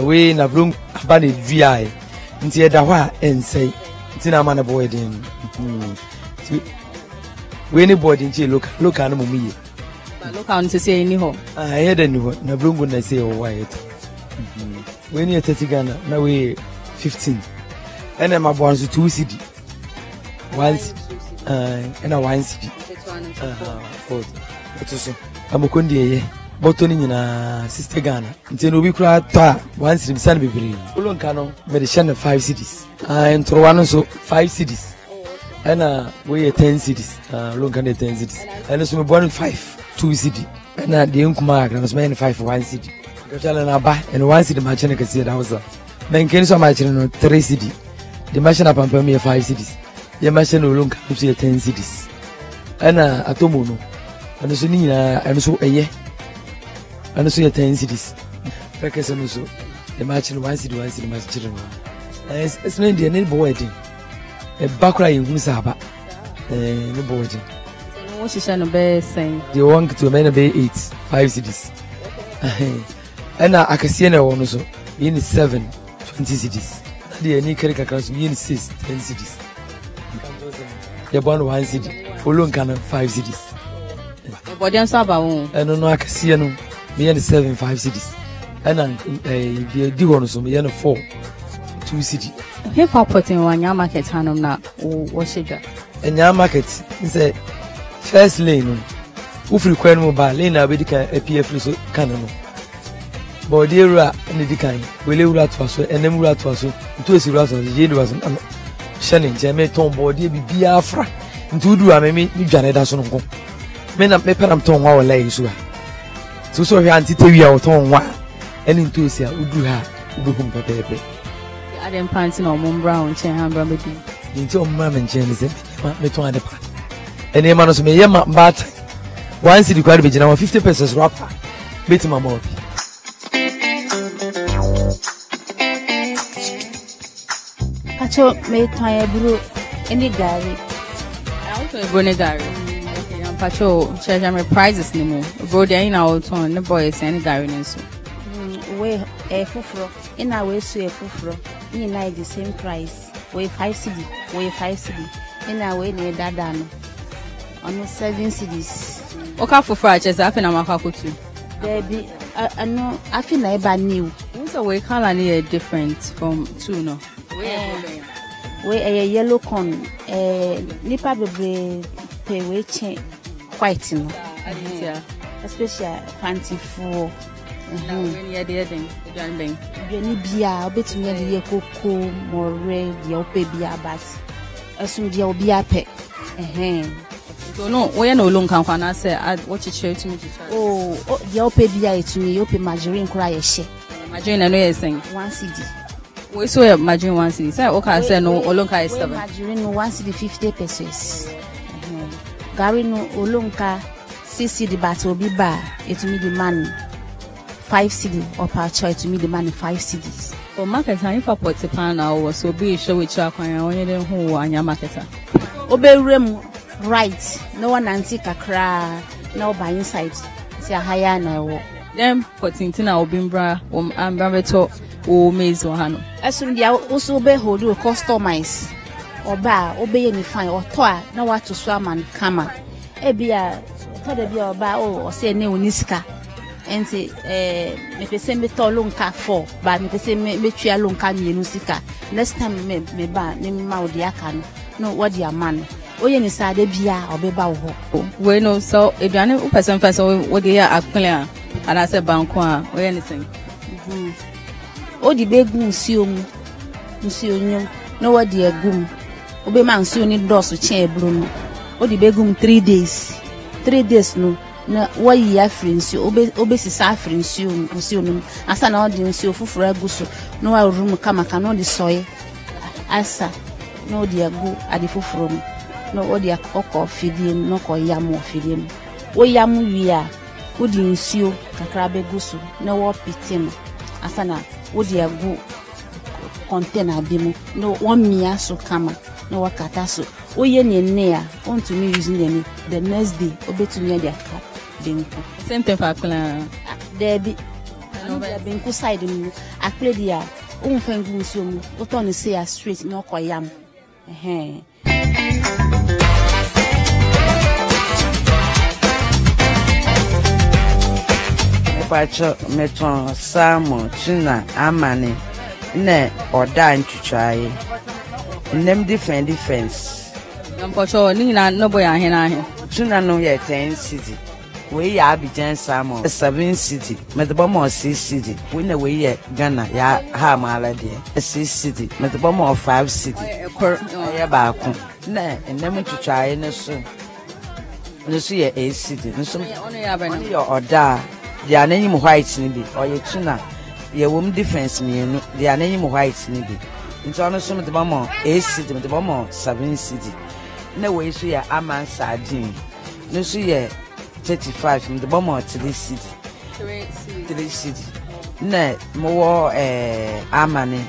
We na brum aba na dua. Nti e da ho a ensei. Nti na ma na boy den. We ni boy den chi local no mumiye. Local on to say ni ho. Here den ni ho na brungu na say o why. We ni 30 Ghana na we 15 and my bones 2 cd once and a 1 cd for so I'm kondi botoni nyina sister Ghana nti no bi kura to 1 cd bisan bebere ulonka no medicine 5 cds and throw one so 5 cds and we 10 cds ulonka 10 cds and so me born 5 2 cd and the nkuma na so me 5 1 cd Kachala na ba and 1 cd machine ka see that was men ken so machine no 3 cd the machine up pampa me 5 cds the machine ulunka so 10 cds ana atomo no and so ni na and so eye and also 10 cities. Because also the match in 1 city match children. It's not the neighbor wedding. A backra in Musaba. No boarding. What is an obey saying? They want to men obey 5 cities. And I can see no one also in 7, 20 cities. The any character comes in 6, 10 cities. They born 1 city, follow can 5 cities. But then Saba, and no, I can see no, me and 7, 5 cities. And the do one so me and 4, 2 cities. Here for putting one your market hand na what should you? And your market is a first lane. If you can move by lane, I will can a PF canon. But dear, and the kind, we live at us, and then we are to us, to us, the jade was Shannon, Jamie Tom body be Biafra, and to do I may Janet as on home. Men up paper and tongue our legs. So sorry, Auntie Tavia or Tom one, and into Sia would do her, Ubum Pepe. I didn't pants in Mum Brown, Chain Bramity. Into your mamma and James, me to other part. And a man was me, but 1 city quite be now 50 pesos wrapper. Beat my mouth. Pacho me try brew any gari. I also brew any gari. Okay, I'm Pacho charge my prizes no more. Bro, there in our town, the boys any gari nso. We fufro. In our way so fufro. In like the same price. We 5 cedi. We 5 cedi. In our way near dadano. Almost 7 cedis. Okay, fufro just happen am akakutu. Baby, I know I feel like I new. So we color near different from 2 no. We a yellow corn, nipa bebre pay we change white no. Especially fancy for. When you there then, you don't bring. Any bia, bet me the cocoa more red, the ope bia bat. Assume the obia pe. So no, we are no longer can say what you show to me. Oh, the ope bia to me, ope margarine cry she. Margarine I know you're saying 1 cedi. We saw margarine 1 cedi. Say okay, say no, olonka is 7. Margarine 1 cedi 50 pesos. Gari no olonka 6 cedi but obi ba it me the money 5 cedi or per choice to me the money 5 cedis. For market time if I put the pan now so be show with you akwan onye den hu anya marketer. Oberem right. No one anti kakra no by inside. See a higher na wo. Them putting tina obimbra ambrabeto o maize o hano. Asum dia also be hold o customize. Oba obey any fine or toa na what to swam and kama. Ebia tell be oba o say ne oniska. And say me pese me to lonka 4 but me pese me tua lonka mienu sika. Next time me ba ne ma odi aka no what dia man. Oye ni sa de bia obeba wo. We no so eduane o person first o dey akplen and I said banko a we anything. O di be gun nsuo nyom no what dey gum. Obe man nsuo ni dosu chen ebru no. O di be gum 3 days. 3 days no na wa yi afri nsuo obe sisa afri nsuo no asa na o di nsuo fufura aguso no wa room kama ka no di soye asa no di agu adi fufuro no o di akoko fidiem no ko yam fidiem o yam wi a o di nsuo kakra be guso na wo pitim asa na o di agu container bi mu no wo mia so kama no wa kata so o ye ne a on to me using them the next day obetumi dia ka benku same thing for plan there be no benku side mu akple dia o fengu nsuo mu o to ne say straight no koyam Pacho meton samo tuna amane ne oda ntwitwaye nem defense Pacho ni na no boy ahen tuna no ye 10 cedi we ya Abidjan samo 7 cedi metebomo 6 cedi we na we ye Ghana ya ha mala de 6 cedi metebomo 5 cedi ya ba ko na nem ntwitwaye ne so ye 8 cedi nso ya oda the ananyim white ni bi or ye tuna ye wom defense mienu the ananyim white ni bi nti ono so metebomo 8 cedi metebomo 7 cedi na we so ya aman sardine no so ye 35 metebomo 3 cedi 3 cedi. Ne mo amane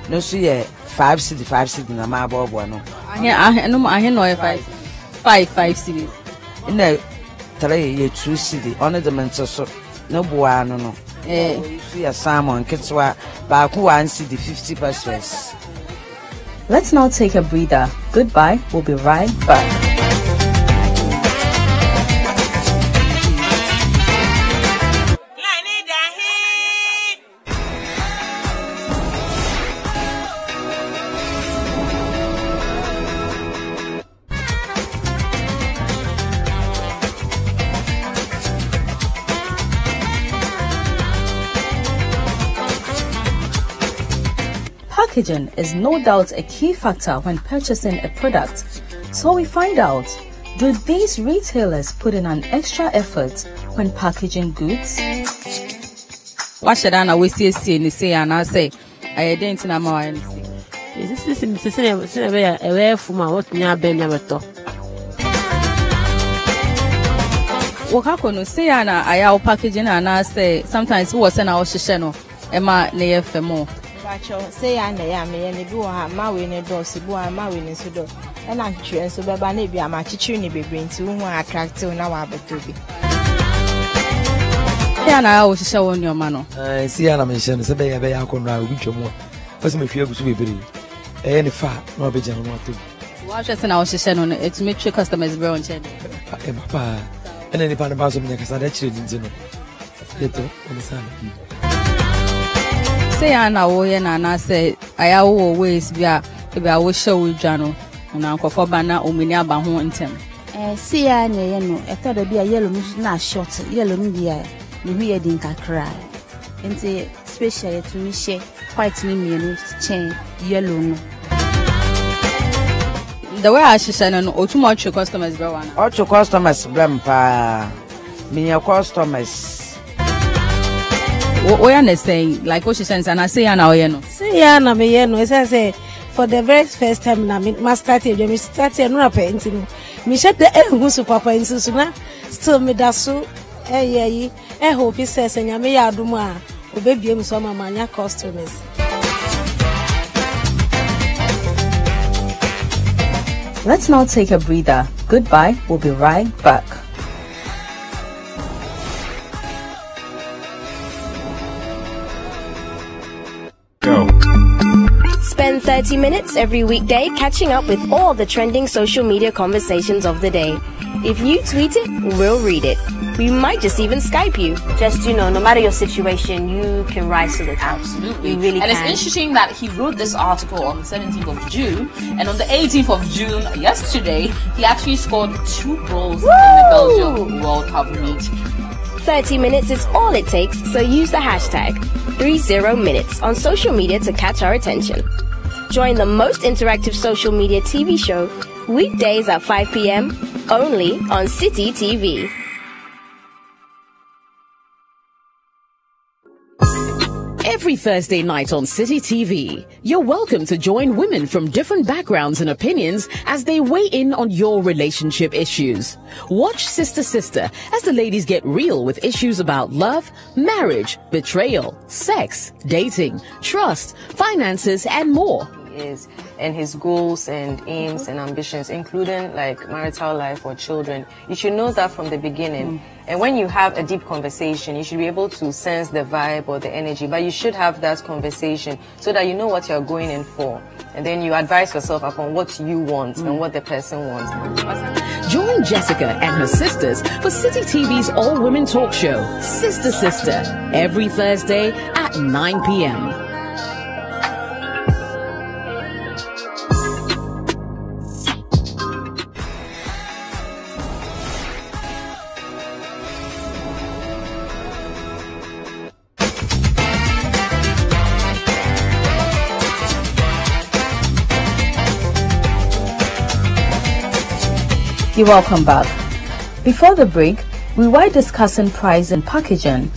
no so ye 5 cedi na ma bobo no. Ahe no 5 cedis. Ne 3 ye 2 cedi. Ono de menso so no boa no no. So ye salmon ketwa ba ku 1 cedi 50 pesos. Let's now take a breather. Goodbye. We'll be right back. Packaging is no doubt a key factor when purchasing a product. So we find out, do these retailers put in an extra effort when packaging goods? What should I always say and I say, I didn't know my Wakakono say ana aya packaging and I say sometimes who was an our shisheno Emma near femo. Say I may do a mawin a door, Sibu, and mawin in Sudo, and I'm sure so Babani be a machini be bring to whom I attract to now, but to be. And I always show on your mano. I see an mention, so they are con now, which more. What's my fear to be very any fat, no be general too. Watch us and our session on it to make your customers grow and change. Papa, and any part about some because I actually didn't know. Yet, on the sun. Say I say I always be a will show with Jano and Uncle Fobana or Miniaba Hontem. See, I know, I thought there'd be a yellow not short, yellow media, the weird ink I cry. And say, especially to me, she quite me chain yellow. The way I should send an too much your customers grow on. All your customers, grandpa, me your customers. What I saying, like what she says, and I say, and I know. See, Anna, me, as I say, for the very first time, I must start here. Me start here, no painting. Me shut the Musu Papa in Susuna, still me dasu, hope he says, and Yami Aduma, who baby him some of my customers. Let's now take a breather. Goodbye. We'll be right back. Spend 30 minutes every weekday catching up with all the trending social media conversations of the day. If you tweet it, we'll read it. We might just even Skype you. Just, no matter your situation, you can rise to the top. Absolutely. You really and can. It's interesting that he wrote this article on the 17th of June, and on the 18th of June, yesterday, he actually scored 2 goals in the Belgium World Cup meet. 30 minutes is all it takes, so use the hashtag 30minutes on social media to catch our attention. Join the most interactive social media TV show weekdays at 5 p.m. only on City TV. Every Thursday night on City TV, you're welcome to join women from different backgrounds and opinions as they weigh in on your relationship issues. Watch Sister Sister as the ladies get real with issues about love, marriage, betrayal, sex, dating, trust, finances, and more. Is and his goals and aims and ambitions, including like marital life or children. You should know that from the beginning. And when you have a deep conversation, you should be able to sense the vibe or the energy, but you should have that conversation so that you know what you're going in for. And then you advise yourself upon what you want and what the person wants. Join Jessica and her sisters for City TV's all-women talk show, Sister Sister, every Thursday at 9 p.m. You're welcome back. Before the break, we were discussing price and packaging.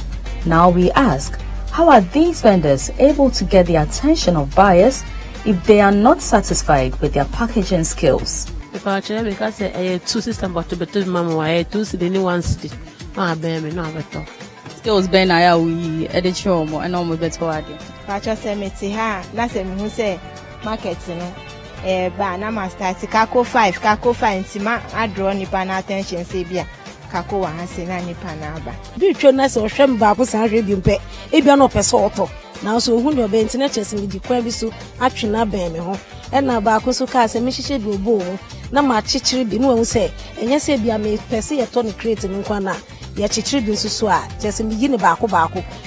Now we ask, how are these vendors able to get the attention of buyers if they are not satisfied with their packaging skills? Because 2 system but to better mama 2 cedi 1 cedi. Ah, baby, no better. skills ben aya we edit mo and almost better idea. Pacha say me ti ha na say me hu say market no ba na ma start kako 5 ntima draw nipa na attention say bia kako wa ha say na nipa na aba. Bi twa na say ohwem ba ko san hwe bi mpe e bia no pese oto na so hu ne obe internet chese me di kwa bi so atwe na ben me ho e na ba ko so ka say me hihye bi obo ho na ma chichiri bi no hu say enye say bia me pese ye to ne create ni kwa na ya chichiri bi so a chese me yi ne ba ko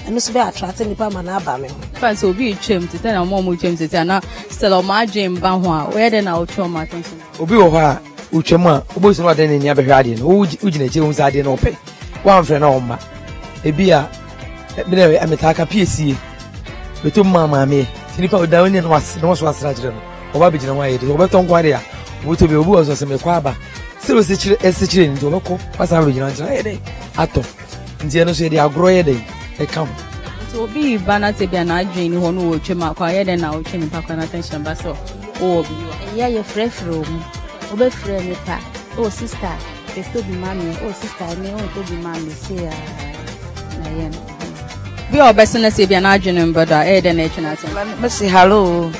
eno so be attract nipa ma na aba me ho fans obi twem ti say na mo twem ti say na sell ma dream ba ho a where dey na otwo ma attention obi wo ho a utwem a obo so no dey ne nia behwe ade no ugina che hu sa ade no pe wan fre na omma ebi a bi na ametaka PSC beto mama me tinipa oda oni no was no so asra jire no oba be jina wa yede obeto nkwa de a woto be obu ozo se me kwa aba se o se chire ni do beko pasa be jina jira yede ato nti eno so yede agro yede e kam so obi bana te bia na adwin ni ho no wo twem akwa yede na wo twem pa kwa na attention ba so o obi ya ye frefro mu obe frɛ me pa o sister beto bi mami o sister me o to bi mami say na yen bi obesina se bia na adwin mbada e de na etwe na attention me say hello